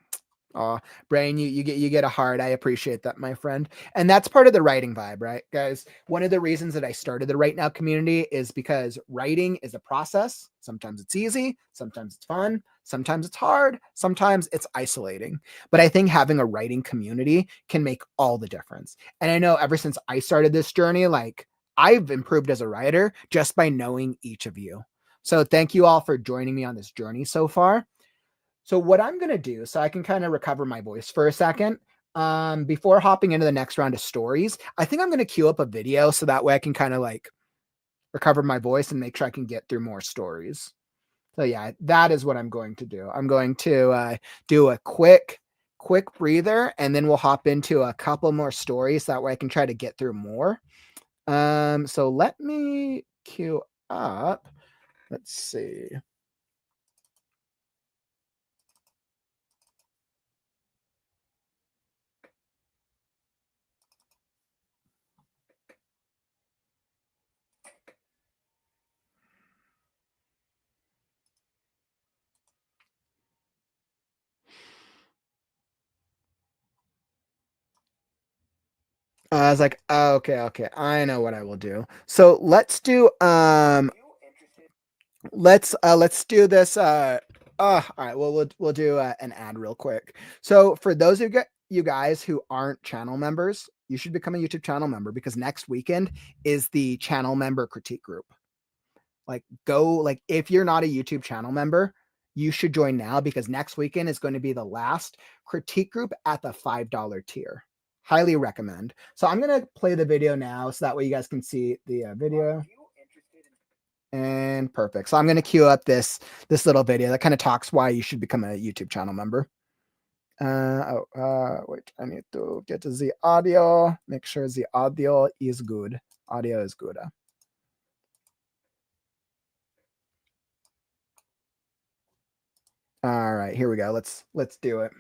Aw, Brain, you get a heart. I appreciate that, my friend. And that's part of the writing vibe, right, guys? One of the reasons that I started the WriteNow community is because writing is a process. Sometimes it's easy, sometimes it's fun, sometimes it's hard, sometimes it's isolating. But I think having a writing community can make all the difference. And I know ever since I started this journey, like I've improved as a writer just by knowing each of you. So thank you all for joining me on this journey so far. So what I'm going to do, so I can kind of recover my voice for a second, before hopping into the next round of stories, I think I'm going to queue up a video so that way I can kind of like recover my voice and make sure I can get through more stories. So yeah, that is what I'm going to do. I'm going to do a quick breather, and then we'll hop into a couple more stories. That way I can try to get through more. So let me queue up. Let's see. I was like, oh, okay, I know what I will do. So let's do let's do this all right, well we'll do an ad real quick. So for those of you guys who aren't channel members, you should become a YouTube channel member, because next weekend is the channel member critique group. Like if you're not a YouTube channel member, you should join now, because next weekend is going to be the last critique group at the $5 tier. Highly recommend. So I'm going to play the video now so that way you guys can see the video. And perfect. So I'm going to queue up this little video that kind of talks why you should become a YouTube channel member. Wait, I need to get to the audio. Make sure the audio is good. Audio is good. All right, here we go. Let's do it.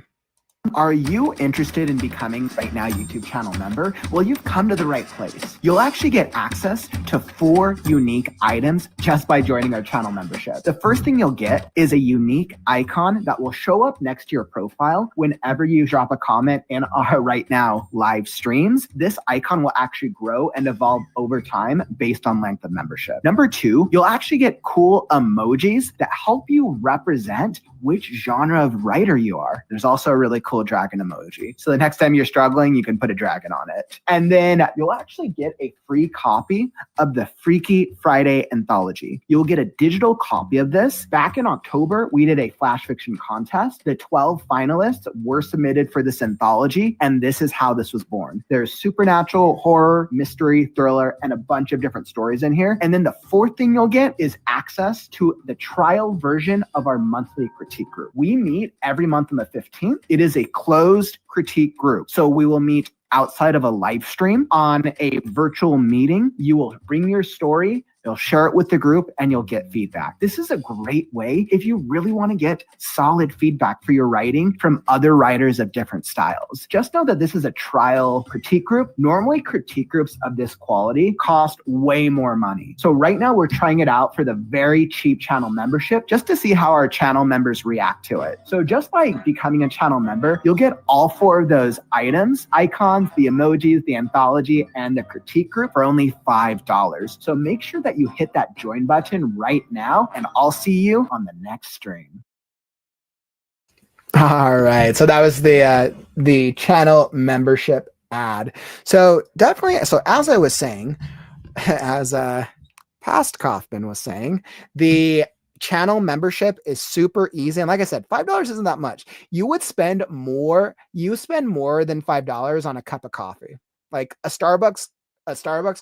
Are you interested in becoming WriteNow YouTube channel member? Well, you've come to the right place. You'll actually get access to 4 unique items just by joining our channel membership. The first thing you'll get is a unique icon that will show up next to your profile whenever you drop a comment in our WriteNow live streams. This icon will actually grow and evolve over time based on length of membership. Number 2, you'll actually get cool emojis that help you represent which genre of writer you are. There's also a really cool dragon emoji. So the next time you're struggling, you can put a dragon on it. And then you'll actually get a free copy of the Freaky Friday anthology. You'll get a digital copy of this. Back in October, we did a flash fiction contest. The 12 finalists were submitted for this anthology, and this is how this was born. There's supernatural, horror, mystery, thriller, and a bunch of different stories in here. And then the 4th thing you'll get is access to the trial version of our monthly critique group. We meet every month on the 15th. It is a closed critique group. So we will meet outside of a live stream on a virtual meeting. You will bring your story, you'll share it with the group, and you'll get feedback. This is a great way if you really want to get solid feedback for your writing from other writers of different styles. Just know that this is a trial critique group. Normally, critique groups of this quality cost way more money. So right now, we're trying it out for the very cheap channel membership just to see how our channel members react to it. So just by becoming a channel member, you'll get all 4 of those items, icons, the emojis, the anthology, and the critique group for only $5. So make sure that you hit that join button right now, and I'll see you on the next stream. All right. So that was the channel membership ad. So definitely. So as I was saying, as past Kauffman was saying, the channel membership is super easy. And like I said, $5 isn't that much. You would spend more. You spend more than $5 on a cup of coffee. Like a Starbucks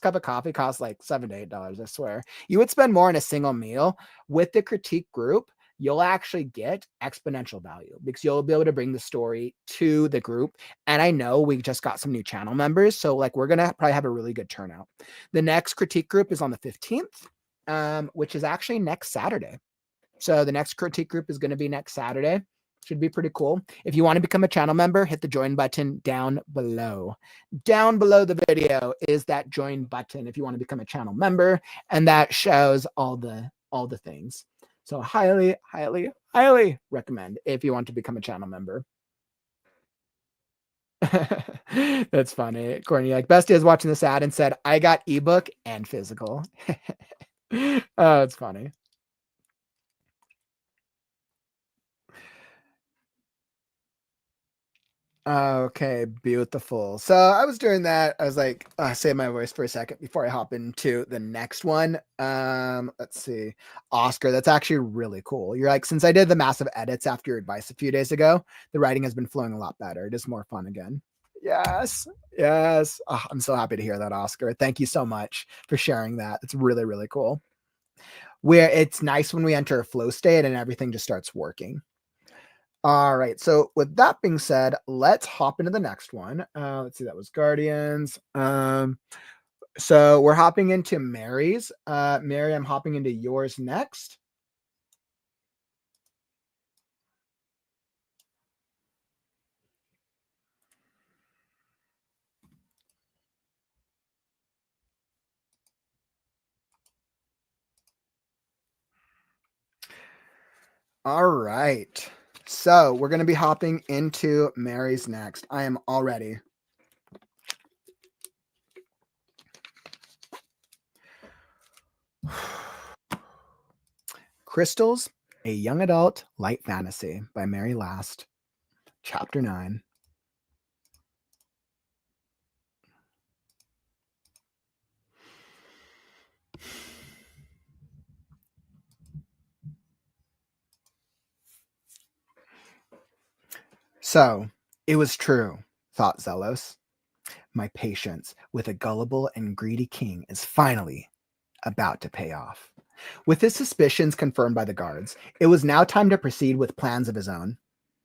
cup of coffee costs like $7 to $8. I swear. You would spend more on a single meal. With the critique group, you'll actually get exponential value because you'll be able to bring the story to the group. And I know we just got some new channel members, so like we're gonna probably have a really good turnout. The next critique group is on the 15th, which is actually next Saturday. So the next critique group is going to be next Saturday. Should be pretty cool. If you want to become a channel member, hit the join button down below. Down below the video is that join button if you want to become a channel member, and that shows all the things. So highly, highly, highly recommend if you want to become a channel member. That's funny. Courtney, like Bestie is watching this ad and said, I got ebook and physical. Oh, it's funny. Okay, beautiful. So I was doing that. I was like, save my voice for a second before I hop into the next one. Let's see. Oscar, that's actually really cool. You're like, since I did the massive edits after your advice a few days ago, the writing has been flowing a lot better. It is more fun again. Yes. Yes. Oh, I'm so happy to hear that, Oscar. Thank you so much for sharing that. It's really, really cool. Where it's nice when we enter a flow state and everything just starts working. All right. So with that being said, let's hop into the next one. Let's see. That was Guardians. So we're hopping into Mary's. Mary, I'm hopping into yours next. All right. So we're going to be hopping into Mary's next. I am all ready. Crystals, a young adult light fantasy by Mary Last, chapter 9. So it was true, thought Zelos. My patience with a gullible and greedy king is finally about to pay off. With his suspicions confirmed by the guards, it was now time to proceed with plans of his own.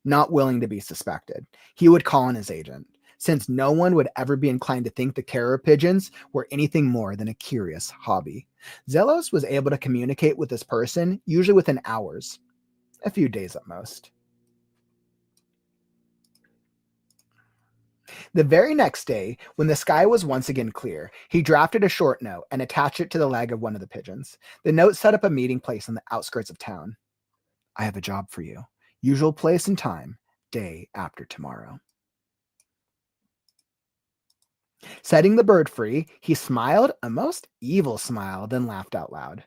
Not willing to be suspected, he would call on his agent, since no one would ever be inclined to think the carrier pigeons were anything more than a curious hobby. Zelos was able to communicate with this person usually within hours, a few days at most. The very next day, when the sky was once again clear, he drafted a short note and attached it to the leg of one of the pigeons. The note set up a meeting place on the outskirts of town. I have a job for you. Usual place and time, day after tomorrow. Setting the bird free, he smiled a most evil smile, then laughed out loud.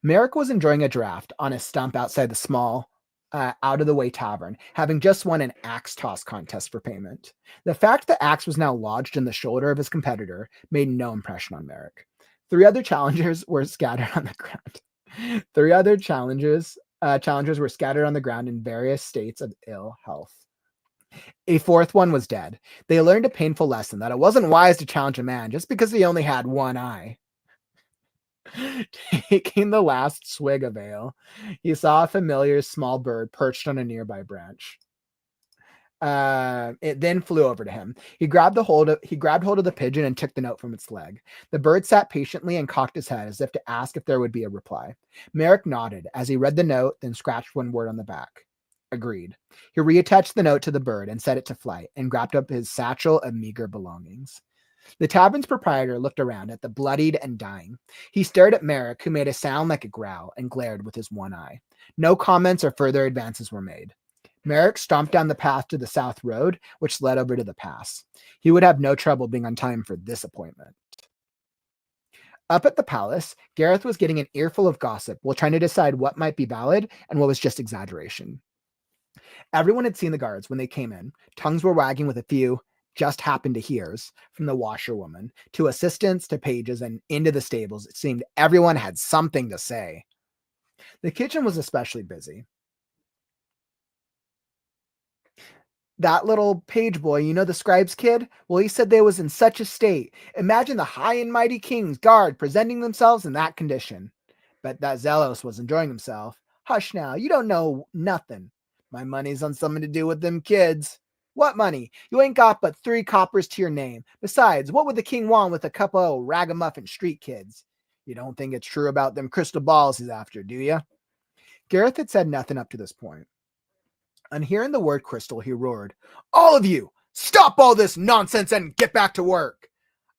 Merrick was enjoying a draft on a stump outside the small, out of the way tavern, having just won an axe toss contest for payment. The fact the axe was now lodged in the shoulder of his competitor made no impression on Merrick. Three other challengers were scattered on the ground. Three other challengers were scattered on the ground in various states of ill health. A fourth one was dead. They learned a painful lesson that it wasn't wise to challenge a man just because he only had one eye. Taking the last swig of ale, he saw a familiar small bird perched on a nearby branch. It then flew over to him. He grabbed hold of the pigeon and took the note from its leg. The bird sat patiently and cocked his head as if to ask if there would be a reply. Merrick nodded as he read the note, then scratched one word on the back. Agreed. He reattached the note to the bird and set it to flight, and grabbed up his satchel of meager belongings. The tavern's proprietor looked around at the bloodied and dying. He stared at Merrick, who made a sound like a growl, and glared with his one eye. No comments or further advances were made. Merrick stomped down the path to the south road, which led over to the pass. He would have no trouble being on time for this appointment. Up at the palace, Gareth was getting an earful of gossip while trying to decide what might be valid and what was just exaggeration. Everyone had seen the guards when they came in. Tongues were wagging with a few just happened to hears, from the washerwoman to assistants to pages and into the stables. It seemed everyone had something to say. The kitchen was especially busy. That little page boy, the scribe's kid? Well, he said they was in such a state. Imagine the high and mighty king's guard presenting themselves in that condition. Bet that Zelos was enjoying himself. Hush now, you don't know nothing. My money's on something to do with them kids. What money? You ain't got but 3 coppers to your name. Besides, what would the king want with a couple of ragamuffin street kids? You don't think it's true about them crystal balls he's after, do you? Gareth had said nothing up to this point. On hearing the word crystal, he roared, "All of you, stop all this nonsense and get back to work.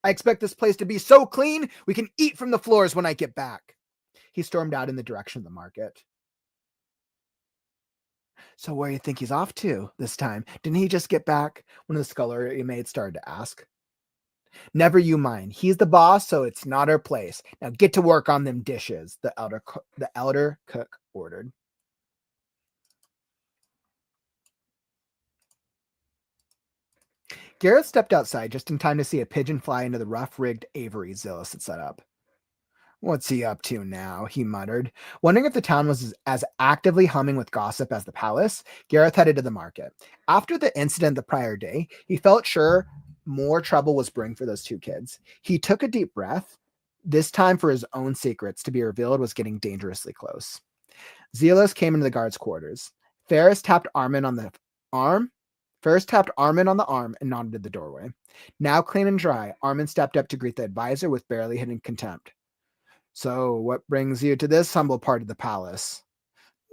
I expect this place to be so clean we can eat from the floors when I get back." He stormed out in the direction of the market. So where do you think he's off to this time? Didn't he just get back? One of the scullery maids started to ask. Never you mind. He's the boss, so it's not our place. Now get to work on them dishes, the elder cook ordered. Gareth stepped outside just in time to see a pigeon fly into the rough-rigged aviary Zillis had set up. What's he up to now? He muttered. Wondering if the town was as actively humming with gossip as the palace, Gareth headed to the market. After the incident the prior day, he felt sure more trouble was brewing for those 2 kids. He took a deep breath. This time for his own secrets to be revealed was getting dangerously close. Zelos came into the guards' quarters. Ferris tapped Armin on the arm and nodded at the doorway. Now clean and dry, Armin stepped up to greet the advisor with barely hidden contempt. So, what brings you to this humble part of the palace?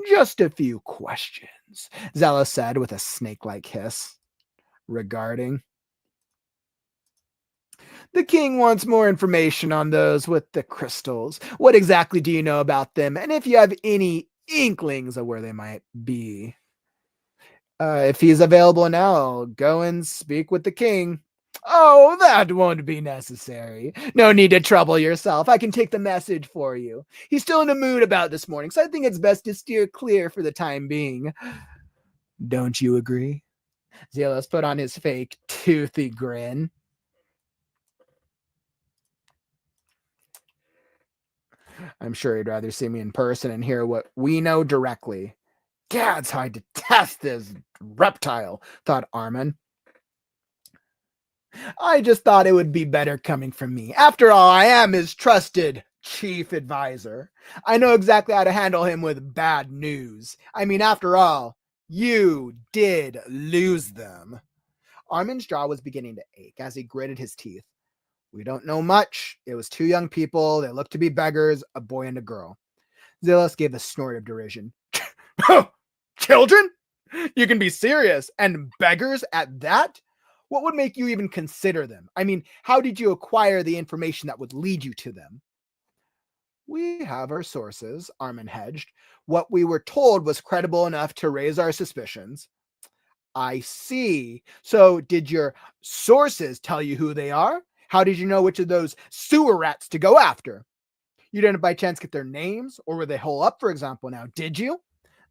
Just a few questions, Zelos said with a snake-like hiss. Regarding? The king wants more information on those with the crystals. What exactly do you know about them? And if you have any inklings of where they might be? If he's available now, I'll go and speak with the king. Oh, that won't be necessary. No need to trouble yourself. I can take the message for you. He's still in a mood about this morning, so I think it's best to steer clear for the time being. Don't you agree? Zelos put on his fake, toothy grin. I'm sure he'd rather see me in person and hear what we know directly. Gads, how I detest this reptile, thought Armin. I just thought it would be better coming from me. After all, I am his trusted chief advisor. I know exactly how to handle him with bad news. I mean, after all, you did lose them. Armin's jaw was beginning to ache as he gritted his teeth. We don't know much. It was 2 young people. They looked to be beggars, a boy and a girl. Zelos gave a snort of derision. Children? You can be serious. And beggars at that? What would make you even consider them? I mean, how did you acquire the information that would lead you to them? We have our sources, Armin hedged. What we were told was credible enough to raise our suspicions. I see. So did your sources tell you who they are? How did you know which of those sewer rats to go after? You didn't by chance get their names, or were they hole up, for example, now, did you?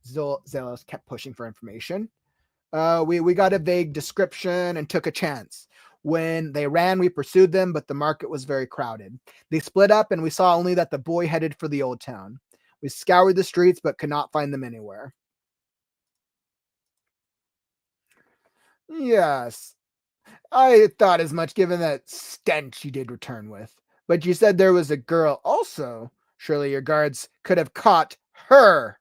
Zelos kept pushing for information. We got a vague description and took a chance. When they ran, we pursued them, but the market was very crowded. They split up, and we saw only that the boy headed for the old town. We scoured the streets, but could not find them anywhere. Yes, I thought as much given that stench you did return with. But you said there was a girl also. Surely your guards could have caught her.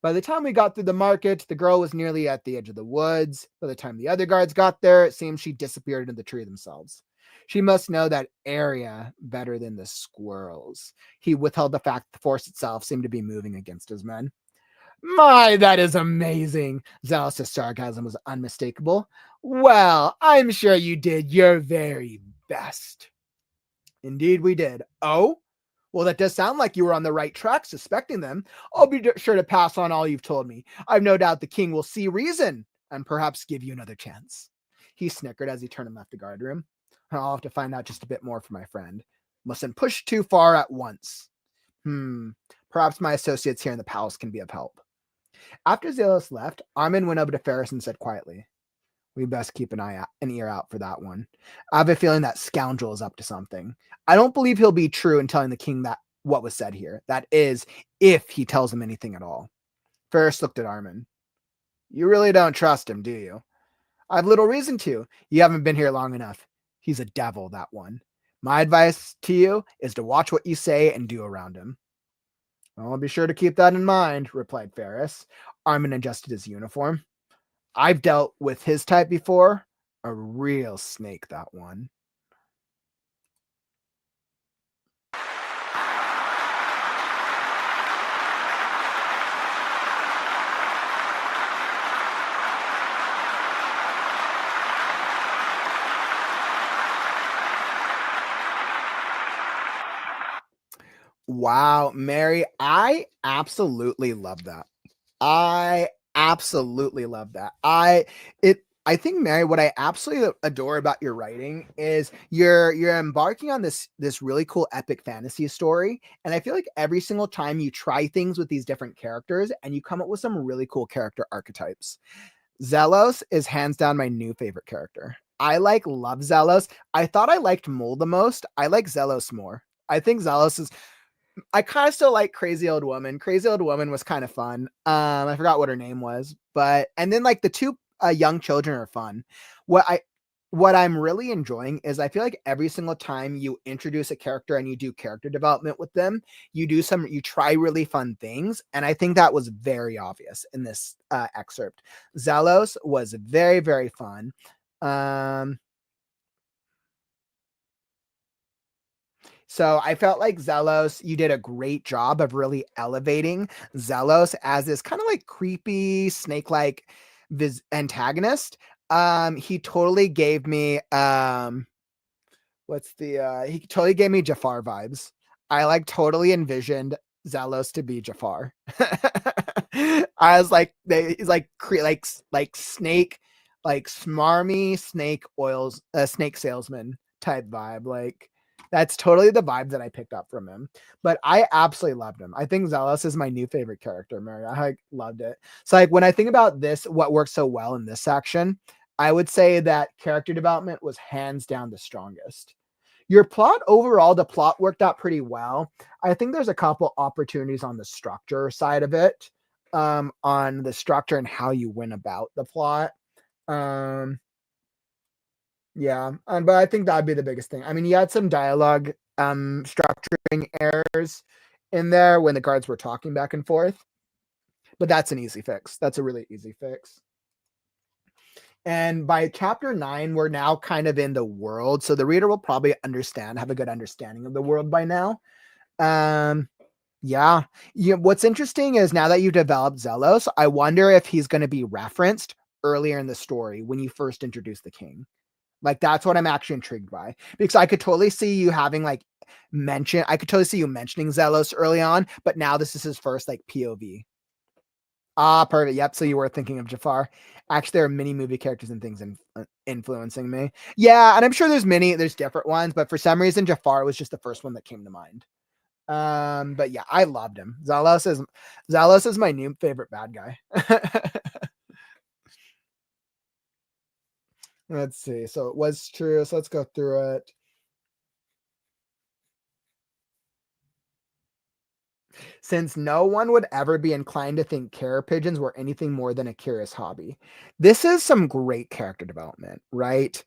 By the time we got through the market, the girl was nearly at the edge of the woods. By the time the other guards got there, it seemed she disappeared into the tree themselves. She must know that area better than the squirrels. He withheld the fact the force itself seemed to be moving against his men. My, that is amazing. Zealous' sarcasm was unmistakable. Well, I'm sure you did your very best. Indeed, we did. Oh? Well, that does sound like you were on the right track suspecting them. I'll be sure to pass on all you've told me. I've no doubt the king will see reason and perhaps give you another chance. He snickered as he turned and left the guard room. I'll have to find out just a bit more from my friend. Mustn't push too far at once. Perhaps my associates here in the palace can be of help. After Zelos left, Armin went over to Ferris and said quietly, "We best keep an ear out for that one. I have a feeling that scoundrel is up to something. I don't believe he'll be true in telling the king that what was said here. That is, if he tells him anything at all." Ferris looked at Armin. "You really don't trust him, do you?" "I've little reason to. You haven't been here long enough. He's a devil, that one. My advice to you is to watch what you say and do around him." "I'll be sure to keep that in mind," replied Ferris. Armin adjusted his uniform. "I've dealt with his type before. A real snake, that one." Wow, Mary, I absolutely love that. I absolutely love that. I think, Mary, what I absolutely adore about your writing is you're embarking on this really cool epic fantasy story. And I feel like every single time you try things with these different characters and you come up with some really cool character archetypes. Zelos is hands down my new favorite character. I love Zelos. I thought I liked Mole the most. I like Zelos more. I think Zelos is I kind of still like Crazy Old Woman. Crazy Old Woman was kind of fun. I forgot what her name was, but and then like the two young children are fun. What I what I'm really enjoying is I feel like every single time you introduce a character and you do character development with them, you try really fun things, and I think that was very obvious in this excerpt. Zelos was very very fun. Um, So I felt like Zelos, you did a great job of really elevating Zelos as this kind of like creepy snake-like antagonist. He totally gave me he totally gave me Jafar vibes. I like totally envisioned Zelos to be Jafar. I was like, he's like like snake, like smarmy snake oils, snake salesman type vibe. Like that's totally the vibe that I picked up from him. But I absolutely loved him. I think Zelos is my new favorite character, Mary. I like, loved it. So like when I think about this, what works so well in this section, I would say that character development was hands down the strongest. Your plot overall, the plot worked out pretty well. I think there's a couple opportunities on the structure side of it, on the structure and how you went about the plot. Um, yeah, but I think that'd be the biggest thing. I mean, you had some dialogue, structuring errors in there when the guards were talking back and forth, but that's an easy fix. That's a really easy fix. And by chapter 9, we're now kind of in the world. So the reader will probably have a good understanding of the world by now. Um, yeah. What's interesting is now that you've developed Zelos, I wonder if he's going to be referenced earlier in the story when you first introduce the king. Like that's what I'm actually intrigued by because I could totally see you having I could totally see you mentioning Zelos early on, but now this is his first like POV. Ah, perfect. Yep. So you were thinking of Jafar. Actually, there are many movie characters and things influencing me. Yeah, and I'm sure there's different ones, but for some reason, Jafar was just the first one that came to mind. But yeah, I loved him. Zelos is my new favorite bad guy. Let's see. So it was true. So let's go through it. Since no one would ever be inclined to think carrier pigeons were anything more than a curious hobby. This is some great character development, right?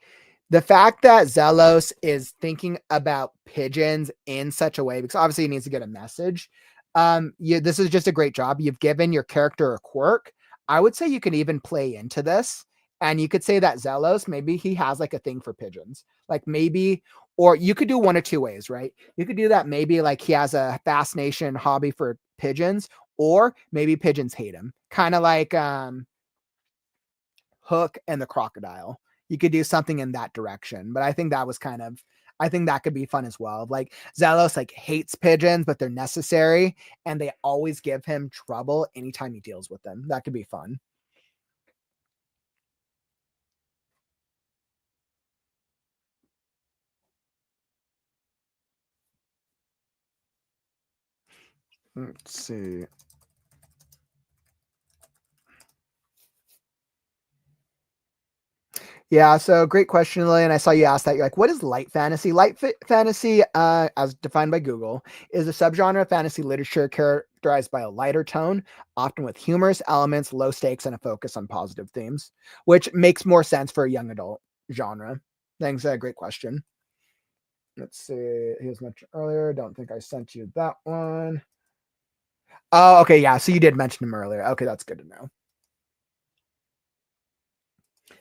The fact that Zelos is thinking about pigeons in such a way, because obviously he needs to get a message. This is just a great job. You've given your character a quirk. I would say you could even play into this. And you could say that Zelos, maybe he has like a thing for pigeons. Like maybe, or you could do one or two ways, right? You could do that maybe like he has a fascination hobby for pigeons, or maybe pigeons hate him. Kind of like Hook and the crocodile. You could do something in that direction. But I think that could be fun as well. Like Zelos like hates pigeons, but they're necessary and they always give him trouble anytime he deals with them. That could be fun. Let's see. Yeah, so great question, Lillian. I saw you ask that. You're like, what is light fantasy? Fantasy, as defined by Google, is a subgenre of fantasy literature characterized by a lighter tone, often with humorous elements, low stakes, and a focus on positive themes, which makes more sense for a young adult genre. Thanks, great question. Let's see. He was mentioned earlier. Don't think I sent you that one. Oh, okay, yeah. So you did mention him earlier. Okay, that's good to know.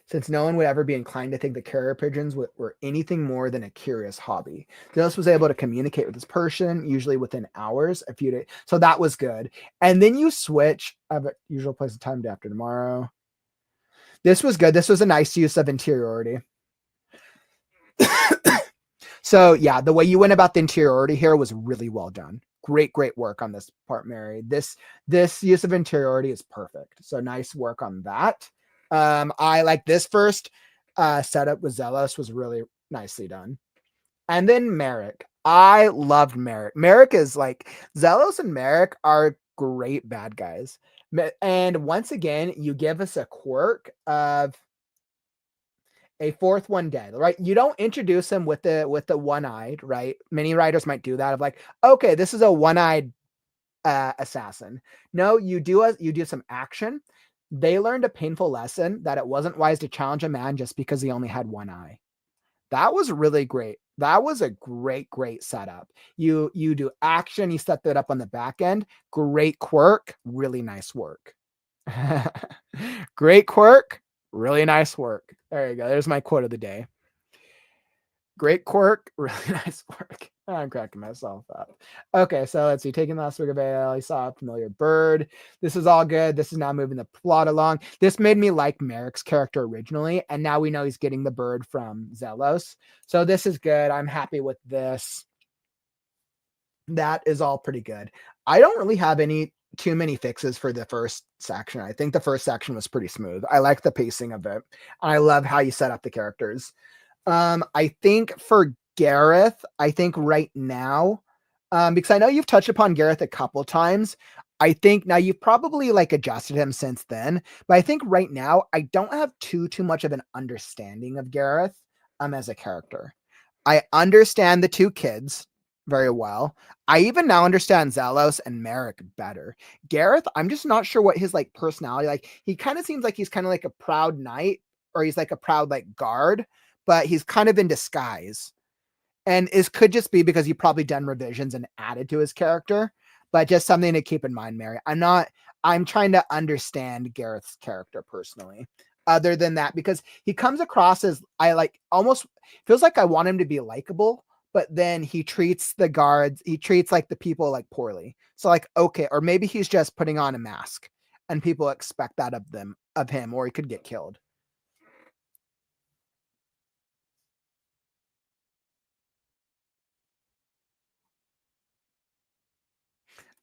Since no one would ever be inclined to think the carrier pigeons were anything more than a curious hobby. Dillis was able to communicate with this person, usually within hours, a few days. So that was good. And then you switch. I have a usual place of time day after tomorrow. This was good. This was a nice use of interiority. So yeah, the way you went about the interiority here was really well done. Great work on this part, Mary. This use of interiority is perfect. So nice work on that. I like this first setup with Zealous was really nicely done. And then Merrick. I loved Merrick. Merrick is like Zealous and Merrick are great bad guys. And once again, you give us a quirk of a fourth one dead, right? You don't introduce him with the one-eyed, right? Many writers might do that of like, okay, this is a one-eyed assassin. No, you do some action. They learned a painful lesson that it wasn't wise to challenge a man just because he only had one eye. That was really great. That was a great setup. You do action, you set that up on the back end. Great quirk, really nice work. Great quirk, really nice work. There you go. There's my quote of the day. Great quirk, really nice work. I'm cracking myself up. Okay, so let's see. Taking the last week of ale, he saw a familiar bird. This is all good. This is now moving the plot along. This made me like Merrick's character originally, and now we know he's getting the bird from Zelos. So this is good. I'm happy with this. That is all pretty good. I don't really have too many fixes for the first section. I think the first section was pretty smooth. I like the pacing of it. I love how you set up the characters. I think for Gareth, I think right now, because I know you've touched upon Gareth a couple times. I think now you've probably like adjusted him since then, but I think right now I don't have too much of an understanding of Gareth as a character. I understand the two kids very well. I even now understand Zelos and Merrick better. Gareth, I'm just not sure what his like personality like. He kind of seems like he's kind of like a proud knight, or he's like a proud like guard, but he's kind of in disguise. And it could just be because he probably done revisions and added to his character, but just something to keep in mind, Mary. I'm trying to understand Gareth's character personally. Other than that, because he comes across as I like almost feels like I want him to be likable, but then he treats he treats like the people like poorly. So like, okay, or maybe he's just putting on a mask and people expect that of him, or he could get killed.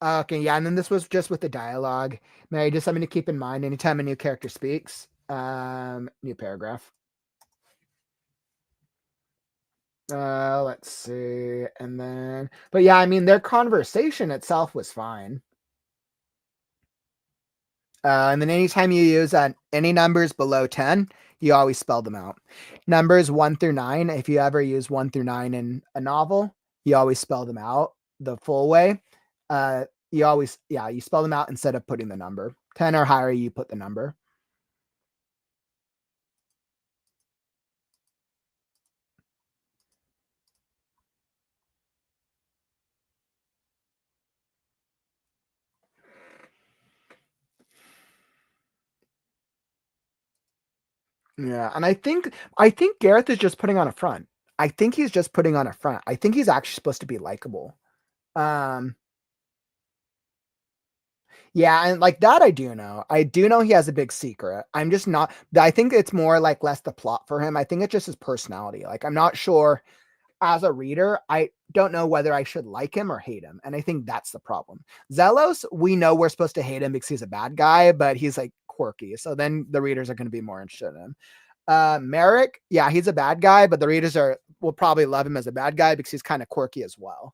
Okay, yeah, and then this was just with the dialogue. Mary, just something to keep in mind anytime a new character speaks. New paragraph. Let's see. And then, but yeah, I mean, their conversation itself was fine. And then anytime you use any numbers below 10, you always spell them out. Numbers 1 through 9, if you ever use 1 through 9 in a novel, you always spell them out the full way. You always, yeah, you spell them out instead of putting the number. 10 or higher, you put the number. Yeah, and I think Gareth is just putting on a front. I think he's just putting on a front. I think he's actually supposed to be likable. Um, yeah, and like that I do know. I do know he has a big secret. I'm just not I think it's more like less the plot for him. I think it's just his personality. Like I'm not sure as a reader, I don't know whether I should like him or hate him. And I think that's the problem. Zelos, we know we're supposed to hate him because he's a bad guy, but he's like quirky. So then the readers are going to be more interested in him. Merrick, yeah, he's a bad guy, but the readers will probably love him as a bad guy because he's kind of quirky as well.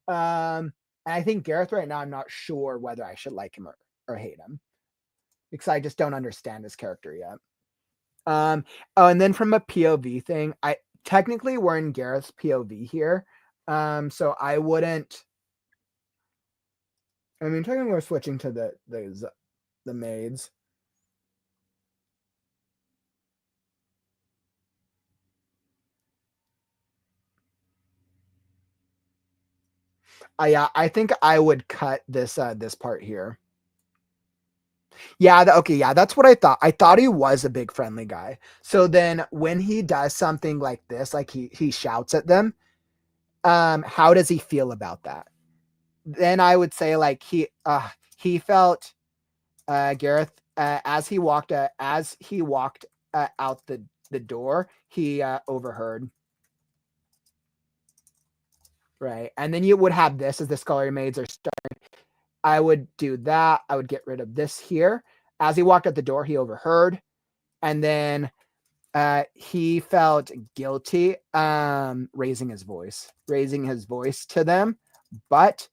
And I think Gareth right now, I'm not sure whether I should like him or hate him because I just don't understand his character yet. Oh, and then from a POV thing, technically we're in Gareth's POV here. So I wouldn't. I mean, technically we're switching to the maids. Yeah, I think I would cut this this part here. Yeah, okay, yeah, that's what I thought. I thought he was a big friendly guy. So then when he does something like this, like he shouts at them, how does he feel about that? Then I would say like he felt Gareth as he walked out the door, he overheard. Right. And then you would have this as the scullery maids are starting. I would do that. I would get rid of this here. As he walked out the door, he overheard. And then he felt guilty raising his voice to them. But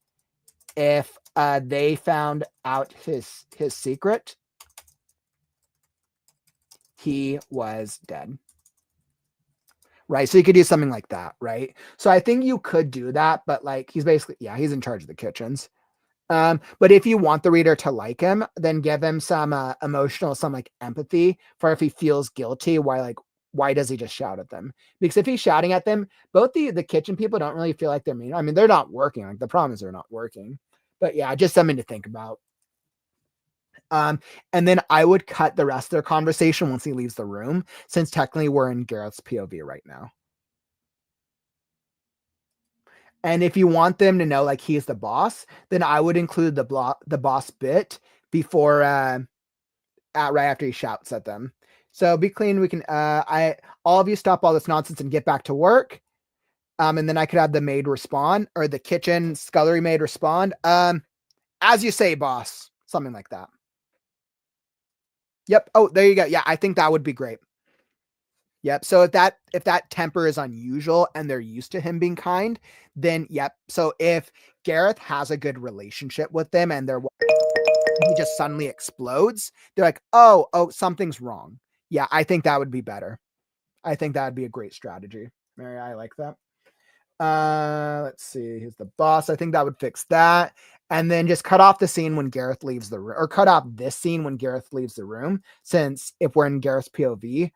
if they found out his secret, he was dead. Right. So you could do something like that. Right. So I think you could do that. But like he's basically, yeah, he's in charge of the kitchens. But if you want the reader to like him, then give him some emotional, some like empathy for if he feels guilty. Why does he just shout at them? Because if he's shouting at them, both the kitchen people don't really feel like they're mean. I mean, they're not working. Like the problem is they're not working. But yeah, just something to think about. And then I would cut the rest of their conversation once he leaves the room, since technically we're in Gareth's POV right now. And if you want them to know like he's the boss, then I would include the boss bit before right after he shouts at them. So be clean. We can all of you stop all this nonsense and get back to work. And then I could have the maid respond, or the kitchen scullery maid respond. As you say, boss. Something like that. Yep. Oh, there you go. Yeah, I think that would be great. Yep. So if that temper is unusual and they're used to him being kind, then yep. So if Gareth has a good relationship with them and he just suddenly explodes, they're like, oh, something's wrong. Yeah, I think that would be better. I think that would be a great strategy. Mary, I like that. Let's see. Here's the boss. I think that would fix that. And then just cut off the scene when Gareth leaves the room, or cut off this scene when Gareth leaves the room. Since if we're in Gareth's POV,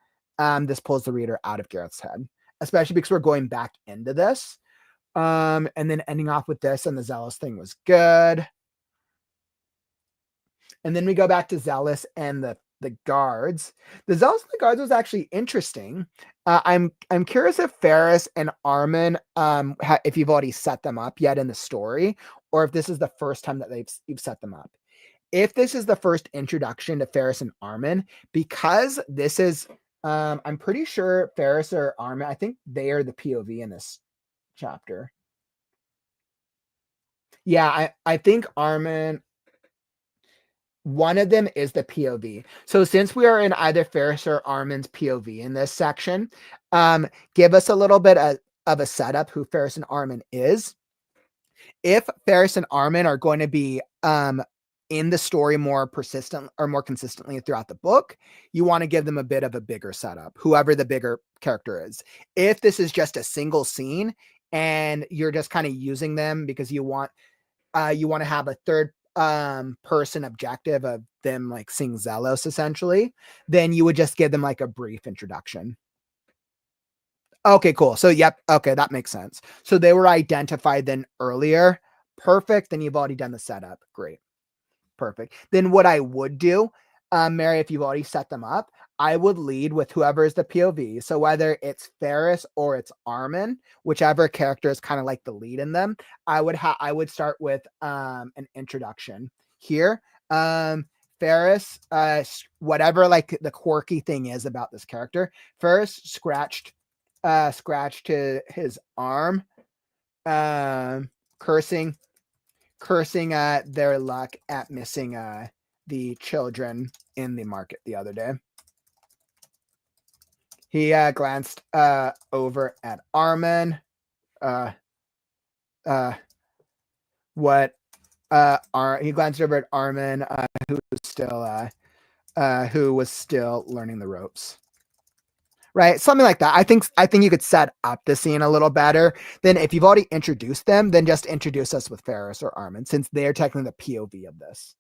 this pulls the reader out of Gareth's head, especially because we're going back into this. And then ending off with this, and the zealous thing was good. And then we go back to Zealous and the guards. The Zealous and the guards was actually interesting. I'm curious if Ferris and Armin, if you've already set them up yet in the story, or if this is the first time that you've set them up. If this is the first introduction to Ferris and Armin, because this is, I'm pretty sure Ferris or Armin, I think they are the POV in this chapter. Yeah, I think Armin. One of them is the POV. So since we are in either Ferris or Armin's POV in this section, give us a little bit of a setup who Ferris and Armin is. If Ferris and Armin are going to be in the story more persistent or more consistently throughout the book, you want to give them a bit of a bigger setup, whoever the bigger character is. If this is just a single scene and you're just kind of using them because you want to have a third person objective of them like seeing Zelos essentially, then you would just give them like a brief introduction. Okay, cool. So yep, okay, that makes sense. So they were identified then earlier. Perfect. Then you've already done the setup. Great. Perfect. Then what I would do, Mary, if you've already set them up, I would lead with whoever is the POV. So whether it's Ferris or it's Armin, whichever character is kind of like the lead in them, I would start with an introduction here. Ferris, whatever like the quirky thing is about this character, Ferris scratched his arm, cursing their luck at missing the children in the market the other day. He glanced over at Armin. He glanced over at Armin, who was still learning the ropes. right? Something like that. I think you could set up the scene a little better than if you've already introduced them, then just introduce us with Ferris or Armin, since they're technically the POV of this.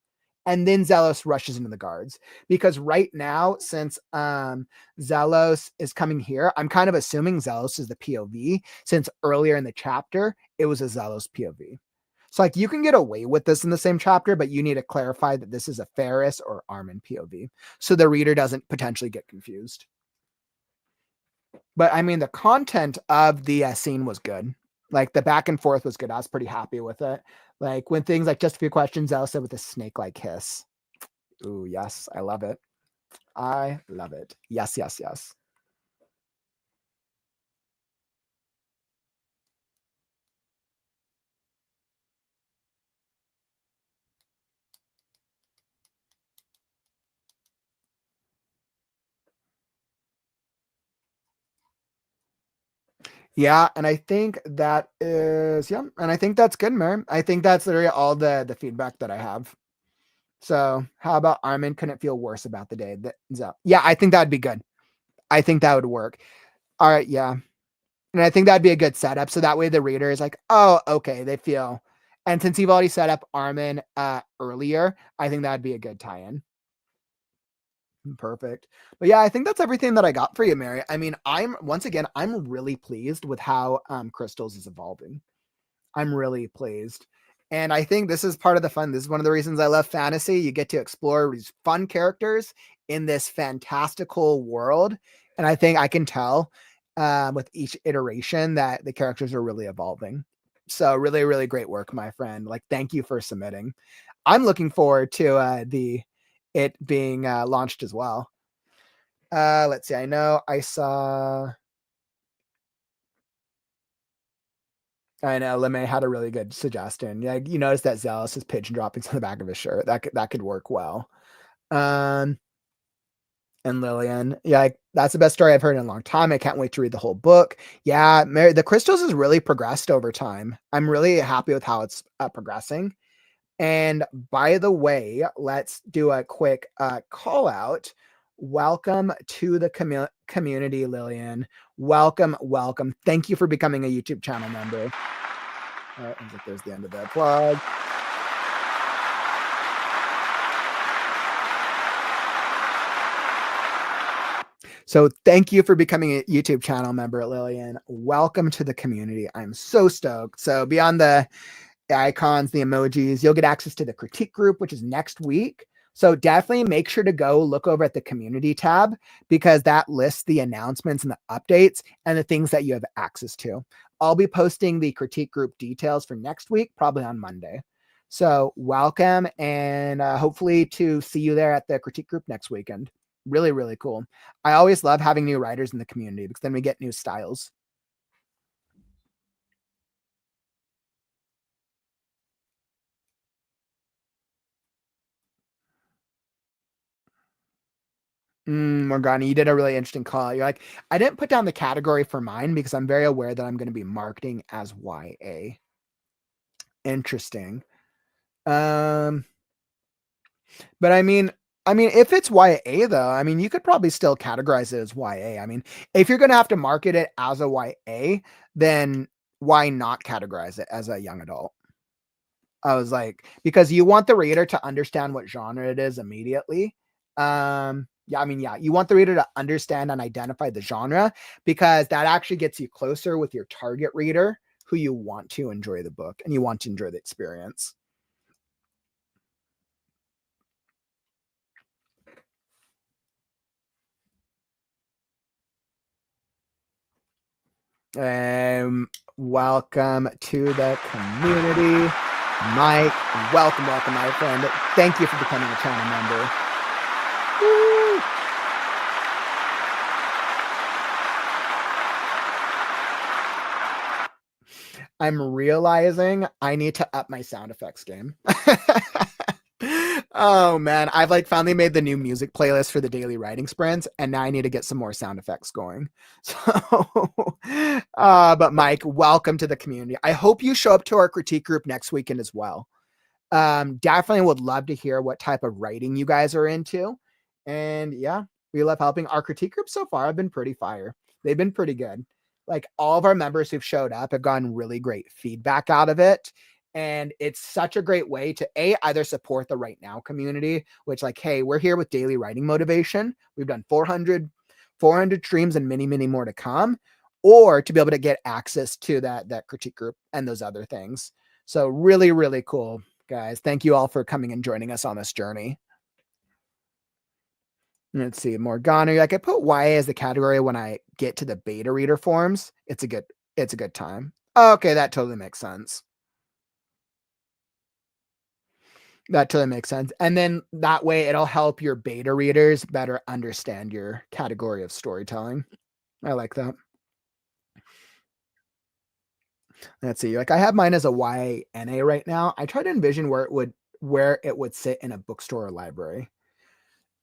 And then Zelos rushes into the guards, because right now, since Zelos is coming here, I'm kind of assuming Zelos is the POV, since earlier in the chapter it was a Zelos POV. So like you can get away with this in the same chapter, but you need to clarify that this is a Ferris or Armin POV, so the reader doesn't potentially get confused. But I mean, the content of the scene was good. Like the back and forth was good. I was pretty happy with it. Like when things like just a few questions, Elsa with a snake-like hiss. Ooh, yes, I love it. I love it. Yes, yes, yes. Yeah, and I think that is and I think that's good, Mary. I think that's literally all the feedback that I have. So how about Armin couldn't feel worse about the day? Yeah, I think that'd be good. I think that would work. All right, yeah. And I think that'd be a good setup. So that way the reader is like, oh, okay, they feel. And since you've already set up Armin earlier, I think that'd be a good tie-in. Perfect. But yeah, I think that's everything that I got for you, Mary. I mean, I'm really pleased with how Crystals is evolving. I'm really pleased. And I think this is part of the fun. This is one of the reasons I love fantasy. You get to explore these fun characters in this fantastical world. And I think I can tell with each iteration that the characters are really evolving. So really, really great work, my friend. Like, thank you for submitting. I'm looking forward to it being launched as well. Let's see. I know I saw. I know LeMay had a really good suggestion. Yeah, you notice that Zealous is pigeon droppings on the back of his shirt. That could work well. And Lillian, yeah, that's the best story I've heard in a long time. I can't wait to read the whole book. Yeah, Mary, the Crystals has really progressed over time. I'm really happy with how it's progressing. And by the way, let's do a quick call out. Welcome to the community, Lillian. Welcome, welcome. Thank you for becoming a YouTube channel member. All right, there's the end of the plug. So thank you for becoming a YouTube channel member, Lillian. Welcome to the community. I'm so stoked. So beyond the icons, the emojis, you'll get access to the critique group, which is next week. So definitely make sure to go look over at the community tab, because that lists the announcements and the updates and the things that you have access to. I'll be posting the critique group details for next week, probably on Monday. So welcome, and hopefully to see you there at the critique group next weekend. Really, really cool. I always love having new writers in the community, because then we get new styles. Morgana, you did a really interesting call. You're like, I didn't put down the category for mine because I'm very aware that I'm going to be marketing as YA. Interesting. But I mean, if it's YA though, I mean, you could probably still categorize it as YA. I mean, if you're going to have to market it as a YA, then why not categorize it as a young adult? I was like, because you want the reader to understand what genre it is immediately. Yeah, I mean, yeah, you want the reader to understand and identify the genre, because that actually gets you closer with your target reader who you want to enjoy the book and you want to enjoy the experience. Welcome to the community. Mike, welcome, my friend. Thank you for becoming a channel member. Woo! I'm realizing I need to up my sound effects game. Oh man, I've like finally made the new music playlist for the daily writing sprints, and now I need to get some more sound effects going. So, but Mike, welcome to the community. I hope you show up to our critique group next weekend as well. Definitely would love to hear what type of writing you guys are into. And yeah, We love helping. Our critique groups so far have been pretty fire. They've been pretty good. Like all of our members who've showed up have gotten really great feedback out of it. And it's such a great way to either support the WriteNow community, which like, hey, we're here with daily writing motivation. We've done 400 streams and many, many more to come, or to be able to get access to that critique group and those other things. So really, really cool, guys. Thank you all for coming and joining us on this journey. Let's see, Morgana. Like I put YA as the category when I get to the beta reader forms. It's a good time. Okay, that totally makes sense. That totally makes sense. And then that way it'll help your beta readers better understand your category of storytelling. I like that. Let's see. Like I have mine as a YNA right now. I try to envision where it would sit in a bookstore or library.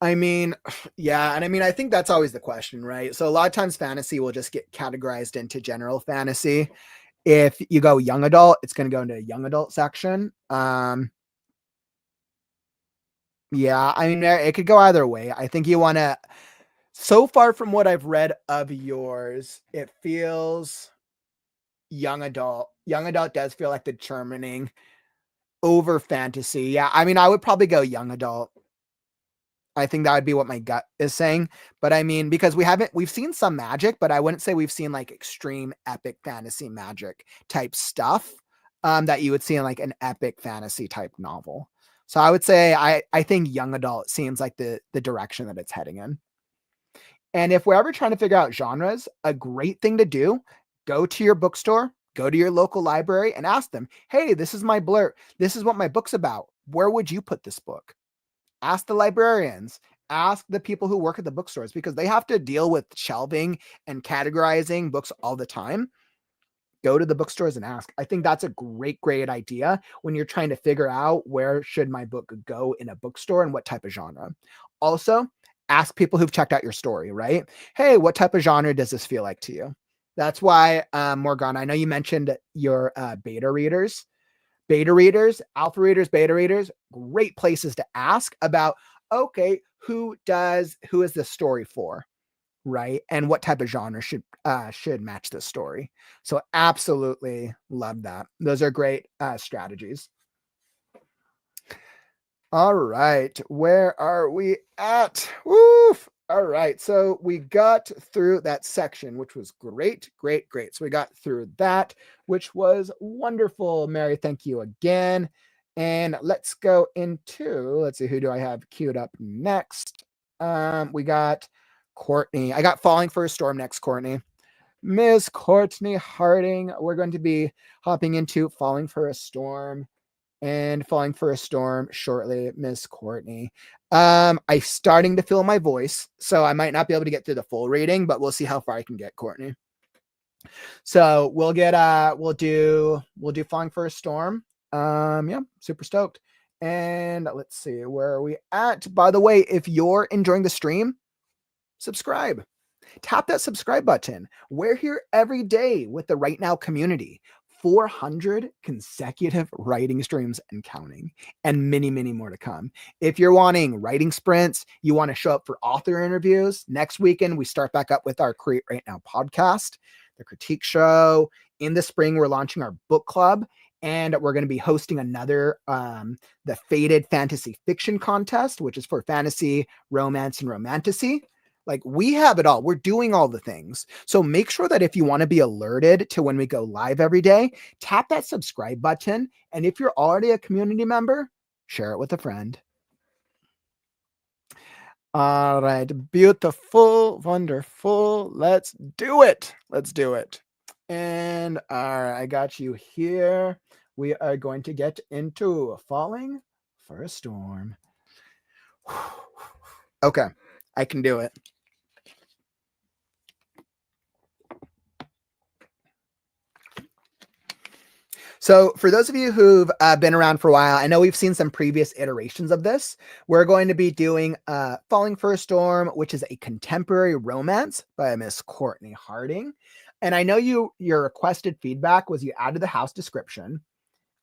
I mean, yeah, and I mean, I think that's always the question, right? So a lot of times fantasy will just get categorized into general fantasy. If you go young adult, it's going to go into a young adult section. Yeah, I mean, it could go either way. I think you want to, so far from what I've read of yours, it feels young adult. Young adult does feel like the determining over fantasy. Yeah, I mean, I would probably go young adult. I think that would be what my gut is saying. But I mean, because we've seen some magic, but I wouldn't say we've seen like extreme epic fantasy magic type stuff that you would see in like an epic fantasy type novel. So I would say I think young adult seems like the direction that it's heading in. And if we're ever trying to figure out genres, a great thing to do, go to your bookstore, go to your local library and ask them, hey, this is my blurb. This is what my book's about. Where would you put this book? Ask the librarians, ask the people who work at the bookstores, because they have to deal with shelving and categorizing books all the time. Go to the bookstores and ask. I think that's a great idea when you're trying to figure out where should my book go in a bookstore and what type of genre. Also, ask people who've checked out your story, right? Hey, what type of genre does this feel like to you? That's why, Morgana, I know you mentioned your beta readers, alpha readers, beta readers, great places to ask about, okay, who is this story for, right? And what type of genre should match this story. So absolutely love that. Those are great strategies. All right, where are we at? Woof. All right, so we got through that section, which was great. So we got through that, which was wonderful. Mary, thank you again. And let's go into, let's see, who do I have queued up next? We got Courtney. I got Falling for a Storm next, Courtney. Miss Courtney Harding. We're going to be hopping into Falling for a Storm and Falling for a Storm shortly, Miss Courtney. I'm starting to feel my voice, so I might not be able to get through the full reading, but we'll see how far I can get, Courtney. So we'll do Falling for a Storm. Yeah, super stoked. And let's see, where are we at? By the way, if you're enjoying the stream, subscribe. Tap that subscribe button. We're here every day with the WriteNow community. 400 consecutive writing streams and counting, and many, many more to come. If you're wanting writing sprints, you want to show up for author interviews, next weekend, we start back up with our Create Right Now podcast, the critique show. In the spring, we're launching our book club, and we're going to be hosting another, the Fated Fantasy Fiction Contest, which is for fantasy, romance, and romantasy. Like we have it all. We're doing all the things. So make sure that if you want to be alerted to when we go live every day, tap that subscribe button. And if you're already a community member, share it with a friend. All right. Beautiful. Wonderful. Let's do it. And all right, I got you here. We are going to get into Falling for a Storm. Okay. I can do it. So for those of you who've been around for a while, I know we've seen some previous iterations of this. We're going to be doing Falling for a Storm, which is a contemporary romance by Miss Courtney Harding. And I know your requested feedback was you added the house description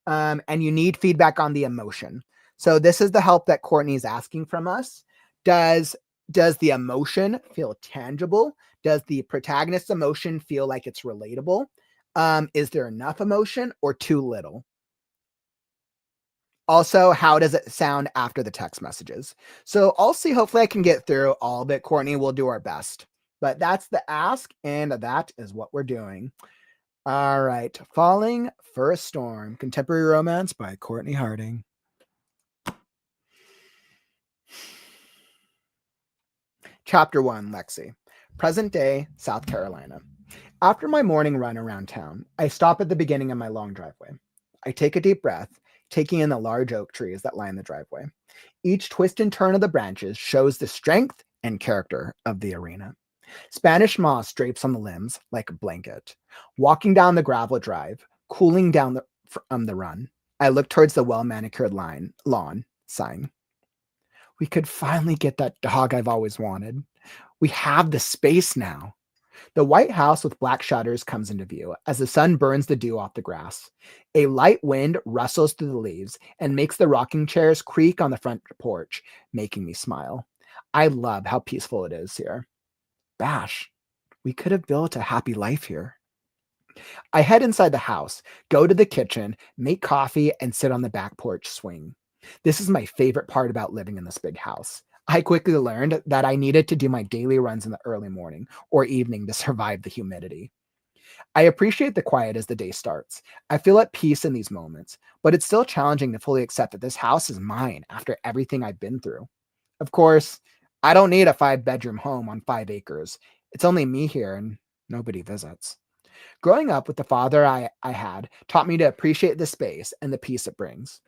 and you need feedback on the emotion. So this is the help that Courtney is asking from us. Does Does the emotion feel tangible? Does the protagonist's emotion feel like it's relatable? Is there enough emotion or too little? Also, how does it sound after the text messages? So I'll see. Hopefully, I can get through all of it. Courtney, we'll do our best. But that's the ask, and that is what we're doing. All right. Falling for a Storm, Contemporary Romance by Courtney Harding. Chapter 1, Lexi. Present day, South Carolina. After my morning run around town, I stop at the beginning of my long driveway. I take a deep breath, taking in the large oak trees that line the driveway. Each twist and turn of the branches shows the strength and character of the arena. Spanish moss drapes on the limbs like a blanket. Walking down the gravel drive, cooling down from the run, I look towards the well-manicured lawn, sighing. We could finally get that dog I've always wanted. We have the space now. The white house with black shutters comes into view as the sun burns the dew off the grass. A light wind rustles through the leaves and makes the rocking chairs creak on the front porch, making me smile. I love how peaceful it is here. Bash, we could have built a happy life here. I head inside the house, go to the kitchen, make coffee, and sit on the back porch swing. This is my favorite part about living in this big house. I quickly learned that I needed to do my daily runs in the early morning or evening to survive the humidity. I appreciate the quiet as the day starts. I feel at peace in these moments, but it's still challenging to fully accept that this house is mine after everything I've been through. Of course, I don't need a 5-bedroom home on 5 acres. It's only me here and nobody visits. Growing up with the father I had taught me to appreciate the space and the peace it brings.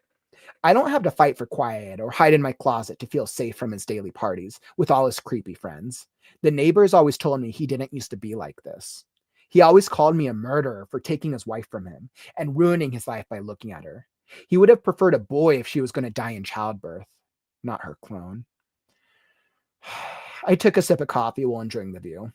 I don't have to fight for quiet or hide in my closet to feel safe from his daily parties with all his creepy friends. The neighbors always told me he didn't used to be like this. He always called me a murderer for taking his wife from him and ruining his life by looking at her. He would have preferred a boy if she was going to die in childbirth, not her clone. I took a sip of coffee while enjoying the view.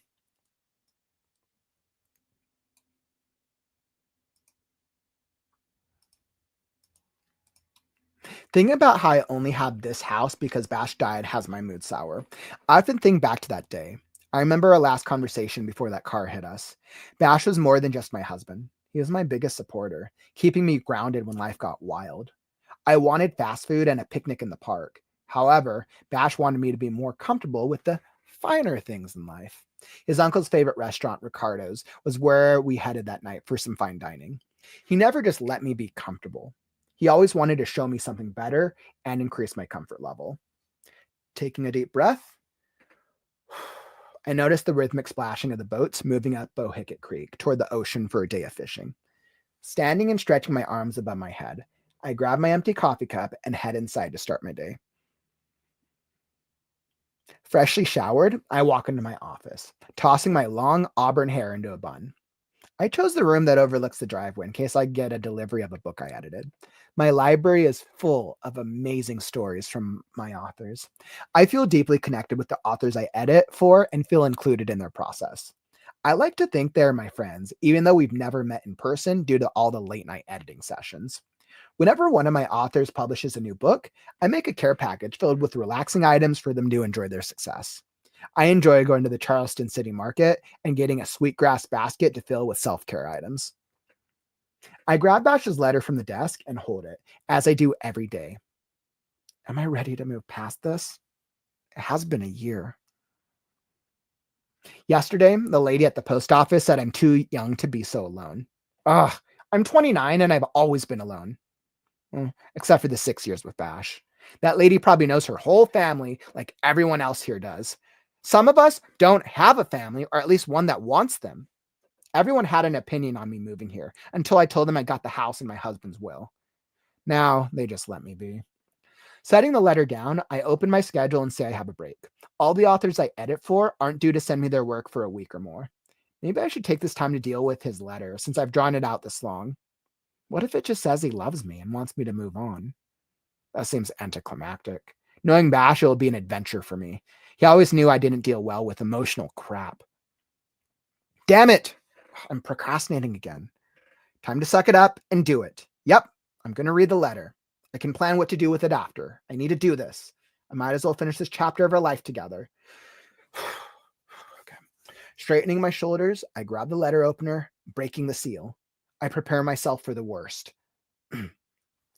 Thinking about how I only have this house because Bash died has my mood sour. I often think back to that day. I remember our last conversation before that car hit us. Bash was more than just my husband. He was my biggest supporter, keeping me grounded when life got wild. I wanted fast food and a picnic in the park. However, Bash wanted me to be more comfortable with the finer things in life. His uncle's favorite restaurant, Ricardo's, was where we headed that night for some fine dining. He never just let me be comfortable. He always wanted to show me something better and increase my comfort level. Taking a deep breath, I noticed the rhythmic splashing of the boats moving up Bohicket Creek toward the ocean for a day of fishing. Standing and stretching my arms above my head, I grab my empty coffee cup and head inside to start my day. Freshly showered, I walk into my office, tossing my long auburn hair into a bun. I chose the room that overlooks the driveway in case I get a delivery of a book I edited. My library is full of amazing stories from my authors. I feel deeply connected with the authors I edit for and feel included in their process. I like to think they're my friends, even though we've never met in person due to all the late night editing sessions. Whenever one of my authors publishes a new book, I make a care package filled with relaxing items for them to enjoy their success. I enjoy going to the Charleston City Market and getting a sweetgrass basket to fill with self-care items. I grab Bash's letter from the desk and hold it, as I do every day. Am I ready to move past this? It has been a year. Yesterday, the lady at the post office said I'm too young to be so alone. Ugh, I'm 29 and I've always been alone. Except for the 6 years with Bash. That lady probably knows her whole family like everyone else here does. Some of us don't have a family, or at least one that wants them. Everyone had an opinion on me moving here until I told them I got the house in my husband's will. Now they just let me be. Setting the letter down, I open my schedule and say I have a break. All the authors I edit for aren't due to send me their work for a week or more. Maybe I should take this time to deal with his letter since I've drawn it out this long. What if it just says he loves me and wants me to move on? That seems anticlimactic. Knowing Bash, it will be an adventure for me. He always knew I didn't deal well with emotional crap. Damn it! I'm procrastinating again. Time to suck it up and do it. Yep, I'm going to read the letter. I can plan what to do with it after. I need to do this. I might as well finish this chapter of our life together. Okay. Straightening my shoulders, I grab the letter opener, breaking the seal. I prepare myself for the worst.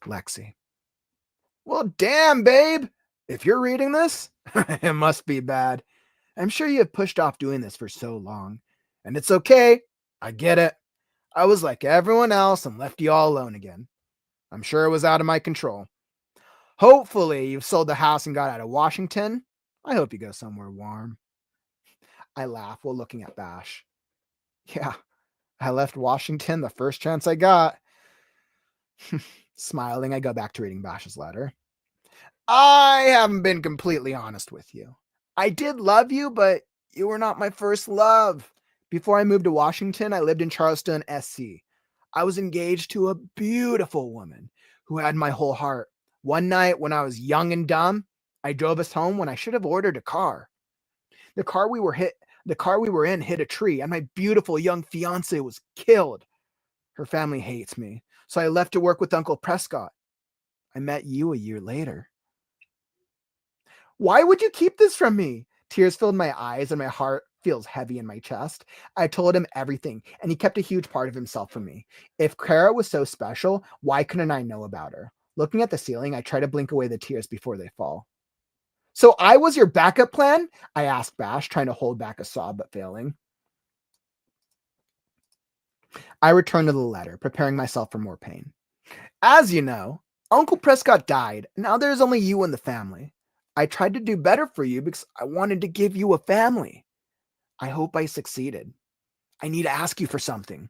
Lexi. Well, damn, babe. If you're reading this, it must be bad. I'm sure you have pushed off doing this for so long. And it's okay. I get it. I was like everyone else and left you all alone again. I'm sure it was out of my control. Hopefully, you've sold the house and got out of Washington. I hope you go somewhere warm. I laugh while looking at Bash. Yeah, I left Washington the first chance I got. Smiling, I go back to reading Bash's letter. I haven't been completely honest with you. I did love you, but you were not my first love. Before I moved to Washington, I lived in Charleston, SC. I was engaged to a beautiful woman who had my whole heart. One night when I was young and dumb, I drove us home when I should have ordered a car. The car we were in hit a tree, and my beautiful young fiance was killed. Her family hates me, so I left to work with Uncle Prescott. I met you a year later. Why would you keep this from me? Tears filled my eyes and my heart feels heavy in my chest. I told him everything, and he kept a huge part of himself from me. If Kara was so special, why couldn't I know about her? Looking at the ceiling, I try to blink away the tears before they fall. So I was your backup plan? I asked Bash, trying to hold back a sob but failing. I returned to the letter, preparing myself for more pain. As you know, Uncle Prescott died. Now there's only you and the family. I tried to do better for you because I wanted to give you a family. I hope I succeeded. I need to ask you for something.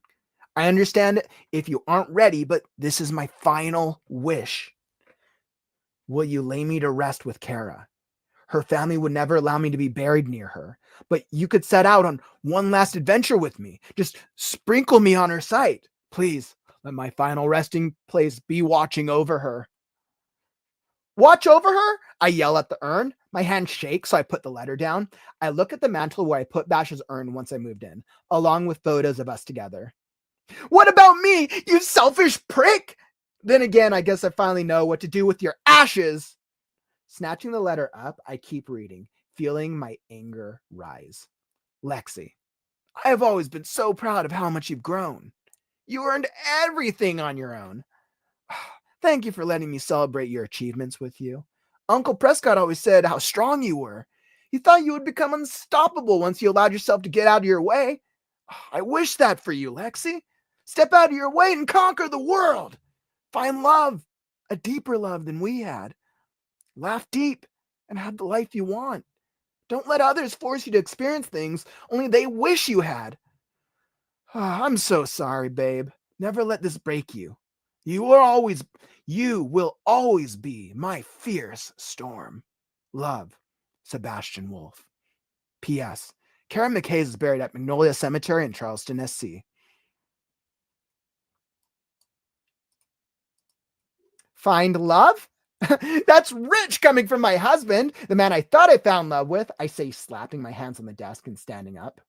I understand if you aren't ready, but this is my final wish. Will you lay me to rest with Kara? Her family would never allow me to be buried near her, but you could set out on one last adventure with me. Just sprinkle me on her site. Please, let my final resting place be watching over her. Watch over her? I yell at the urn. My hand shakes, so I put the letter down. I look at the mantle where I put Bash's urn once I moved in, along with photos of us together. What about me, you selfish prick? Then again, I guess I finally know what to do with your ashes. Snatching the letter up, I keep reading, feeling my anger rise. Lexi, I have always been so proud of how much you've grown. You earned everything on your own. Thank you for letting me celebrate your achievements with you. Uncle Prescott always said how strong you were. He thought you would become unstoppable once you allowed yourself to get out of your way. I wish that for you, Lexi. Step out of your way and conquer the world. Find love, a deeper love than we had. Laugh deep and have the life you want. Don't let others force you to experience things only they wish you had. I'm so sorry, babe. Never let this break you. You will always be my fierce storm. Love, Sebastian Wolf. P.S. Karen McKay is buried at Magnolia Cemetery in Charleston, SC. Find love? That's rich coming from my husband, the man I thought I found love with, I say, slapping my hands on the desk and standing up.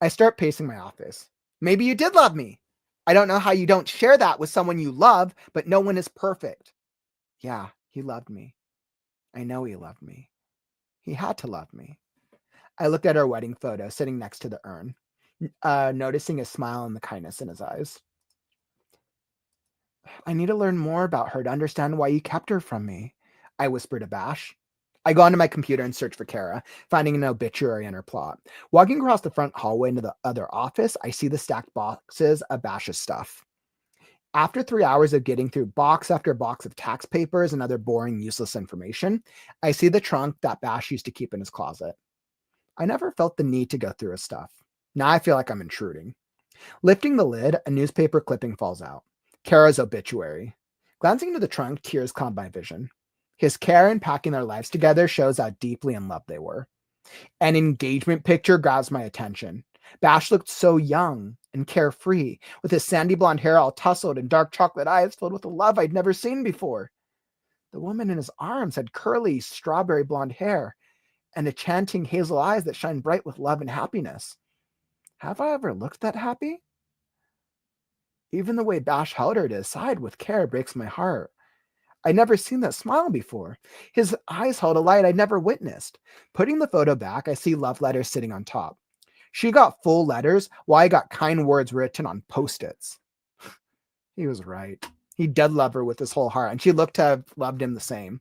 I start pacing my office. Maybe you did love me. I don't know how you don't share that with someone you love, but no one is perfect. Yeah, he loved me. I know he loved me. He had to love me. I looked at our wedding photo sitting next to the urn, noticing a smile and the kindness in his eyes. I need to learn more about her to understand why you kept her from me, I whispered to Bash. I go onto my computer and search for Kara, finding an obituary in her plot. Walking across the front hallway into the other office, I see the stacked boxes of Bash's stuff. After 3 hours of getting through box after box of tax papers and other boring, useless information, I see the trunk that Bash used to keep in his closet. I never felt the need to go through his stuff. Now I feel like I'm intruding. Lifting the lid, a newspaper clipping falls out. Kara's obituary. Glancing into the trunk, tears cloud my vision. His care in packing their lives together shows how deeply in love they were. An engagement picture grabs my attention. Bash looked so young and carefree, with his sandy blonde hair all tousled and dark chocolate eyes filled with a love I'd never seen before. The woman in his arms had curly, strawberry blonde hair and enchanting hazel eyes that shine bright with love and happiness. Have I ever looked that happy? Even the way Bash held her to his side with care breaks my heart. I'd never seen that smile before. His eyes held a light I'd never witnessed. Putting the photo back, I see love letters sitting on top. She got full letters, while I got kind words written on Post-its. He was right. He did love her with his whole heart, and she looked to have loved him the same.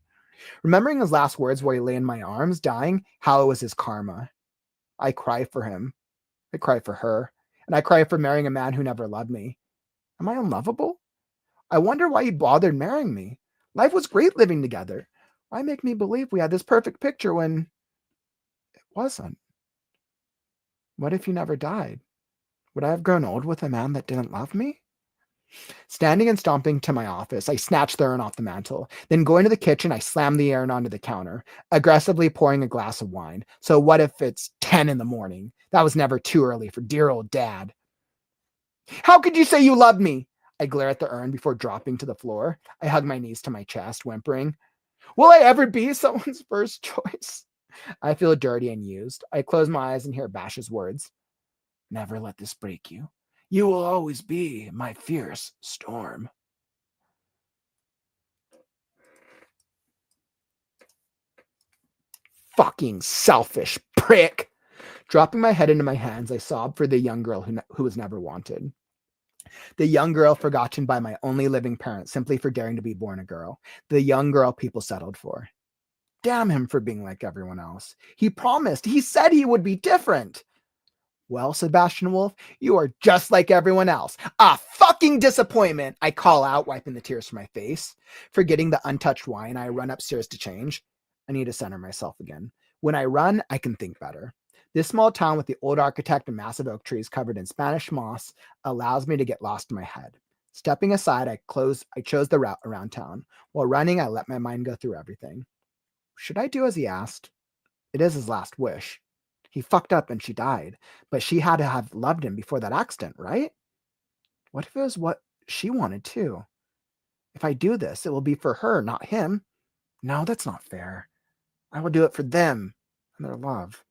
Remembering his last words where he lay in my arms, dying, how it was his karma. I cry for him. I cry for her. And I cry for marrying a man who never loved me. Am I unlovable? I wonder why he bothered marrying me. Life was great living together. Why make me believe we had this perfect picture when it wasn't? What if he never died? Would I have grown old with a man that didn't love me? Standing and stomping to my office, I snatched the urn off the mantle. Then going to the kitchen, I slammed the urn onto the counter, aggressively pouring a glass of wine. So what if it's 10 in the morning? That was never too early for dear old Dad. How could you say you loved me? I glare at the urn before dropping to the floor. I hug my knees to my chest, whimpering. Will I ever be someone's first choice? I feel dirty and used. I close my eyes and hear Bash's words. Never let this break you. You will always be my fierce storm. Fucking selfish prick. Dropping my head into my hands, I sobbed for the young girl who was never wanted. The young girl forgotten by my only living parent simply for daring to be born a girl. The young girl people settled for. Damn him for being like everyone else. He promised. He said he would be different. Well, Sebastian Wolf, you are just like everyone else. A fucking disappointment, I call out, wiping the tears from my face. Forgetting the untouched wine, I run upstairs to change. I need to center myself again. When I run, I can think better. This small town with the old architect and massive oak trees covered in Spanish moss allows me to get lost in my head. Stepping aside, I chose the route around town. While running, I let my mind go through everything. Should I do as he asked? It is his last wish. He fucked up and she died, but she had to have loved him before that accident, right? What if it was what she wanted too? If I do this, it will be for her, not him. No, that's not fair. I will do it for them and their love.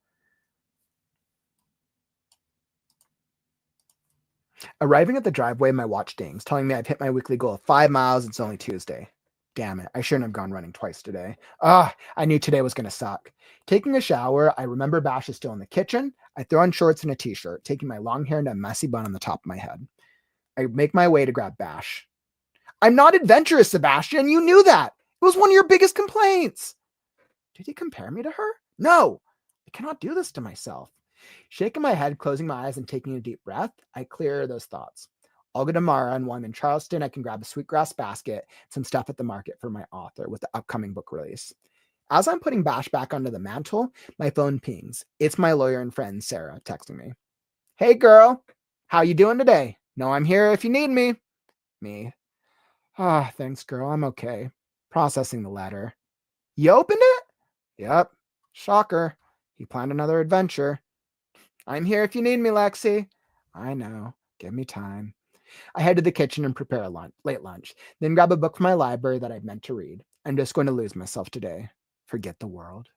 Arriving at the driveway, my watch dings, telling me I've hit my weekly goal of 5 miles. It's only Tuesday. Damn it, I shouldn't have gone running twice today. I knew today was going to suck. Taking a shower, I remember Bash is still in the kitchen. I throw on shorts and a t-shirt, taking my long hair and a messy bun on the top of my head. I make my way to grab Bash. I'm not adventurous, Sebastian. You knew that. It was one of your biggest complaints. Did he compare me to her? No, I cannot do this to myself. Shaking my head, closing my eyes, and taking a deep breath, I clear those thoughts. I'll go tomorrow, and while I'm in Charleston, I can grab a sweetgrass basket, some stuff at the market for my author with the upcoming book release. As I'm putting Bash back onto the mantle, my phone pings. It's my lawyer and friend, Sarah, texting me. Hey, girl. How you doing today? Know I'm here if you need me. Me. Thanks, girl. I'm okay. Processing the letter. You opened it? Yep. Shocker. He planned another adventure. I'm here if you need me, Lexi. I know. Give me time. I head to the kitchen and prepare a late lunch, then grab a book from my library that I've meant to read. I'm just going to lose myself today. Forget the world.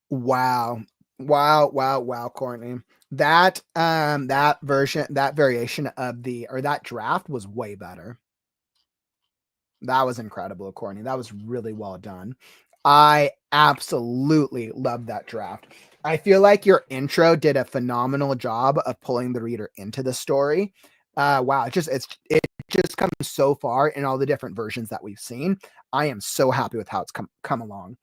Wow, Courtney. That variation of that draft was way better. That was incredible, Courtney. That was really well done. I absolutely love that draft. I feel like your intro did a phenomenal job of pulling the reader into the story. Wow, it just comes so far in all the different versions that we've seen. I am so happy with how it's come along.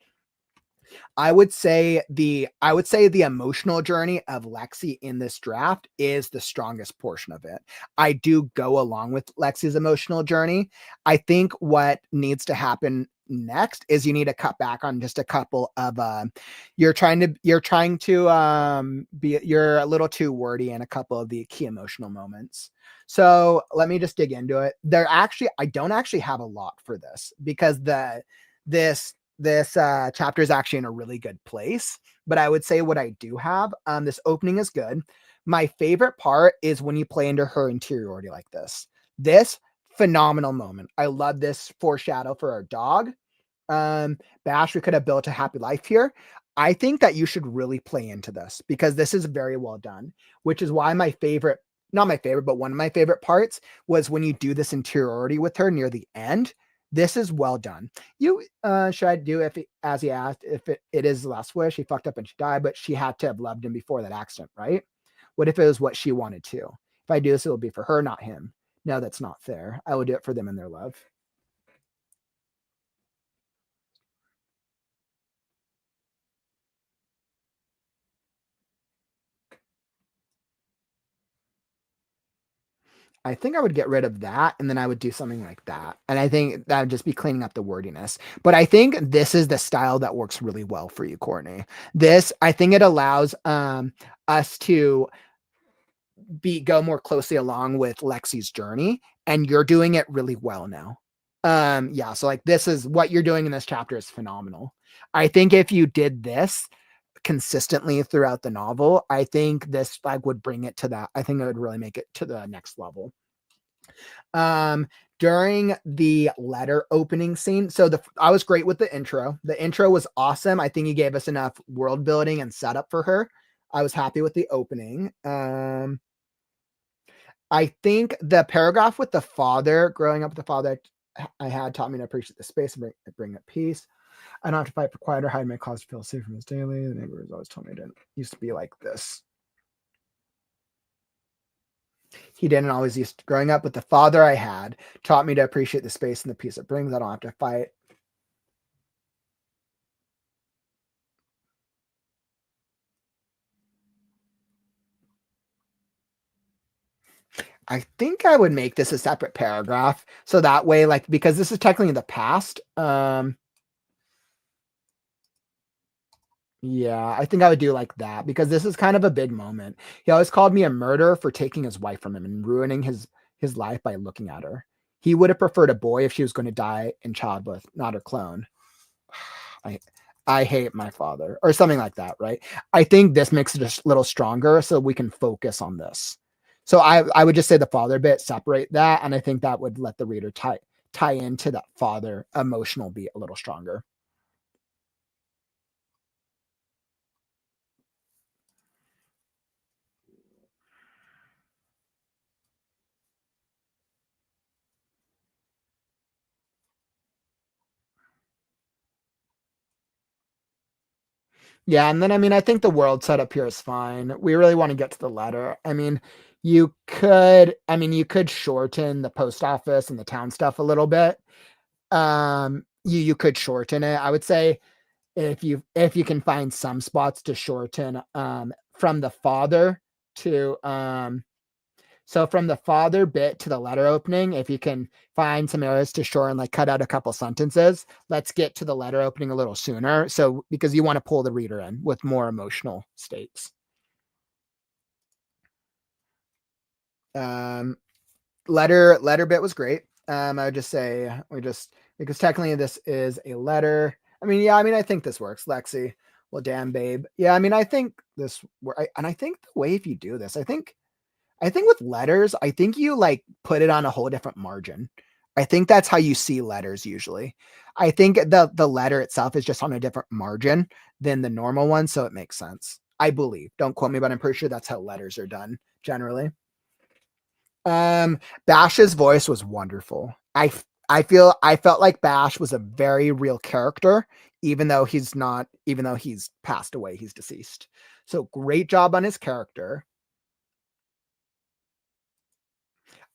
I would say the emotional journey of Lexi in this draft is the strongest portion of it. I do go along with Lexi's emotional journey. I think what needs to happen next is you need to cut back on just a couple of you're a little too wordy in a couple of the key emotional moments. So let me just dig into it. I don't actually have a lot for this because this chapter is actually in a really good place, but I would say what I do have, this opening is good. My favorite part is when you play into her interiority like this phenomenal moment. I love this foreshadow for our dog. Bash, we could have built a happy life here. I think that you should really play into this because this is very well done, which is why my favorite, not my favorite, but one of my favorite parts was when you do this interiority with her near the end. This is well done. You should I do if it, as he asked if it is the last wish, he fucked up and she died, but she had to have loved him before that accident, right? What if it was what she wanted to? If I do this, it'll be for her, not him. No, that's not fair. I will do it for them and their love. I think I would get rid of that and then I would do something like that. And I think that would just be cleaning up the wordiness. But I think this is the style that works really well for you, Courtney. This, I think it allows us to go more closely along with Lexi's journey, and you're doing it really well now. Yeah, so like this is what you're doing in this chapter is phenomenal. I think if you did this consistently throughout the novel, I think this like would bring it to that. I think it would really make it to the next level. During the letter opening scene, so I was great with the intro. The intro was awesome. I think you gave us enough world building and setup for her. I was happy with the opening. I think the paragraph with the father, growing up with the father I had taught me to appreciate the space and bring up peace. I don't have to fight for quiet or hide my cause to feel safe from his daily. The neighbors always told me I didn't used to be like this. He didn't always used to. Growing up with the father I had taught me to appreciate the space and the peace it brings. I don't have to fight. I think I would make this a separate paragraph. So that way, like, because this is technically the past. Yeah, I think I would do like that because this is kind of a big moment. He always called me a murderer for taking his wife from him and ruining his life by looking at her. He would have preferred a boy if she was going to die in childbirth, not her clone. I I hate my father or something like that, right? I think this makes it a little stronger so we can focus on this. So I would just say the father bit, separate that, and I think that would let the reader tie into that father emotional beat a little stronger. Yeah, and then I mean, I think the world setup here is fine. We really want to get to the letter. I mean, you could shorten the post office and the town stuff a little bit. You could shorten it. I would say if you can find some spots to shorten from the father to so from the father bit to the letter opening, if you can find some areas to shorten, like cut out a couple sentences, let's get to the letter opening a little sooner. So because you want to pull the reader in with more emotional states. Um, letter bit was great. I would just say we just because technically this is a letter. I mean, yeah, I mean, I think this works, Lexi. Well, damn, babe. Yeah, I mean, I think and I think the way if you do this, I think with letters, I think you like put it on a whole different margin. I think that's how you see letters usually. I think the letter itself is just on a different margin than the normal one, so it makes sense. I believe. Don't quote me, but I'm pretty sure that's how letters are done generally. Bash's voice was wonderful. I felt like Bash was a very real character, even though he's passed away, he's deceased. So great job on his character.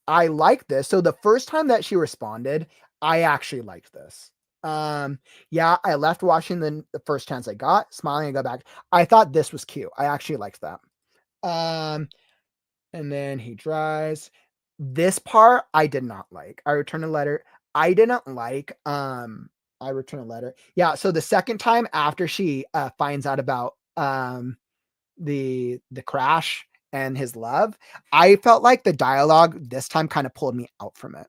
I like this. So the first time that she responded, I actually liked this. Yeah, I left watching the first chance I got, smiling and go back. I thought this was cute. I actually liked that. Um, and then he drives. This part I did not like. I returned a letter. I didn't like I returned a letter. Yeah, so the second time after she finds out about the crash and his love, I felt like the dialogue this time kind of pulled me out from it.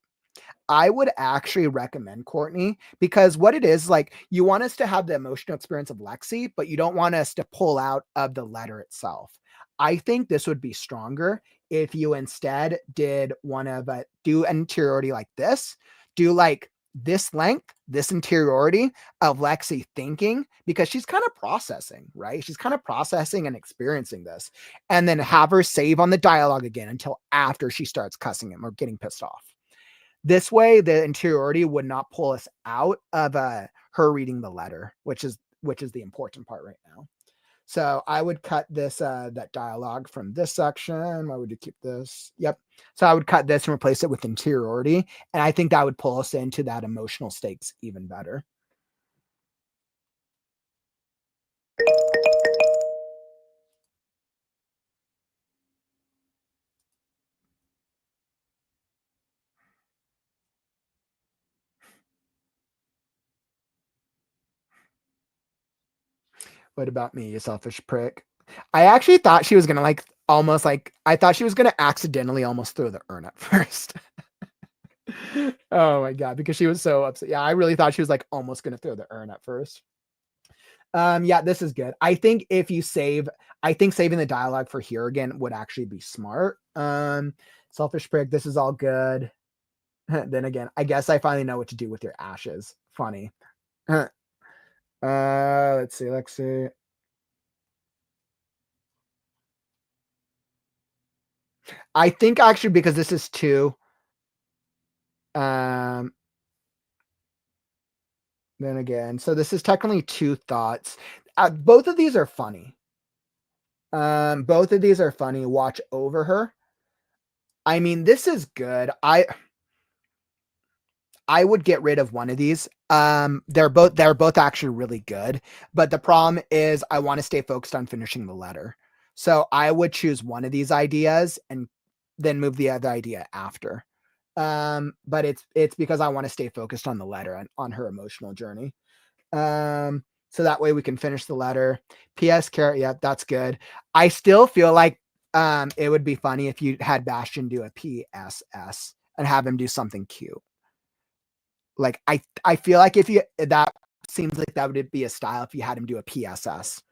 I would actually recommend Courtney because what it is like you want us to have the emotional experience of Lexi, but you don't want us to pull out of the letter itself. I think this would be stronger if you instead did one of do an interiority like this. Do like this length, this interiority of Lexi thinking, because she's kind of processing, right? She's kind of processing and experiencing this, and then have her save on the dialogue again until after she starts cussing him or getting pissed off. This way, the interiority would not pull us out of her reading the letter, which is the important part right now. So I would cut this that dialogue from this section. Why would you keep this? Yep. So I would cut this and replace it with interiority, and I think that would pull us into that emotional stakes even better. What about me, you selfish prick? I actually thought she was gonna I thought she was gonna accidentally almost throw the urn at first. Oh my god, because she was so upset. Yeah, I really thought she was like almost gonna throw the urn at first. Yeah, this is good. I think saving the dialogue for here again would actually be smart. Selfish prick, this is all good. Then again, I guess I finally know what to do with your ashes. Funny. Let's see. I think actually because this is two. Um, then again, so this is technically two thoughts. Both of these are funny. Both of these are funny. Watch over her. I mean, this is good. I would get rid of one of these. They're both actually really good, but the problem is I want to stay focused on finishing the letter. So I would choose one of these ideas and then move the other idea after. But it's because I want to stay focused on the letter and on her emotional journey. So that way we can finish the letter. P.S. Carrot, yeah, that's good. I still feel like it would be funny if you had Bastion do a P.S.S. and have him do something cute. Like I feel like if you that seems like that would be a style if you had him do a PSS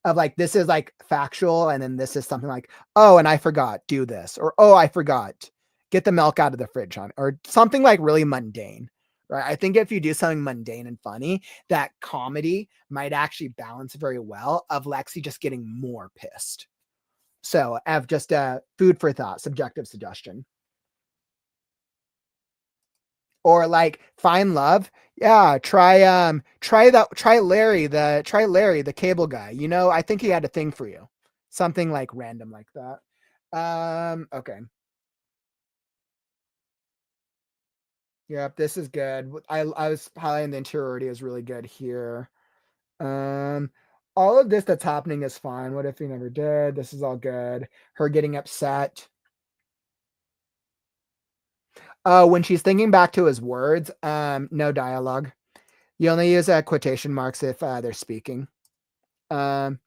of like this is like factual and then this is something like, oh, and I forgot, do this, or oh, I forgot, get the milk out of the fridge on, or something like really mundane. Right. I think if you do something mundane and funny, that comedy might actually balance very well of Lexi just getting more pissed. So I have just food for thought, subjective suggestion. Or like find love. Yeah, try Larry, the cable guy. You know, I think he had a thing for you. Something like random like that. Okay. Yep, this is good. I was highlighting the interiority is really good here. Um all of this that's happening is fine. What if he never did? This is all good. Her getting upset. When she's thinking back to his words, no dialogue. You only use quotation marks if they're speaking. Um,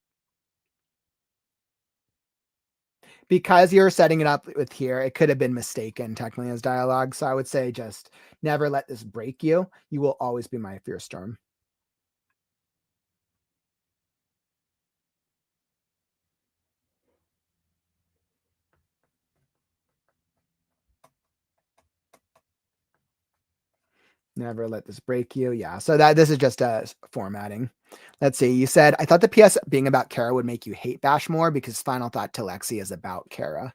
because you're setting it up with here, it could have been mistaken technically as dialogue. So I would say just never let this break you. You will always be my fierce storm. Never let this break you. Yeah. So this is just formatting. Let's see. You said I thought the PS being about Kara would make you hate Bash more because Final Thought to Lexi is about Kara.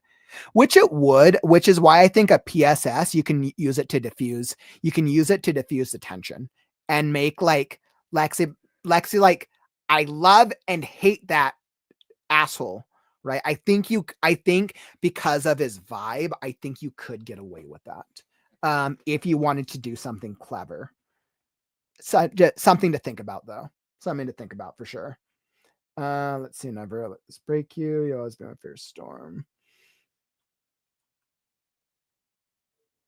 Which it would, which is why I think a PSS, you can use it to diffuse. You can use it to diffuse the tension and make like Lexi like, I love and hate that asshole, right? I think because of his vibe, I think you could get away with that. If you wanted to do something clever. So just something to think about though. Something to think about for sure. Let's see, never let this break you. You always been a fierce storm.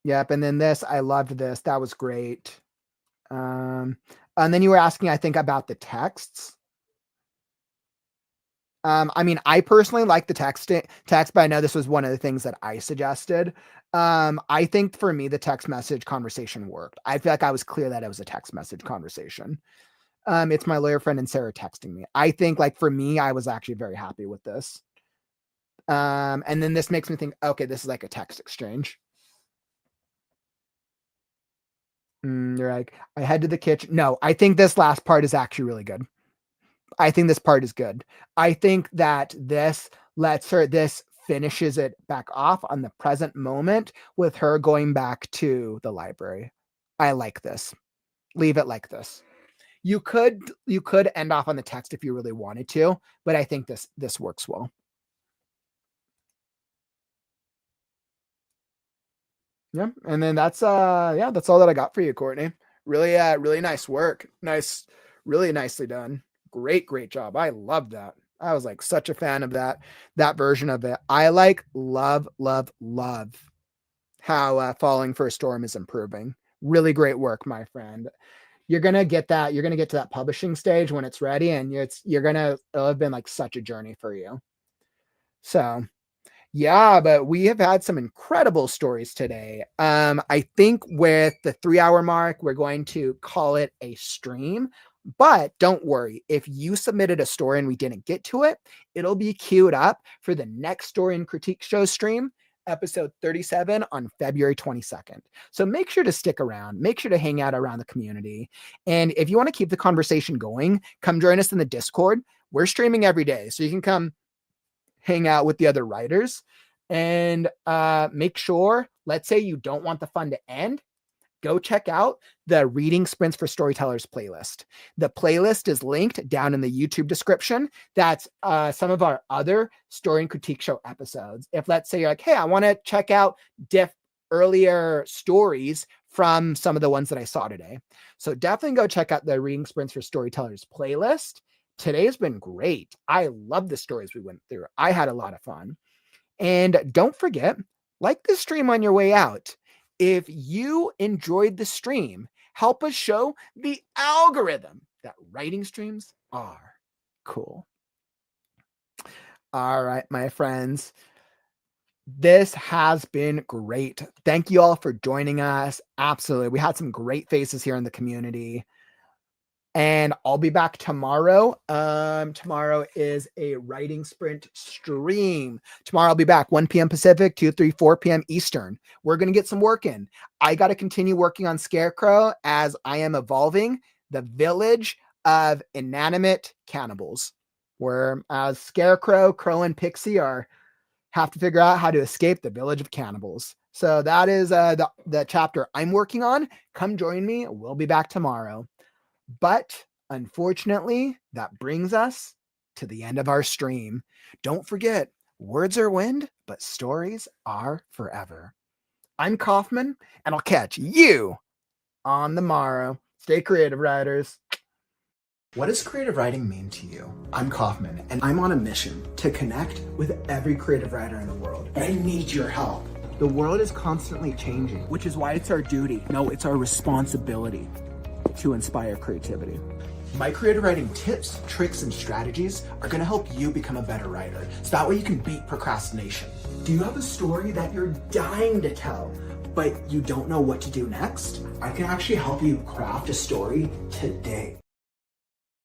Yep, and then this, I loved this. That was great. And then you were asking, I think, about the texts. I mean, I personally like the text, but I know this was one of the things that I suggested. I think for me, the text message conversation worked. I feel like I was clear that it was a text message conversation. It's my lawyer friend and Sarah texting me. I think, like, for me, I was actually very happy with this. And then this makes me think, okay, this is like a text exchange. You're like, I head to the kitchen. No, I think this last part is actually really good. I think this part is good. I think that this finishes it back off on the present moment with her going back to the library. I like this. Leave it like this. You could end off on the text if you really wanted to, but I think this works well. Yeah, and then that's all that I got for you, Courtney. Really nice work. Really nicely done. Great job. I love that. I was like such a fan of that version of it. I love how Falling for a Storm is improving. Really great work, my friend. You're gonna get that. You're gonna get to that publishing stage when it's ready, and it'll have been like such a journey for you. So yeah, but we have had some incredible stories today. I think with the 3-hour mark, we're going to call it a stream. But don't worry, if you submitted a story and we didn't get to it, it'll be queued up for the next Story and Critique Show stream, episode 37 on February 22nd. So make sure to stick around, make sure to hang out around the community. And if you want to keep the conversation going, come join us in the Discord. We're streaming every day, so you can come hang out with the other writers and make sure, let's say you don't want the fun to end, go check out the Reading Sprints for Storytellers playlist. The playlist is linked down in the YouTube description. That's some of our other Story and Critique Show episodes. If let's say you're like, hey, I want to check out earlier stories from some of the ones that I saw today. So definitely go check out the Reading Sprints for Storytellers playlist. Today's been great. I love the stories we went through. I had a lot of fun. And don't forget, like the stream on your way out. If you enjoyed the stream, help us show the algorithm that writing streams are cool. All right, my friends. This has been great. Thank you all for joining us. Absolutely. We had some great faces here in the community. And I'll be back tomorrow. Tomorrow is a writing sprint stream. Tomorrow I'll be back 1 p.m. Pacific, 2, 3, 4 p.m. Eastern. We're going to get some work in. I got to continue working on Scarecrow as I am evolving the village of inanimate cannibals, where as Scarecrow, Crow, and Pixie have to figure out how to escape the village of cannibals. So that is the chapter I'm working on. Come join me. We'll be back tomorrow. But unfortunately, that brings us to the end of our stream. Don't forget, words are wind, but stories are forever. I'm Kauffman, and I'll catch you on the morrow. Stay creative, writers. What does creative writing mean to you? I'm Kauffman, and I'm on a mission to connect with every creative writer in the world. And I need your help. The world is constantly changing, which is why it's our duty. No, it's our responsibility to inspire creativity. My creative writing tips, tricks, and strategies are going to help you become a better writer, so that way you can beat procrastination. Do you have a story that you're dying to tell, but you don't know what to do next? I can actually help you craft a story today.